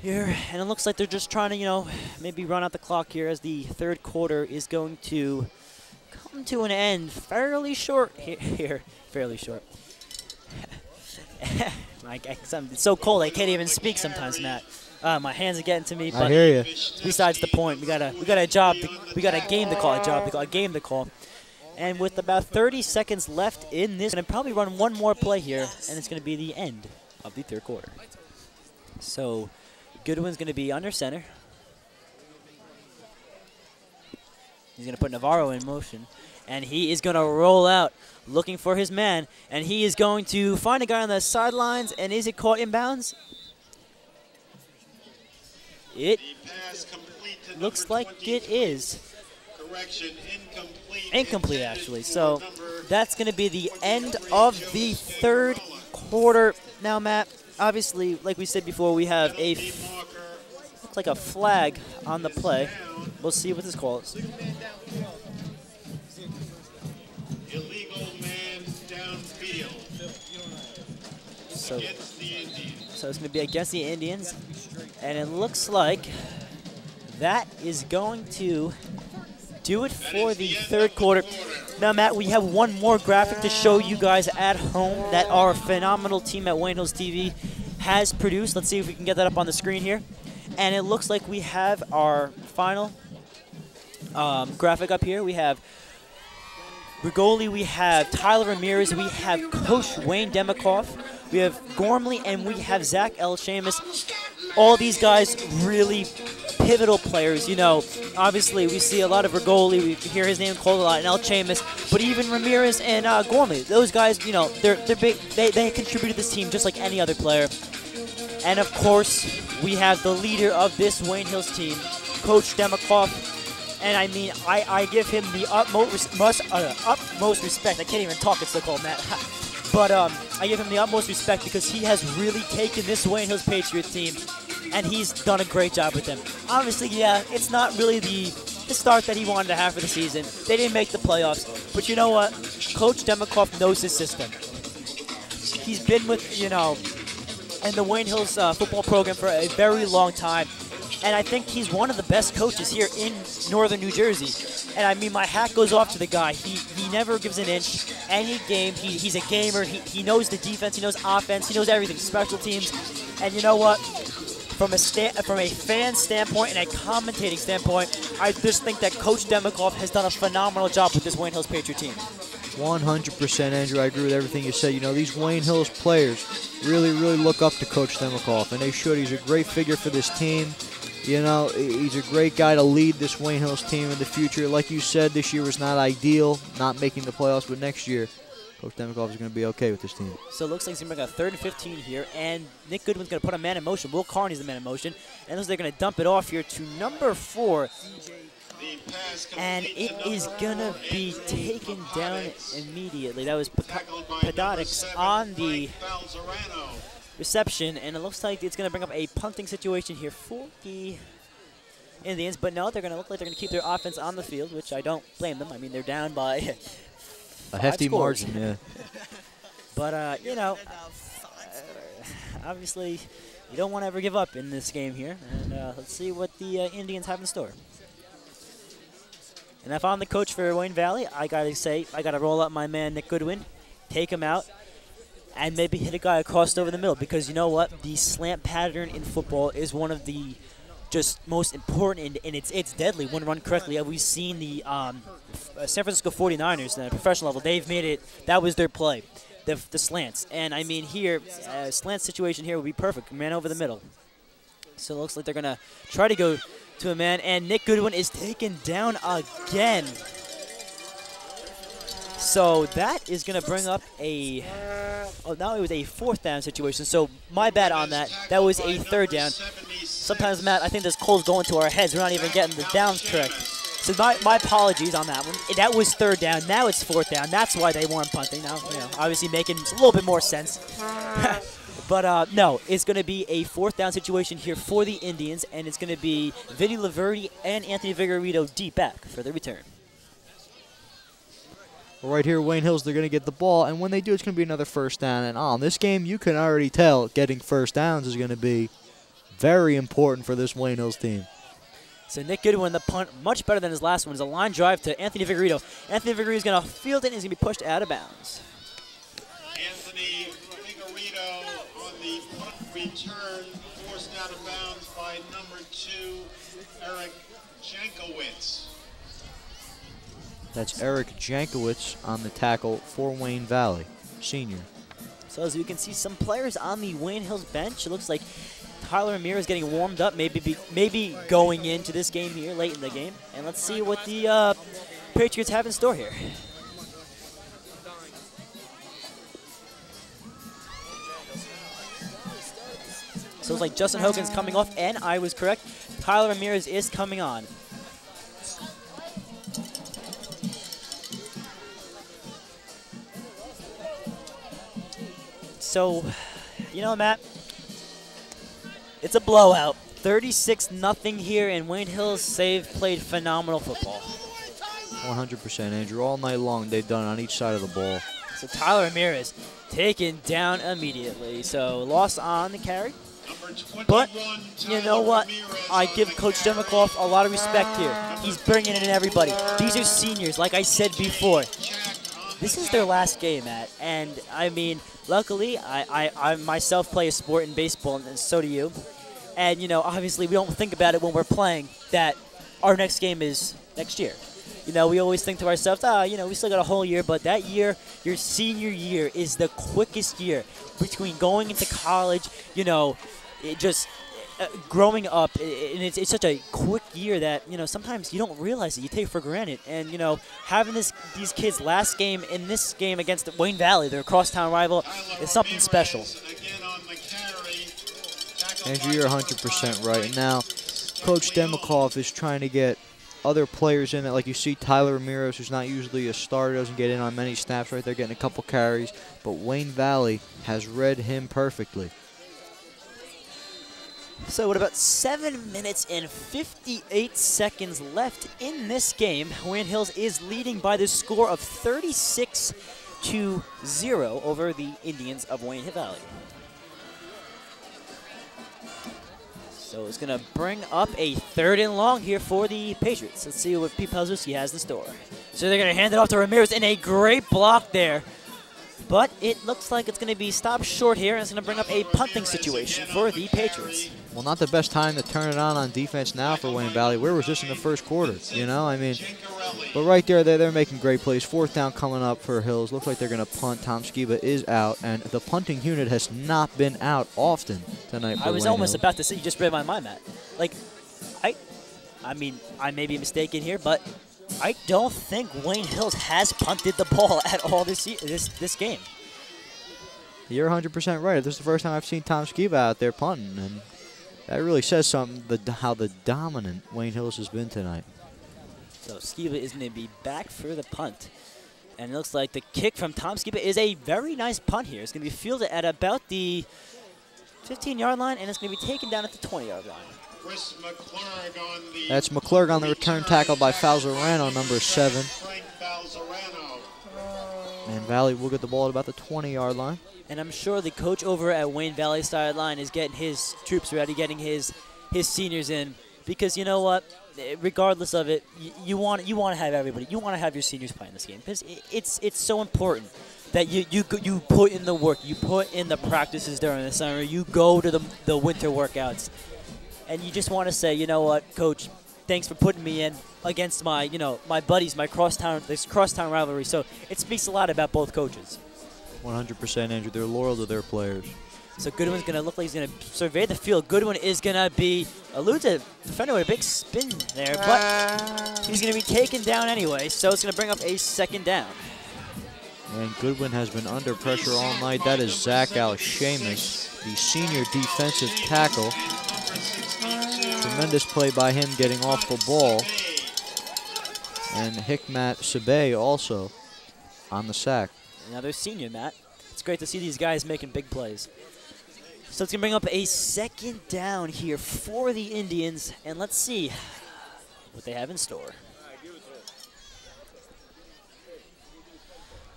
here. And it looks like they're just trying to, you know, maybe run out the clock here as the third quarter is going to come to an end fairly short here. Fairly short. It's so cold I can't even speak sometimes, Matt. My hands are getting to me. But I hear you. Besides the point, we got a game to call. And with about 30 seconds left in this, going to probably run one more play here, and it's going to be the end of the third quarter. So Goodwin's going to be under center. He's going to put Navarro in motion, and he is going to roll out looking for his man, and he is going to find a guy on the sidelines, and is it caught inbounds? It looks like it is. Incomplete, actually. So that's going to be the end of the third quarter. Now, Matt, obviously, like we said before, we have looks like a flag on the play. We'll see what this calls. Illegal man downfield. So it's going to be against the Indians. And it looks like that is going to do it for the third quarter. Now, Matt, we have one more graphic to show you guys at home that our phenomenal team at Wayne Hills TV has produced. Let's see if we can get that up on the screen here. And it looks like we have our final graphic up here. We have Rigoli, we have Tyler Ramirez, we have Coach Wayne Demikoff, we have Gormley, and we have Zach L. Seamus. All these guys really pivotal players. You know, obviously we see a lot of Rigoli, we hear his name called a lot, and El Chamis, but even Ramirez and Gormley, those guys, you know, they're big. They contribute to this team just like any other player. And of course, we have the leader of this Wayne Hills team, Coach Demikoff. And I mean, I give him the utmost respect. I can't even talk, it's so cold, Matt. But I give him the utmost respect because he has really taken this Wayne Hills Patriots team, and he's done a great job with them. Obviously, yeah, it's not really the start that he wanted to have for the season. They didn't make the playoffs. But you know what? Coach Demikoff knows his system. He's been with, you know, in the Wayne Hills football program for a very long time. And I think he's one of the best coaches here in northern New Jersey. And I mean, my hat goes off to the guy. He never gives an inch. Any game, he's a gamer. He knows the defense. He knows offense. He knows everything, special teams. And you know what? From a fan standpoint and a commentating standpoint, I just think that Coach Demikoff has done a phenomenal job with this Wayne Hills Patriot team. 100%, Andrew. I agree with everything you said. You know, these Wayne Hills players really, really look up to Coach Demikoff, and they should. He's a great figure for this team. You know, he's a great guy to lead this Wayne Hills team in the future. Like you said, this year was not ideal, not making the playoffs, but next year, Coach Demikoff is going to be okay with this team. So it looks like he's going to got 3rd and 15 here, and Nick Goodwin's going to put a man in motion. Will Carney's the man in motion, and looks like they're going to dump it off here to number 4. And it is going to be taken down immediately. That was Podatics on the reception, and it looks like it's going to bring up a punting situation here for the Indians. But no, they're going to look like they're going to keep their offense on the field, which I don't blame them. I mean, they're down by a hefty scores. margin, yeah. But, you know, obviously you don't want to ever give up in this game here. And let's see what the Indians have in store. And if I'm the coach for Wayne Valley, I got to say, I got to roll up my man Nick Goodwin, take him out, and maybe hit a guy across over the middle, because you know what? The slant pattern in football is one of the just most important, and it's deadly when run correctly. We've seen the San Francisco 49ers at the professional level. They've made it. That was their play, the slants. And, I mean, here, slant situation here would be perfect. Man over the middle. So it looks like they're going to try to go to a man, and Nick Goodwin is taken down again. So that is going to bring up a, oh, now it was a 4th down situation. So my bad on that. That was a 3rd down. Sometimes, Matt, I think this cold's going to our heads. We're not even getting the downs correct. So my apologies on that one. That was 3rd down. Now it's 4th down. That's why they weren't punting. Now, obviously making a little bit more sense. But no, it's going to be a 4th down situation here for the Indians, and it's going to be Vinny Laverty and Anthony Vigorito deep back for the return. Right here, Wayne Hills, they're going to get the ball, and when they do, it's going to be another 1st down. And on this game, you can already tell getting 1st downs is going to be very important for this Wayne Hills team. So Nick Goodwin, the punt, much better than his last one. It's a line drive to Anthony Vigorito. Anthony Vigorito is going to field it, and he's going to be pushed out of bounds. Anthony Vigorito on the punt return, forced out of bounds by number 2, Eric Jankowitz. That's Eric Jankowitz on the tackle for Wayne Valley, senior. So as you can see, some players on the Wayne Hills bench. It looks like Tyler Ramirez getting warmed up, maybe going into this game here late in the game. And let's see what the Patriots have in store here. So it's like Justin Hogan's coming off, and I was correct. Tyler Ramirez is coming on. So, you know, Matt, it's a blowout. 36-0 here, and Wayne Hills played phenomenal football. 100%, Andrew. All night long they've done on each side of the ball. So Tyler Ramirez taken down immediately. So loss on the carry. But you know what? I give Coach Demikoff a lot of respect here. He's bringing in everybody. These are seniors, like I said before. This is their last game, Matt. And, I mean, luckily, I myself play a sport in baseball, and so do you. And, you know, obviously we don't think about it when we're playing that our next game is next year. You know, we always think to ourselves, you know, we still got a whole year. But that year, your senior year, is the quickest year between going into college, you know, it just growing up, and it's such a quick year that, you know, sometimes you don't realize it. You take it for granted. And, you know, having these kids' last game in this game against Wayne Valley, their crosstown rival, is something special. Andrew, you're 100% right. And now, Coach Demikoff is trying to get other players in it. Like you see Tyler Ramirez, who's not usually a starter, doesn't get in on many snaps right there, getting a couple carries. But Wayne Valley has read him perfectly. So with about 7 minutes and 58 seconds left in this game, Wayne Hills is leading by the score of 36-0 over the Indians of Wayne Valley. So it's going to bring up a 3rd and long here for the Patriots. Let's see what Pete Pelzuski has in store. So they're going to hand it off to Ramirez, and a great block there. But it looks like it's going to be stopped short here, and it's going to bring up a punting situation for the Patriots. Well, not the best time to turn it on defense now for Wayne Valley. Where was this in the first quarter? You know, I mean, but right there, they're making great plays. 4th down coming up for Hills. Looks like they're going to punt. Tom Skiba is out, and the punting unit has not been out often tonight for I was Wayne almost Hills. about to say, you just read my mind, Matt. Like, I mean, I may be mistaken here, but I don't think Wayne Hills has punted the ball at all this game. You're 100% right. This is the first time I've seen Tom Skiba out there punting, and that really says something, how the dominant Wayne Hills has been tonight. So Skiba is going to be back for the punt. And it looks like the kick from Tom Skiba is a very nice punt here. It's going to be fielded at about the 15-yard line, and it's going to be taken down at the 20-yard line. That's McClurg on the return tackle by Falzarano, number 7. And Valley will get the ball at about the 20-yard line. And I'm sure the coach over at Wayne Valley sideline is getting his troops ready, getting his seniors in, because you know what? Regardless of it, you want to have everybody. You want to have your seniors playing this game because it's so important that you put in the work, you put in the practices during the summer, you go to the winter workouts, and you just want to say, you know what, Coach, thanks for putting me in against my buddies, this crosstown rivalry. So it speaks a lot about both coaches. 100%, Andrew. They're loyal to their players. So Goodwin's going to look like he's going to survey the field. Goodwin is going to be elusive defender with a big spin there, but he's going to be taken down anyway, so it's going to bring up a 2nd down. And Goodwin has been under pressure all night. That is Zach Alshamus, the senior defensive tackle. Tremendous play by him getting off the ball. And Hikmat Sabay also on the sack. Another senior, Matt. It's great to see these guys making big plays. So it's going to bring up a second down here for the Indians. And let's see what they have in store.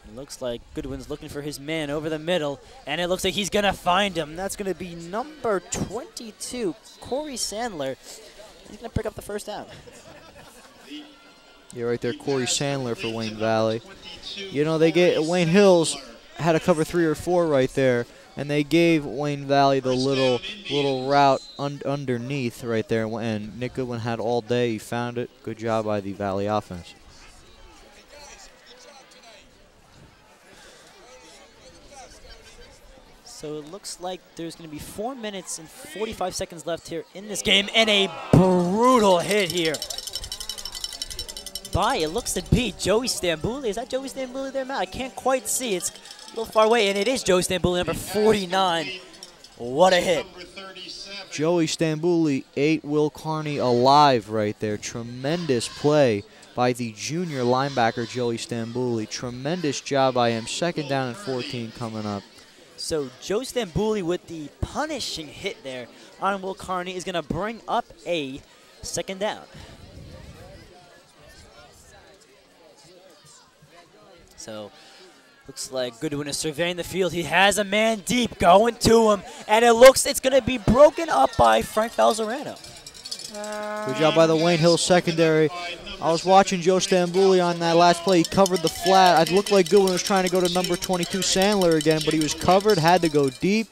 It looks like Goodwin's looking for his man over the middle, and it looks like he's going to find him. That's going to be number 22, Corey Sandler. He's going to pick up the first down. Yeah, right there, Corey Sandler for Wayne Valley. You know, Wayne Hills had a cover 3 or 4 right there, and they gave Wayne Valley the little route underneath right there, and Nick Goodwin had all day. He found it. Good job by the Valley offense. So it looks like there's going to be 4 minutes and 45 seconds left here in this game, and a brutal hit here by, it looks to be Joey Stambouli. Is that Joey Stambouli there, Matt? I can't quite see. It's a little far away, and it is Joey Stambouli, number 49. What a hit. Joey Stambouli ate Will Carney alive right there. Tremendous play by the junior linebacker, Joey Stambouli. Tremendous job by him. Second down and 14 coming up. So Joe Stambouli with the punishing hit there on Will Carney is going to bring up a second down. So looks like Goodwin is surveying the field. He has a man deep going to him, and it's going to be broken up by Frank Falzarano. Good job by the Wayne Hill secondary. I was watching Joe Stambouli on that last play. He covered the flat. It looked like Goodwin was trying to go to number 22 Sandler again, but he was covered, had to go deep.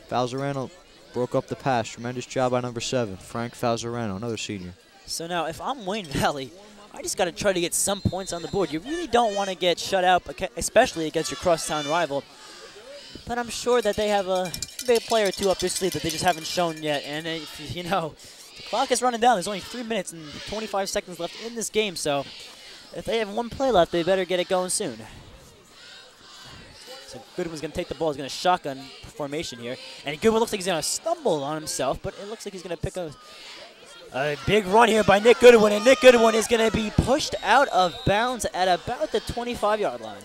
Falzarano broke up the pass. Tremendous job by number 7, Frank Falzarano, another senior. So now if I'm Wayne Valley, I just got to try to get some points on the board. You really don't want to get shut out, especially against your crosstown rival. But I'm sure that they have a big player or two up their sleeve that they just haven't shown yet. And, you know, the clock is running down. There's only 3 minutes and 25 seconds left in this game. So if they have one play left, they better get it going soon. So Goodwin's going to take the ball. He's going to shotgun formation here. And Goodwin looks like he's going to stumble on himself, but it looks like he's going to pick a big run here by Nick Goodwin, and Nick Goodwin is going to be pushed out of bounds at about the 25-yard line.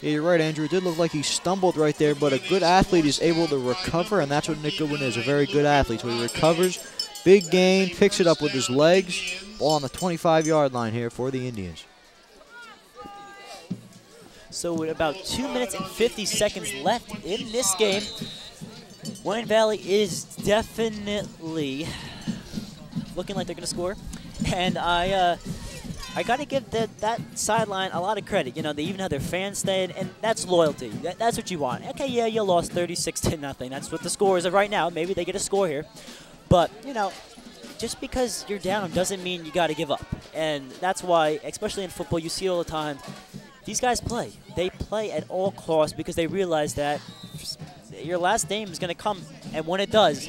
Yeah, you're right, Andrew. It did look like he stumbled right there, but a good athlete is able to recover, and that's what Nick Goodwin is, a very good athlete. So he recovers, big gain, picks it up with his legs, ball on the 25-yard line here for the Indians. So with about 2 minutes and 50 seconds left in this game, Wayne Valley is definitely looking like they're going to score, and I got to give that sideline a lot of credit. You know, they even had their fans staying, and that's loyalty. That's what you want. Okay, yeah, you lost 36-0. That's what the score is of right now. Maybe they get a score here, but you know, just because you're down doesn't mean you got to give up, and that's why, especially in football, you see it all the time. These guys play. They play at all costs because they realize that your last game is going to come, and when it does,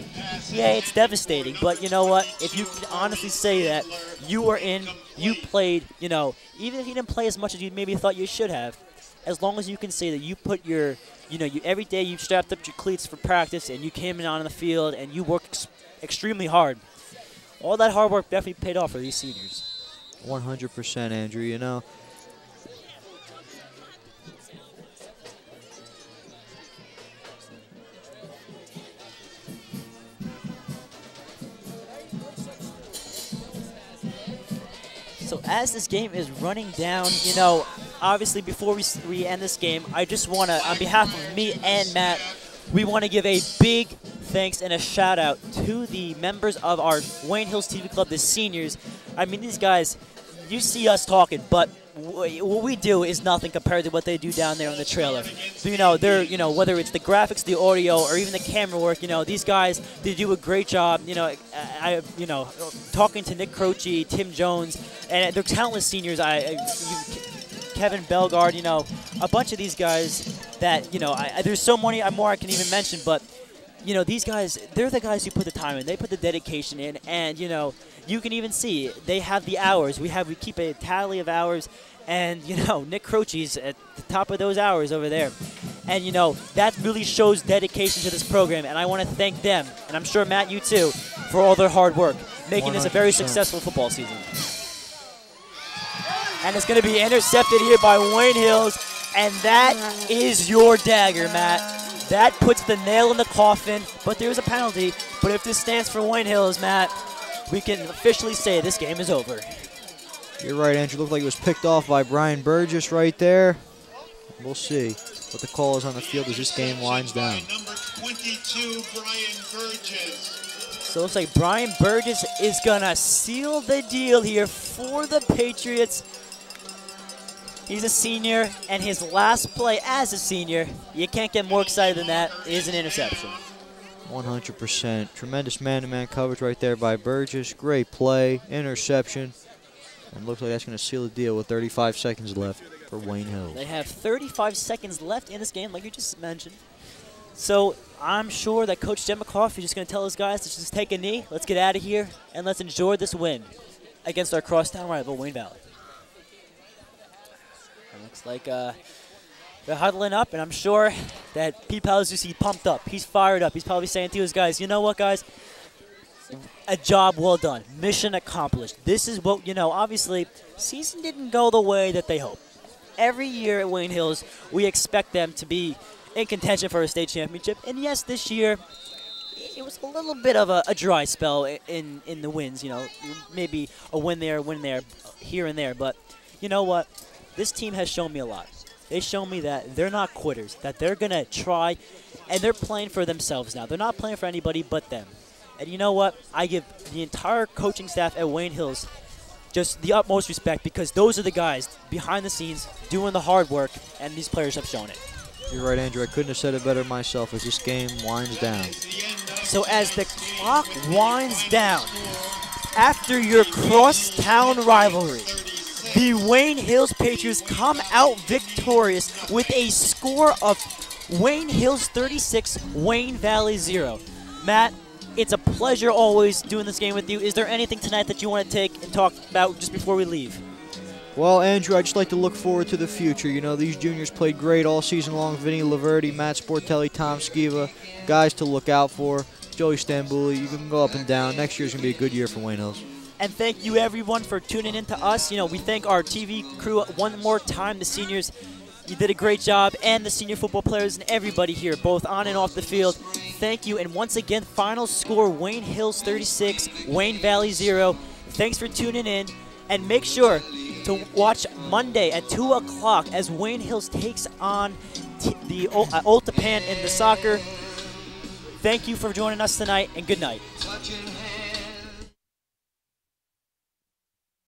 yeah, it's devastating. But you know what? If you can honestly say that you were in, you played, you know, even if you didn't play as much as you maybe thought you should have, as long as you can say that you put your, you know, every day you strapped up your cleats for practice and you came in on the field and you worked extremely hard. All that hard work definitely paid off for these seniors. 100%, Andrew. You know, so as this game is running down, you know, obviously before we end this game, I just want to, on behalf of me and Matt, we want to give a big thanks and a shout out to the members of our Wayne Hills TV Club, the seniors. I mean, these guys, you see us talking, but what we do is nothing compared to what they do down there on the trailer. So, you know, they're, you know, whether it's the graphics, the audio, or even the camera work, you know, these guys, they do a great job. You know, you know, talking to Nick Croce, Tim Jones, and they're countless seniors. Kevin Belgard, you know, a bunch of these guys that, you know, there's so many more I can even mention, but you know, these guys, they're the guys who put the time in. They put the dedication in, and, you know, you can even see they have the hours. We keep a tally of hours, and, you know, Nick Croce's at the top of those hours over there. And, you know, that really shows dedication to this program, and I want to thank them, and I'm sure, Matt, you too, for all their hard work, making 100%. This a very successful football season. And it's going to be intercepted here by Wayne Hills, and that is your dagger, Matt. That puts the nail in the coffin, but there's a penalty. But if this stands for Wayne Hills, Matt, we can officially say this game is over. You're right, Andrew. Looked like it was picked off by Brian Burgess right there. We'll see what the call is on the field as this game winds down. Number 22, Brian Burgess. So it looks like Brian Burgess is going to seal the deal here for the Patriots. He's a senior, and his last play as a senior, you can't get more excited than that, is an interception. 100%. Tremendous man-to-man coverage right there by Burgess. Great play, interception. And looks like that's going to seal the deal with 35 seconds left for Wayne Hills. They have 35 seconds left in this game, like you just mentioned. So I'm sure that Coach Jim McCarthy is just going to tell his guys to just take a knee, let's get out of here, and let's enjoy this win against our crosstown rival, Wayne Valley. It looks like they're huddling up, and I'm sure that Pete Palazzucci pumped up. He's fired up. He's probably saying to his guys, you know what, guys? A job well done. Mission accomplished. This is what, you know, obviously, season didn't go the way that they hoped. Every year at Wayne Hills, we expect them to be in contention for a state championship. And yes, this year, it was a little bit of a dry spell in the wins, you know. Maybe a win there, here and there. But you know what? This team has shown me a lot. They show me that they're not quitters, that they're going to try, and they're playing for themselves now. They're not playing for anybody but them. And you know what? I give the entire coaching staff at Wayne Hills just the utmost respect, because those are the guys behind the scenes doing the hard work, and these players have shown it. You're right, Andrew. I couldn't have said it better myself as this game winds down. So as the clock winds down, after your crosstown rivalry, the Wayne Hills Patriots come out victorious with a score of Wayne Hills 36, Wayne Valley 0. Matt, it's a pleasure always doing this game with you. Is there anything tonight that you want to take and talk about just before we leave? Well, Andrew, I'd just like to look forward to the future. You know, these juniors played great all season long. Vinny Laverty, Matt Sportelli, Tom Skiva, guys to look out for. Joey Stambuli, you can go up and down. Next year's going to be a good year for Wayne Hills. And thank you, everyone, for tuning in to us. You know, we thank our TV crew one more time, the seniors. You did a great job, and the senior football players and everybody here, both on and off the field. Thank you. And once again, final score, Wayne Hills 36, Wayne Valley 0. Thanks for tuning in. And make sure to watch Monday at 2 o'clock as Wayne Hills takes on the Oltapan in the soccer. Thank you for joining us tonight, and good night.